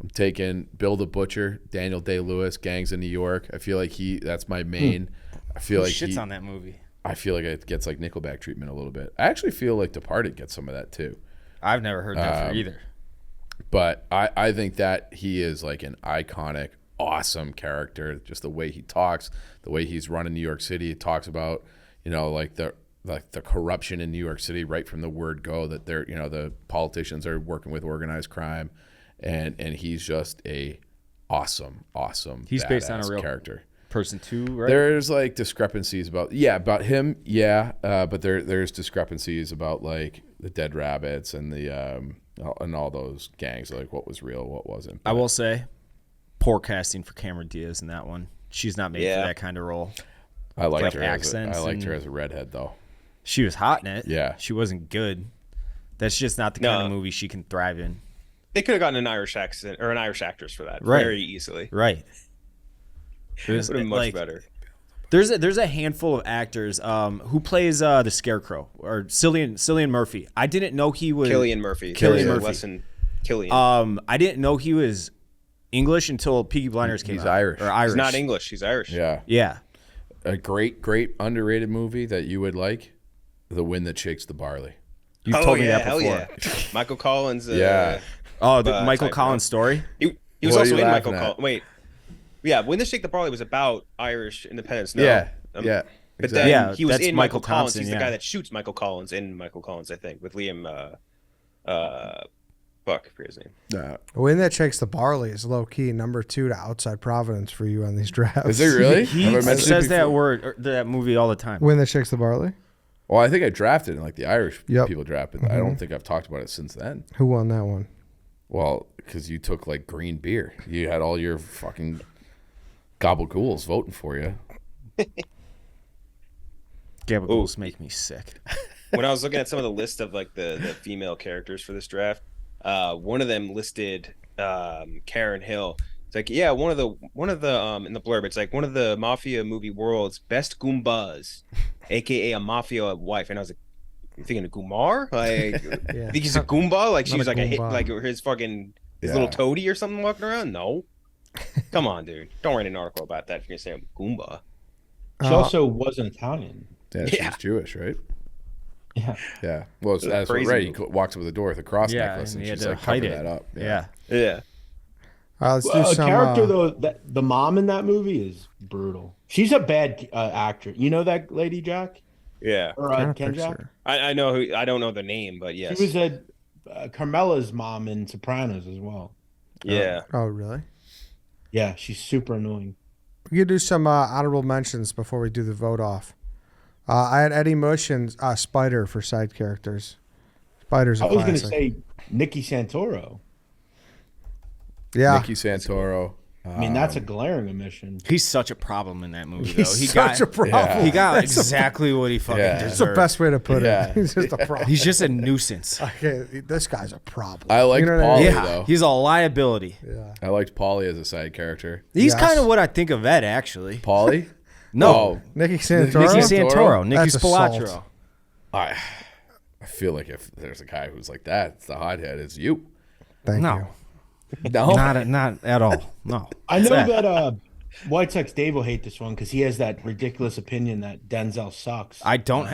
S2: I'm taking Bill the Butcher, Daniel Day-Lewis, Gangs of New York. I feel like that's my main. I feel
S5: Who
S2: like
S5: shits on that movie?
S2: I feel like it gets like Nickelback treatment a little bit. I actually feel like Departed gets some of that too.
S5: I've never heard that for either.
S2: But I think that he is like an iconic, awesome character. Just the way he talks, the way he's running New York City. He talks about, like the corruption in New York City right from the word go, that they're, the politicians are working with organized crime, and he's just a awesome
S5: He's based on a real
S2: character.
S5: Person too, right?
S2: There's like discrepancies about him, but there's discrepancies about like the Dead Rabbits and the and all those gangs, like what was real, what wasn't.
S5: I will say, poor casting for Cameron Diaz in that one. She's not made for that kind of role.
S2: I liked
S5: Like
S2: her.
S5: accents
S2: I liked her as a redhead though.
S5: She was hot in it.
S2: Yeah,
S5: she wasn't good. That's just not the kind of movie she can thrive in.
S4: They could have gotten an Irish accent or an Irish actress for that very easily.
S5: Right.
S4: It would have been much better.
S5: There's a handful of actors who plays the Scarecrow or Cillian Murphy. I didn't know he was
S4: Cillian Murphy.
S5: I didn't know he was English until Peaky Blinders came out.
S2: He's Irish.
S5: Or Irish.
S4: He's not English. He's Irish.
S5: Yeah.
S2: A great underrated movie that you would like, The Wind That Shakes the Barley.
S5: You've told me that before.
S4: Hell yeah. Michael Collins.
S5: The Michael Collins story?
S4: He was also in Michael Collins. Wait. Yeah, When the Shake the Barley was about Irish independence. No.
S2: Yeah.
S4: But then he was
S5: that's
S4: in Michael Collins.
S5: Thompson,
S4: He's the guy that shoots Michael Collins in Michael Collins, I think, with Liam. I forget his name.
S1: When That Shakes the Barley is low key number 2 to Outside Providence for you on these drafts.
S2: Is it really?
S5: He says that that movie all the time.
S1: When That Shakes the Barley.
S2: Well, I think I drafted it like the Irish
S1: Yep.
S2: people drafted. I don't think I've talked about it since then.
S1: Who won that one?
S2: Well, because you took like green beer. You had all your fucking gabagools voting for you.
S5: Gabagools make me sick.
S4: When I was looking at some of the list of like the female characters for this draft, one of them listed Karen Hill. It's like, yeah, one of the in the blurb, it's like one of the mafia movie world's best goombas, aka a mafia wife. And I was like, you thinking of Gumar? Like, think he's a Goomba? Like she was like a hit, like his fucking little toady or something walking around? No. Come on, dude. Don't write an article about that if you're gonna say a Goomba.
S3: She also was an Italian.
S2: Yeah, she's Jewish, right?
S3: Yeah.
S2: Yeah. Well, that's right. He walks up the door with a cross necklace, and
S5: he had
S2: she's
S5: to
S2: like
S5: hide
S2: covering
S5: it.
S2: that up.
S4: Yeah.
S1: All right, let's do
S3: A
S1: some
S3: character though, the mom in that movie is brutal. She's a bad actor. You know that lady, Jack?
S4: Yeah.
S3: Or KenJac?
S4: I know who. I don't know the name, but yes.
S3: She was Carmela's mom in Sopranos as well.
S4: Yeah.
S1: Oh, really?
S3: Yeah, she's super annoying.
S1: We could do some honorable mentions before we do the vote off. I had Eddie Mush and Spider for side characters. Spider's a
S3: I was going to
S1: classic.
S3: say Nikki Santoro.
S1: Yeah.
S2: Nikki Santoro.
S3: I mean, that's a glaring omission.
S5: He's such a problem in that movie, though.
S1: He's such a problem.
S5: He got exactly what he fucking deserved.
S1: That's the best way to put
S2: Yeah.
S1: it. He's just a problem.
S5: He's just a nuisance.
S1: Okay, this guy's a problem.
S2: I liked
S1: You know what I mean?
S2: Paulie, though.
S5: He's a liability.
S1: Yeah.
S2: I liked Paulie as a side character.
S5: He's
S1: Yes.
S5: kind of what I think of Ed, actually.
S2: Paulie?
S5: No.
S2: Oh,
S1: Nikki Santoro.
S5: Nicky Santoro. Nicky
S1: That's assault.
S5: Spilatro.
S2: I feel like if there's a guy who's like that, it's the hothead. It's you.
S1: Thank
S5: No.
S1: you.
S2: No.
S5: Not at all. No.
S3: I know that White Sox Dave will hate this one because he has that ridiculous opinion that Denzel sucks.
S5: I don't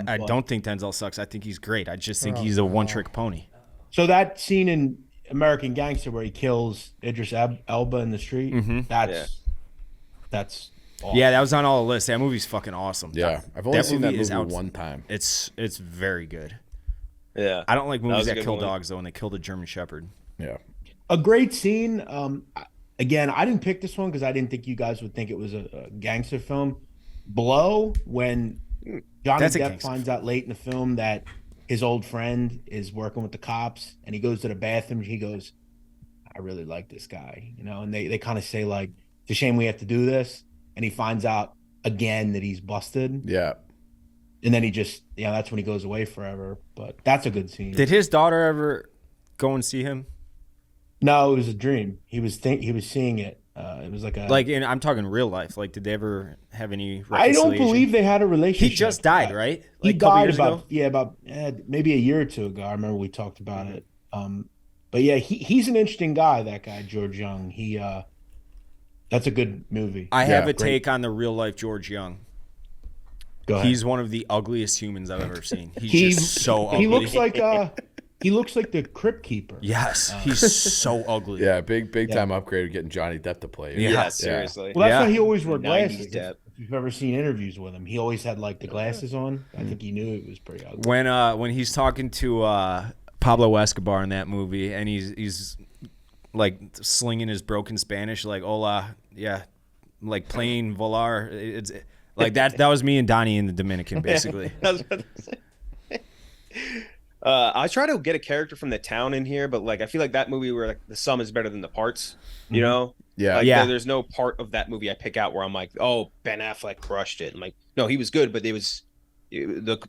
S5: think Denzel sucks. I think he's great. I just think he's a one-trick pony.
S3: So that scene in American Gangster where he kills Idris Elba in the street, that's awesome.
S5: Yeah, that was on all the lists. That movie's fucking awesome.
S2: Yeah. I've only seen that
S5: is
S2: movie one time.
S5: It's very good.
S4: Yeah.
S5: I don't like movies
S4: was a
S5: that
S4: good
S5: kill
S4: one.
S5: dogs, though, and they killed a German Shepherd.
S2: Yeah.
S3: A great scene. Again, I didn't pick this one because I didn't think you guys would think it was a gangster film. Blow, when Johnny
S5: That's a
S3: Depp
S5: gangster
S3: finds out late in the film that his old friend is working with the cops, and he goes to the bathroom. He goes, "I really like this guy," and they kind of say like, "It's a shame we have to do this," and he finds out again that he's busted,
S2: Yeah.
S3: and then he just that's when he goes away forever. But that's a good scene.
S5: Did his daughter ever go and see him?
S3: No, it was a dream. He was seeing it. It was like a
S5: I'm talking real life. Like, did they ever have any
S3: I don't
S5: reconciliation?
S3: believe they had a relationship.
S5: He just died, right?
S3: He
S5: Like, a couple
S3: died
S5: years
S3: about
S5: ago?
S3: maybe a year or two ago. I remember we talked about it. But yeah, he's an interesting guy. That guy George Young. He that's a good movie.
S5: I have a
S3: great.
S5: take on the real life George Young.
S3: Go ahead.
S5: He's one of the ugliest humans I've ever seen. He's just so ugly.
S3: He looks like the Crypt Keeper.
S5: Yes, he's so ugly.
S2: Yeah, big time upgrade of getting Johnny Depp to play.
S4: Yeah, seriously.
S3: Well, that's
S5: Yeah.
S3: why he always wore
S4: 90s
S3: glasses.
S4: Depp.
S3: If you've ever seen interviews with him, he always had like the glasses on. I think he knew it was pretty ugly.
S5: When he's talking to Pablo Escobar in that movie, and he's like slinging his broken Spanish, like "Hola," yeah, like playing volar. It's like that. That was me and Donnie in the Dominican, basically.
S4: I was about to say. I try to get a character from the town in here, but like I feel like that movie where like the sum is better than the parts. You know?
S2: Yeah.
S4: Like,
S5: Yeah.
S4: There's no part of that movie I pick out where I'm like, oh, Ben Affleck crushed it. I'm like, no, he was good, but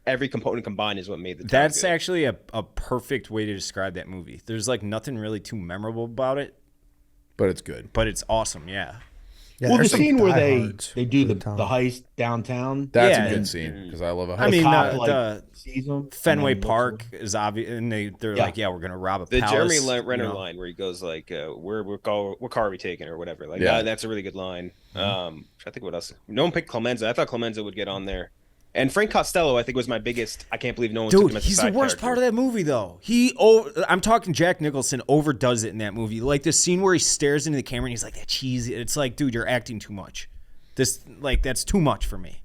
S4: every component combined is what made the town
S5: That's
S4: good.
S5: actually a perfect way to describe that movie. There's like nothing really too memorable about it,
S2: But it's good.
S5: but it's awesome. Yeah.
S1: Yeah,
S3: Well, the
S1: there's some
S3: scene where
S1: diehards
S3: they do
S1: for
S3: the
S1: town.
S3: heist downtown.
S2: That's
S5: Yeah,
S2: a good
S3: and-
S2: scene because I love a
S5: I mean,
S3: cop,
S5: the
S3: sees him,
S5: Fenway
S3: and then
S5: Park is obvious, and they're
S3: Yeah.
S5: like, yeah, we're gonna rob a
S4: The
S5: palace.
S4: Jeremy Renner
S5: you know?
S4: line where he goes like, what car are we taking or whatever. Like
S2: Yeah.
S4: that's a really good line. I think what else? No one picked Clemenza. I thought Clemenza would get on there. And Frank Costello, I think, was my biggest. I can't believe no one took
S5: Dude,
S4: him as a
S5: he's the
S4: side
S5: worst
S4: character.
S5: part of that movie, though. I'm talking Jack Nicholson overdoes it in that movie. Like the scene where he stares into the camera and he's like that cheesy. It's like, dude, you're acting too much. That's too much for me.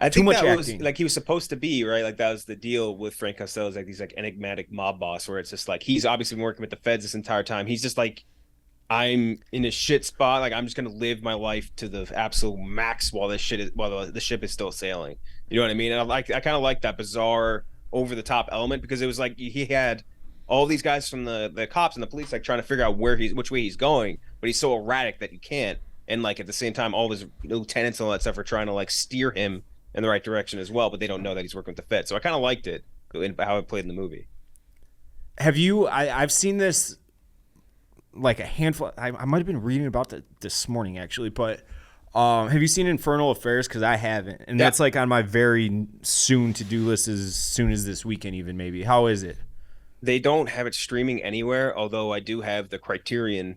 S4: I think
S5: much
S4: that was
S5: acting.
S4: like he was supposed to be, right? Like that was the deal with Frank Costello, is like he's like enigmatic mob boss, where it's just like he's obviously been working with the feds this entire time. He's just like, I'm in a shit spot. Like I'm just gonna live my life to the absolute max while the ship is still sailing. You know what I mean? And I kind of like that bizarre, over the top element because it was like he had all these guys from the cops and the police like trying to figure out which way he's going, but he's so erratic that you can't. And like at the same time, all his lieutenants and all that stuff are trying to like steer him in the right direction as well, but they don't know that he's working with the Fed. So I kind of liked it in how it played in the movie.
S5: Have you? I've seen this like a handful. I might have been reading about this morning actually, but have you seen Infernal Affairs? Because I haven't, and that's like on my very soon to do list as soon as this weekend, even maybe. How is it?
S4: They don't have it streaming anywhere, although I do have the Criterion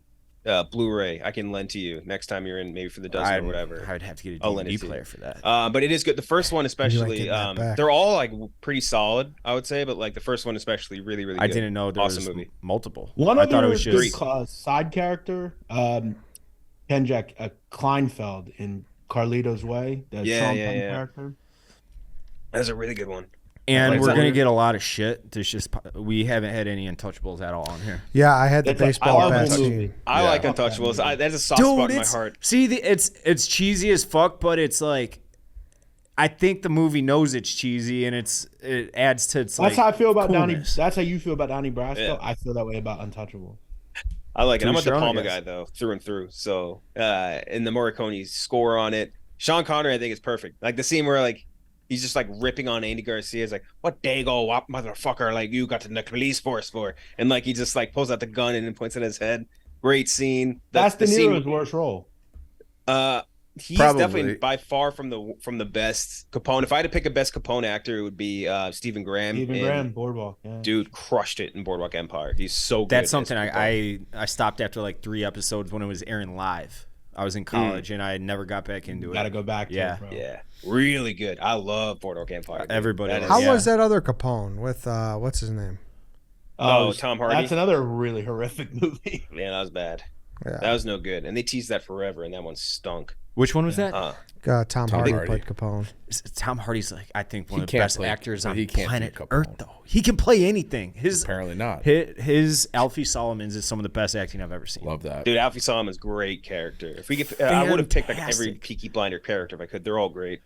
S4: Blu-ray I can lend to you next time you're in, maybe for the dozen or whatever.
S5: I'd have to get a
S4: I'll lend it
S5: DVD
S4: to you.
S5: player for that.
S4: But it is good. The first one especially,
S1: getting that back.
S4: they're all like pretty solid, I would say, but like the first one especially really, really good.
S5: I didn't know there
S4: awesome
S5: was
S4: movie.
S5: multiple.
S3: One
S5: I
S3: other
S5: thought it was just
S3: side character, KenJac Kleinfeld in Carlito's Way, the Sean Penn character.
S4: That's a really good one.
S5: And
S3: Like
S5: we're
S3: that.
S5: gonna get a lot of shit. There's just we haven't had any Untouchables at all on here.
S1: Yeah, I had the
S3: It's a
S1: baseball
S3: horrible
S1: bat
S3: movie.
S1: scene.
S4: I
S2: Yeah.
S4: like Untouchables. That's a soft spot in my
S5: it's
S4: heart.
S5: see it's cheesy as fuck, but it's like I think the movie knows it's cheesy and it adds to its
S3: That's
S5: like
S3: how I feel about Donnie.
S5: coolness.
S3: That's how you feel about Donnie Brasco.
S4: Yeah.
S3: I feel that way about Untouchable.
S4: I like it. I'm a
S5: Touche
S4: De
S5: on it,
S4: Palma
S5: guys.
S4: guy though, through and through. So, and the Morricone score on it, Sean Connery, I think is perfect. Like the scene where like he's just like ripping on Andy Garcia. Is like, what dago wop motherfucker like you got to the police force for? And like he just like pulls out the gun and then points it at his head. Great scene.
S3: That's De
S4: the
S3: Niro's
S4: scene.
S3: worst role.
S4: He's
S2: Probably.
S4: definitely by far from the best Capone. If I had to pick a best Capone actor, it would be Stephen Graham.
S3: Stephen
S4: And
S3: Graham, Boardwalk. Yeah.
S4: dude crushed it in Boardwalk Empire. He's so good.
S5: That's
S4: as
S5: something
S4: Capone.
S5: I stopped after like 3 episodes when it was airing live. I was in college and I never got back into it.
S3: Gotta go back to
S5: Yeah.
S3: it, bro.
S4: Yeah, really good. I love Boardwalk Empire. dude.
S5: Everybody
S4: That
S5: loves
S4: is-
S1: How
S5: Yeah.
S1: was that other Capone with what's his name?
S4: Oh, Tom Hardy?
S3: That's another really horrific movie.
S4: Man, that was bad.
S1: Yeah.
S4: That was no good. And they teased that forever, and that one stunk.
S5: Which one was that?
S1: Tom Hardy
S2: Hardy.
S1: played Capone.
S5: Tom Hardy's like I think one
S2: He
S5: of the
S2: can't
S5: best
S2: play-
S5: actors
S2: but
S5: on
S2: he can't
S5: planet
S2: play Capone.
S5: Earth though. He can play anything.
S2: Apparently not.
S5: His Alfie Solomons is some of the best acting I've ever seen.
S2: Love that.
S4: Dude, Alfie Solomon's great character. If we could, I would have picked like every
S5: Fantastic.
S4: Peaky Blinder character if I could. They're all great.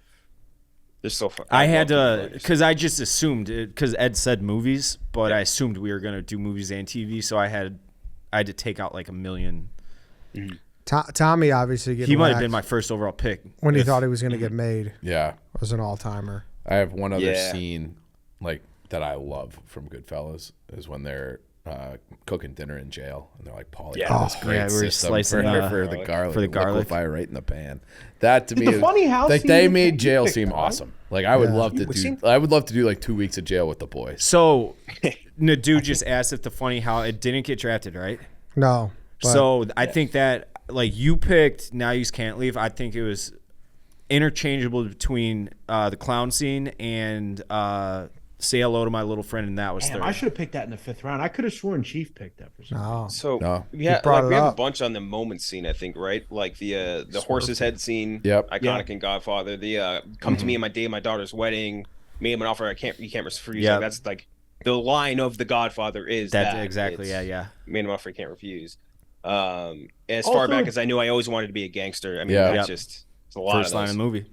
S4: They're so fun.
S5: I had
S4: love Peaky
S5: to
S4: Blinders.
S5: because I just assumed because Ed said movies, but I assumed we were gonna do movies and TV, so I had to take out like a million.
S1: Tommy obviously getting
S5: He might have
S1: whacked
S5: been my first overall pick.
S1: when he thought he was going to get made.
S2: Yeah.
S1: Was an all timer.
S2: I have one other
S4: Yeah.
S2: scene like that I love from Goodfellas is when they're cooking dinner in jail and they're like, Paulie,
S4: Yeah.
S2: got this
S5: Oh,
S2: great
S5: yeah, where he's
S2: system
S5: slicing
S2: for,
S5: the
S2: for the garlic,
S5: for the garlic.
S2: liquefy right in the pan. That to me,
S3: the
S2: is,
S3: funny house
S2: like
S3: scene
S2: they
S3: was
S2: made jail
S3: fantastic,
S2: seem
S3: right?
S2: awesome. Like I would love to
S4: It
S2: do.
S4: seemed-
S2: I would love to do like 2 weeks of jail with the boys.
S5: So Nadu just asked if the funny how it didn't get drafted, right?
S1: No. But
S5: So I think that like you picked Now You Can't Leave. I think it was interchangeable between the clown scene and say hello to my little friend, and that was
S3: Damn,
S5: third.
S3: I should have picked that in the 5th round. I could have sworn Chief picked that for some reason.
S1: No.
S4: So
S2: No.
S4: yeah,
S1: brought
S4: like we
S1: it
S4: have
S1: up.
S4: a bunch on the moment scene, I think, right? Like the horse's head scene,
S2: Yep.
S4: iconic in Godfather. The come to me on my day of my daughter's wedding, made him an offer you can't refuse.
S5: Yeah.
S4: Like, that's like the line of the Godfather is
S5: That
S4: that
S5: exactly,
S4: It's,
S5: yeah.
S4: made him an offer you can't refuse. As
S3: Also-
S4: far back as I knew, I always wanted to be a gangster. I mean,
S2: Yeah.
S4: that's
S5: Yep.
S4: just it's a lot
S5: First
S4: of
S5: line
S4: those.
S5: of the movie.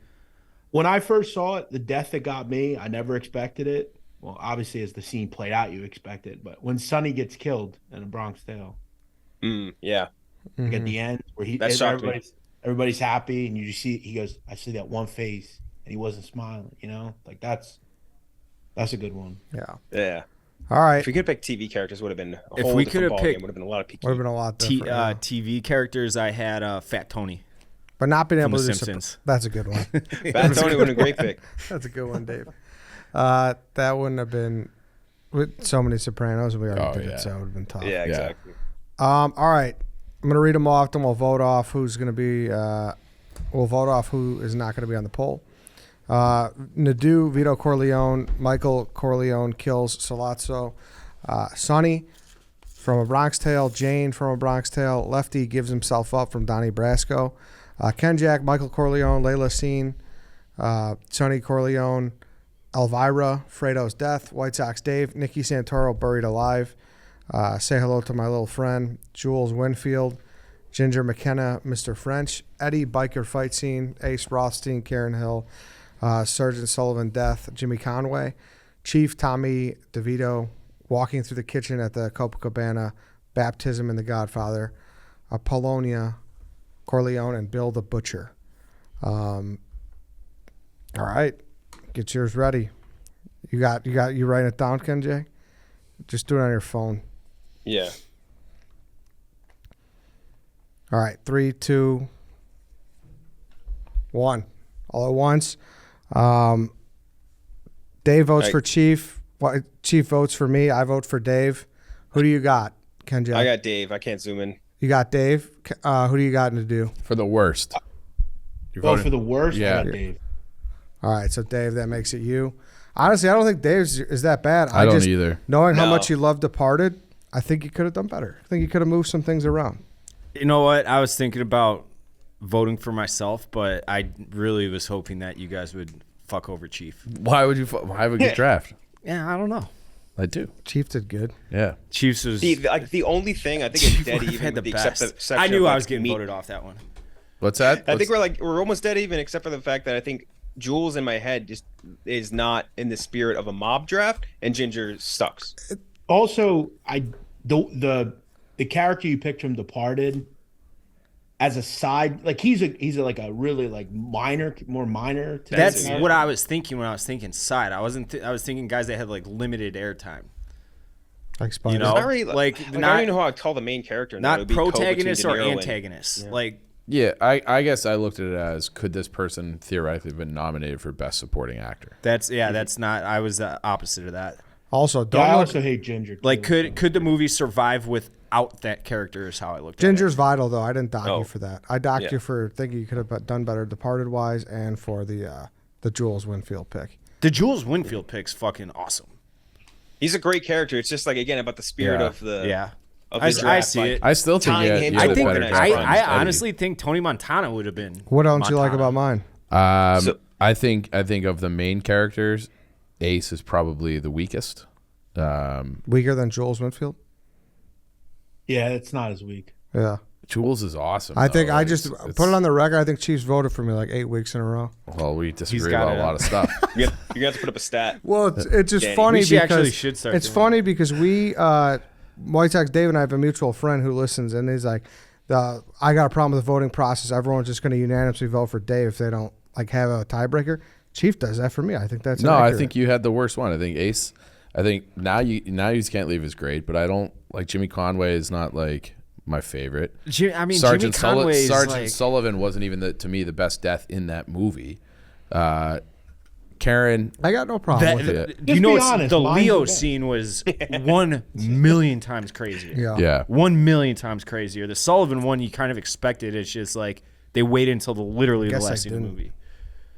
S3: When I first saw it, the death that got me, I never expected it. Well, obviously, as the scene played out, you expect it. But when Sonny gets killed in A Bronx Tale,
S4: Yeah,
S3: like at the end, where
S4: That shocked me.
S3: everybody's happy, and you just see he goes, "I see that one face," and he wasn't smiling. Like that's a good one.
S1: Yeah.
S4: yeah.
S1: All right.
S4: If we could pick TV characters, would have been a
S5: If
S4: whole
S5: we
S4: different
S5: could have
S4: ballgame.
S5: picked-
S4: Would have been a lot of
S1: Would have
S4: PQ.
S1: been a lot different. yeah.
S5: TV characters, I had Fat Tony.
S1: But not being
S5: from
S1: able
S5: The
S1: to do
S5: Simpsons.
S1: That's a good one.
S4: Bad Tony would have been a great pick.
S1: That's a good one, Dave. That wouldn't have been with so many Sopranos. We already
S2: Oh,
S1: did
S2: yeah.
S1: it, so it would have been tough.
S4: Yeah, exactly.
S1: All right. I'm going to read them off, then we'll vote off who's going to be. We'll vote off who is not going to be on the poll. Nadu, Vito Corleone, Michael Corleone kills Salazzo. Sonny from A Bronx Tale, Jane from A Bronx Tale, Lefty gives himself up from Donnie Brasco. KenJac, Michael Corleone, Layla Scene, Sonny Corleone, Elvira, Fredo's death, White Sox Dave, Nicky Santoro buried alive. Say hello to my little friend, Jules Winfield, Ginger McKenna, Mr. French, Eddie biker fight scene, Ace Rothstein, Karen Hill, Sergeant Sullivan death, Jimmy Conway, Chief Tommy DeVito walking through the kitchen at the Copacabana, baptism in The Godfather, Apollonia, Corleone, and Bill the Butcher. All right, get yours ready. You writing it down, KenJac? Just do it on your phone.
S4: Yeah.
S1: All right, 3, 2, 1. All at once. Dave votes for Chief. Chief votes for me. I vote for Dave. Who do you got, KenJac?
S4: I got Dave. I can't zoom in.
S1: You got Dave. Who do you got to do?
S2: For the worst. You're
S3: Vote
S2: voting-
S3: for the worst.
S2: Yeah.
S3: I got Dave.
S1: All right, so Dave, that makes it you. Honestly, I don't think Dave's is that bad.
S2: I don't either.
S1: Knowing how
S4: No.
S1: much you love Departed, I think you could have done better. I think you could have moved some things around.
S5: You know what? I was thinking about voting for myself, but I really was hoping that you guys would fuck over Chief.
S2: Why would you? Why would you draft?
S5: Yeah, I don't know.
S2: I do.
S1: Chief did good.
S2: Yeah.
S5: Chiefs was.
S4: The only thing I think
S5: Chief
S4: it's dead
S5: would have
S4: even
S5: had the
S4: with the
S5: best.
S4: except
S5: I knew
S4: of,
S5: I
S4: like,
S5: was getting
S4: me.
S5: voted off that one.
S2: What's that?
S4: I think we're almost dead even, except for the fact that I think Jules in my head just is not in the spirit of a mob draft, and Ginger sucks.
S3: Also, the character you picked from Departed as a side, like he's like a really like more minor. To
S5: That's
S3: this
S5: what I was thinking when I was thinking side. I wasn't. I was thinking guys that had like limited airtime.
S1: Like Spider.
S5: You know,
S4: Not really,
S5: like
S4: I don't
S5: not
S4: even know how I'd call the main character. It
S5: not
S4: would be co between
S5: protagonist
S4: De
S5: or
S4: Niro and-
S5: antagonist.
S4: Yeah.
S5: Like
S2: Yeah, I guess I looked at it as could this person theoretically have been nominated for best supporting actor?
S5: that's not. I was the opposite of that.
S1: Also,
S3: Yeah,
S1: don't
S3: I
S1: look.
S3: also hate Ginger.
S5: Like
S3: too.
S5: could the movie survive without that character? Is how I looked at
S1: Ginger's vital though. I didn't dock
S4: Oh.
S1: you for that. I docked
S4: Yeah.
S1: you for thinking you could have done better Departed wise, and for the Jules Winfield pick.
S5: it. The Jules Winfield pick's fucking awesome.
S4: He's a great character. It's just like again about the spirit
S2: Yeah.
S4: of the
S5: Yeah.
S4: Of
S5: I
S4: the draft,
S5: see
S4: like,
S5: it.
S2: I still think
S4: tying
S2: you
S4: him
S2: had
S4: to
S2: a
S4: the
S2: better
S4: organized
S2: draft
S4: crime.
S2: than Eddie.
S5: honestly think Tony Montana would have been.
S1: What don't you like
S5: Montana.
S1: about mine?
S2: Um,
S4: So-
S2: I think of the main characters, Ace is probably the weakest.
S1: Weaker than Jules Winfield?
S3: Yeah, it's not as weak.
S1: Yeah.
S2: Jules is awesome.
S1: I think
S2: though.
S1: I
S2: It's-
S1: just
S2: it's-
S1: put it on the record. I think Chiefs voted for me like 8 weeks in a row.
S2: Well, we disagree
S5: got
S2: about
S5: it.
S2: a lot of stuff.
S4: you're gonna have to put up a stat.
S1: Well, it's just
S4: Danny.
S1: funny
S5: We should
S1: because
S5: actually should start
S1: it's
S5: doing
S1: funny because we White Sox Dave and I have a mutual friend who listens, and he's like, I got a problem with the voting process. Everyone's just going to unanimously vote for Dave if they don't like have a tiebreaker. Chief does that for me. I think that's
S2: No, I
S1: inaccurate.
S2: think you had the worst one. I think Ace. I think now you just can't leave is great, but I don't like Jimmy Conway is not like my favorite.
S5: I mean,
S2: Sergeant
S5: Jimmy Conway is
S2: Sergeant
S5: like,
S2: Sullivan wasn't even to me the best death in that movie. Karen,
S1: I got no problem with it.
S5: you
S3: Just
S5: know,
S3: be
S5: it's,
S3: honest,
S5: the
S3: mine's
S5: Leo
S3: the best.
S5: scene was 1,000,000 times crazier.
S1: Yeah.
S2: yeah,
S5: 1,000,000 times crazier. The Sullivan one you kind of expected. It's just like they waited until literally the
S1: Guess I
S5: last scene of the
S1: didn't.
S5: movie.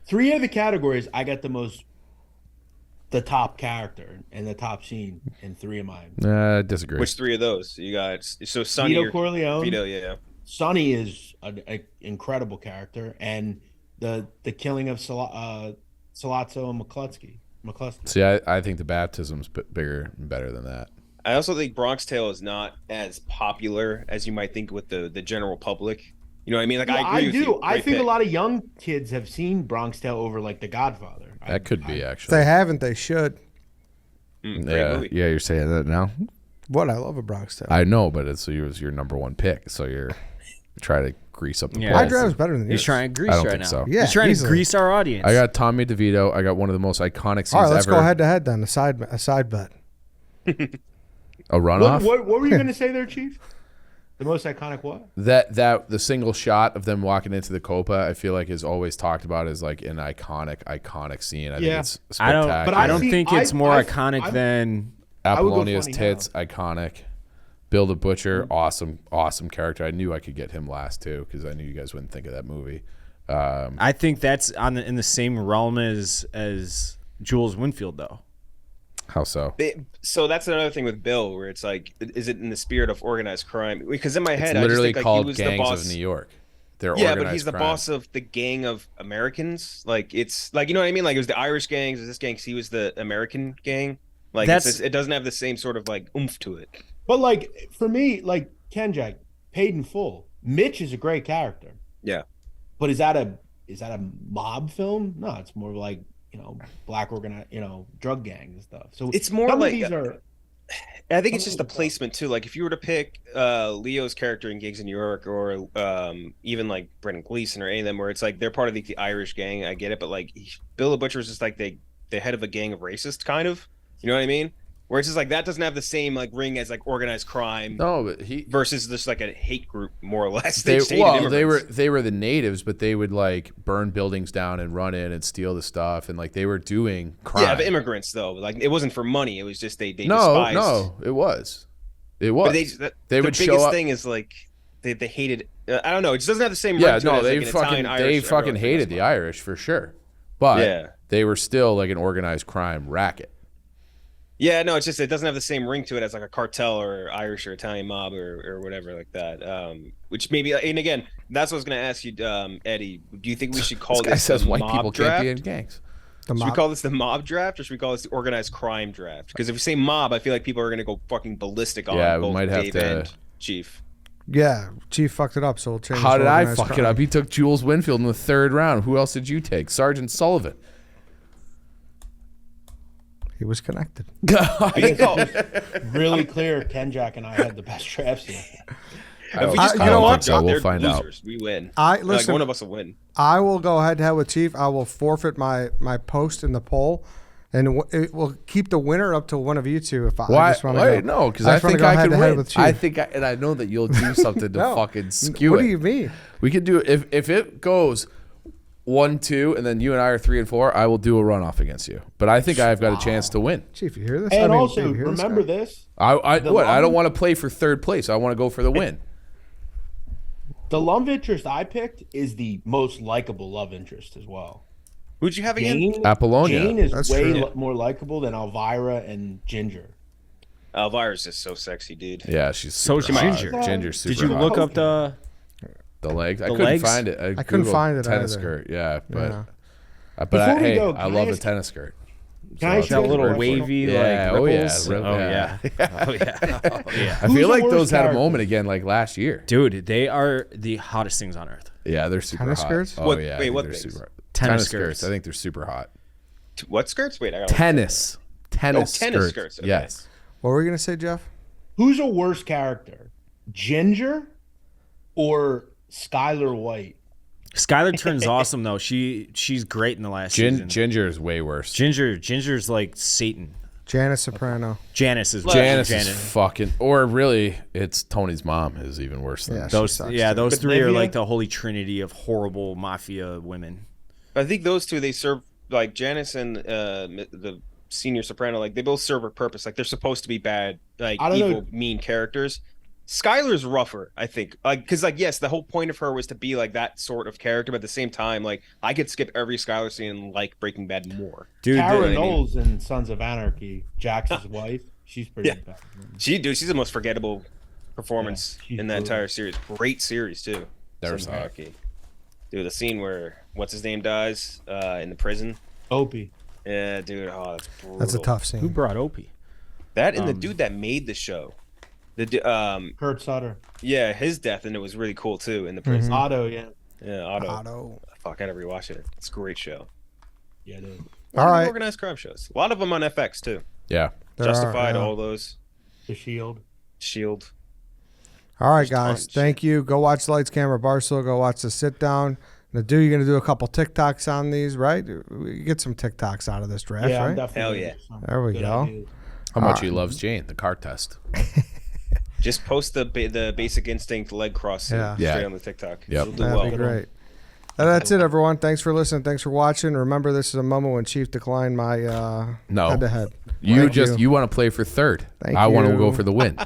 S3: 3 of the categories, I got the top character and the top scene in 3 of mine.
S2: I disagree.
S4: Which 3 of those? You got so Sonny
S3: Vito Corleone.
S4: Vito, yeah.
S3: Sonny is an incredible character, and the killing of Salazzo and McCluskey.
S2: See, I think the baptism's bigger and better than that.
S4: I also think Bronx Tale is not as popular as you might think with the general public. You know what I mean? Like,
S3: Yeah,
S4: I agree with you.
S3: I
S4: Great
S3: think
S4: pick.
S3: a lot of young kids have seen Bronx Tale over like The Godfather.
S2: That could be
S1: If
S2: actually.
S1: they haven't, they should.
S4: Great
S2: Yeah,
S4: movie.
S2: yeah, you're saying that now.
S1: What? I love a Bronx Tale.
S2: I know, but it was your number one pick, so you're trying to grease up the
S5: Yeah.
S1: My
S2: polls.
S1: drive's better than yours.
S5: He's trying to grease
S2: I don't
S5: right
S2: think
S5: now.
S2: so.
S1: Yeah,
S5: He's trying
S1: easily.
S5: to grease our audience.
S2: I got Tommy DeVito. I got one of the most iconic scenes
S1: All right, let's
S2: ever.
S1: go head to head then. A side bet.
S2: A runoff.
S3: What were you going to say there, Chief? The most iconic what?
S2: That the single shot of them walking into the Copa, I feel like is always talked about as like an iconic scene. I think
S3: Yeah.
S2: it's
S5: I don't.
S2: spectacular.
S3: But
S5: I don't
S3: see,
S5: think it's more
S3: I've-
S5: iconic than.
S3: I would go
S2: Apollonia's
S3: funny
S2: tits, iconic. Bill the Butcher, awesome character. I knew I could get him last too because I knew you guys wouldn't think of that movie.
S5: I think that's in the same realm as Jules Winfield though.
S2: How so?
S4: So that's another thing with Bill, where it's like, is it in the spirit of organized crime? Because in my
S2: It's
S4: head, I
S2: literally
S4: just think like
S2: called
S4: he was the
S2: Gangs
S4: boss
S2: of New York. They're
S4: Yeah,
S2: organized
S4: but he's the
S2: crime.
S4: boss of the gang of Americans. Like, it's like, you know what I mean? Like, it was the Irish gangs, it was this gang, 'cause he was the American gang. Like, it doesn't have the same sort of like oomph to it.
S3: But like for me, like KenJac, Paid in Full. Mitch is a great character.
S4: Yeah.
S3: But is that a mob film? No, it's more like, black organized, drug gangs and stuff. So
S4: It's more
S3: some of
S4: like
S3: these are
S4: I think it's just the placement too. Like if you were to pick Leo's character in Gigs in New York, or even like Brendan Gleeson or any of them, where it's like they're part of the Irish gang, I get it, but like Bill the Butcher is just like the head of a gang of racists, kind of. You know what I mean? Where it's just like that doesn't have the same like ring as like organized crime.
S2: No, but he
S4: versus just like a hate group, more or less.
S2: they
S4: just hated
S2: they
S4: immigrants.
S2: were the natives, but they would like burn buildings down and run in and steal the stuff, and like they were doing crime.
S4: Yeah, the immigrants though, like it wasn't for money. It was just they
S2: no,
S4: despised.
S2: it was.
S4: But
S2: they
S4: the
S2: would show
S4: biggest
S2: up.
S4: thing is like they hated. I don't know. It just doesn't have the same.
S2: Yeah,
S4: ring to
S2: no,
S4: it as,
S2: they
S4: like, an
S2: fucking
S4: Italian,
S2: they
S4: Irish,
S2: fucking
S4: everyone
S2: hated
S4: thinks
S2: the
S4: about.
S2: Irish for sure, but
S4: Yeah.
S2: they were still like an organized crime racket.
S4: Yeah, no, it's just it doesn't have the same ring to it as like a cartel or Irish or Italian mob or whatever like that. Which maybe, and again, that's what I was gonna ask you, Eddie. Do you think we should call
S2: This guy
S4: this
S2: says
S4: the
S2: white
S4: mob
S2: people
S4: draft?
S2: can't be in gangs.
S1: The
S4: Should we
S1: mob.
S4: call this the mob draft, or should we call this the organized crime draft? Because if we say mob, I feel like people are gonna go fucking ballistic on
S2: Yeah, we
S4: both
S2: might have
S4: Dave
S2: to-
S4: and Chief.
S1: Yeah, Chief fucked it up, so we'll change.
S2: How
S1: it to
S2: did I
S1: organized
S2: fuck it
S1: crime.
S2: up? He took Jules Winfield in the 3rd round. Who else did you take? Sergeant Sullivan.
S1: He was connected.
S3: really clear. KenJac and I had the best drafts here.
S4: If we
S2: I
S4: just
S2: don't
S4: call
S1: know
S4: them
S1: what?
S4: mob draft,
S2: We'll
S4: they're
S2: find out.
S4: losers. We win.
S1: I
S4: Like
S1: listen.
S4: one of us will win.
S1: I will go head to head with Chief. I will forfeit my post in the poll, and it will keep the winner up to one of you two. If I
S2: Why?
S1: just wanna
S2: Wait,
S1: go-
S2: no, because I
S1: just wanna
S2: think
S1: go
S2: I
S1: head
S2: could
S1: to head
S2: win.
S1: with Chief.
S2: I think, and I know that you'll do something to
S1: No.
S2: fucking skew
S1: What
S2: it.
S1: do you mean?
S2: We could do if it goes 1-2, and then you and I are 3 and 4. I will do a runoff against you, but I think I've got a chance to win.
S1: Chief, you hear this?
S3: And
S1: I mean,
S3: also,
S1: you hear this
S3: remember
S1: guy?
S3: this:
S2: I
S3: The
S2: what? I don't
S3: London-
S2: want to play for 3rd place. I want to go for the win.
S3: the love interest I picked is the most likable love interest as well.
S4: Who'd you have again?
S3: Jane,
S2: Apollonia.
S3: Jane is
S1: That's
S3: way
S1: true.
S3: more likable than Elvira and Ginger.
S4: Elvira's just so sexy, dude.
S2: Yeah, she's
S5: So
S2: super hot.
S5: ginger.
S2: Ginger's super
S5: Did you
S2: hot.
S5: look up the?
S2: The legs? I
S5: The
S2: couldn't
S5: legs?
S2: find it.
S1: I couldn't
S2: Googled
S1: find it
S2: tennis
S1: either.
S2: skirt. Yeah, but
S1: Yeah.
S3: Before we
S2: hey,
S3: go,
S2: I
S3: can
S2: love
S3: I
S2: a
S3: ask-
S2: tennis skirt.
S3: Can I ask you
S5: That
S3: guys a
S5: little
S3: question?
S5: wavy
S2: Yeah,
S5: like
S2: oh yeah,
S5: ripples.
S2: rip-
S5: Oh
S2: yeah.
S5: yeah. Oh yeah. Oh yeah.
S2: I
S3: Who's
S2: feel
S3: the
S2: like
S3: worst
S2: those had a
S3: character?
S2: moment again, like last year.
S5: Dude, they are the hottest things on earth.
S2: Yeah, they're super
S1: Tennis
S2: hot.
S1: skirts?
S2: Oh
S4: What-
S2: yeah, I
S4: wait,
S2: think
S4: what
S2: they're
S4: things?
S2: super hot.
S5: Tennis
S2: skirts.
S5: skirts.
S2: I think they're super hot.
S4: What skirts? Wait, I got
S2: Tennis
S4: tennis
S2: skirts.
S4: skirts, okay.
S2: Yes.
S1: What were you gonna say, Jeff?
S3: Who's a worse character, Ginger or Skylar White?
S5: Skylar turns awesome though. She's great in the last season.
S2: Ginger is way worse.
S5: Ginger's like Satan.
S1: Janice Soprano.
S5: Janice is
S2: Janice is fucking, or really, it's Tony's mom is even worse than
S1: Yeah,
S2: that.
S1: she
S5: Those
S1: sucks,
S5: yeah,
S1: too.
S5: those
S3: But
S5: three are
S3: Livia?
S5: like the holy trinity of horrible mafia women.
S4: I think those two, they serve, like Janice and the senior soprano, like they both serve a purpose. Like they're supposed to be bad, like
S3: I don't know.
S4: evil, mean characters. Skylar's rougher, I think. Because yes, the whole point of her was to be like that sort of character, but at the same time, like I could skip every Skylar scene and like Breaking Bad more.
S5: Dude,
S3: Tara
S4: I mean?
S3: Knowles in Sons of Anarchy, Jax's wife. She's pretty bad.
S4: She's the most forgettable performance
S3: she's
S4: in that
S3: brutal.
S4: entire series. Great series too.
S2: There's
S4: Sons of
S2: that.
S4: Anarchy. Dude, the scene where what's his name dies in the prison.
S3: Opie.
S4: Yeah, dude. Oh, that's brutal.
S1: That's a tough
S5: Who
S1: scene.
S5: brought Opie?
S4: That and the dude that made the show.
S3: Kurt Sutter.
S4: Yeah, his death and it was really cool too in the prison.
S3: Otto, yeah.
S4: Yeah, Otto.
S1: Otto.
S4: Fuck, I gotta rewatch it. It's a great show.
S3: Yeah, dude.
S1: All right.
S4: Organized crime shows. A lot of them on FX too.
S2: Yeah.
S1: There are,
S4: Justified,
S1: yeah.
S4: all those.
S3: The Shield.
S4: Shield.
S1: All right,
S4: There's
S1: guys.
S4: tons.
S1: Thank you. Go watch Lights, Camera, Barstool. Go watch the sit down. Nadu, you're gonna do a couple TikToks on these, right? We get some TikToks out of this draft,
S3: Yeah, I'm
S1: right?
S3: definitely.
S4: Hell
S3: gonna
S4: yeah.
S3: do some
S1: There we
S3: good
S1: go.
S3: ideas.
S2: How much he loves Jane, the car test.
S4: Just post the Basic Instinct leg cross scene
S1: Yeah.
S4: straight
S2: Yeah.
S4: on the TikTok.
S2: Yep.
S4: It'll do
S1: That'd
S4: well.
S1: be great. And that's it, everyone. Thanks for listening. Thanks for watching. Remember, this is a moment when Chief declined my
S2: No.
S1: head-to-head.
S2: You
S1: Thank
S2: just you want to play for third.
S1: Thank
S2: I want to
S1: you.
S2: go for the win.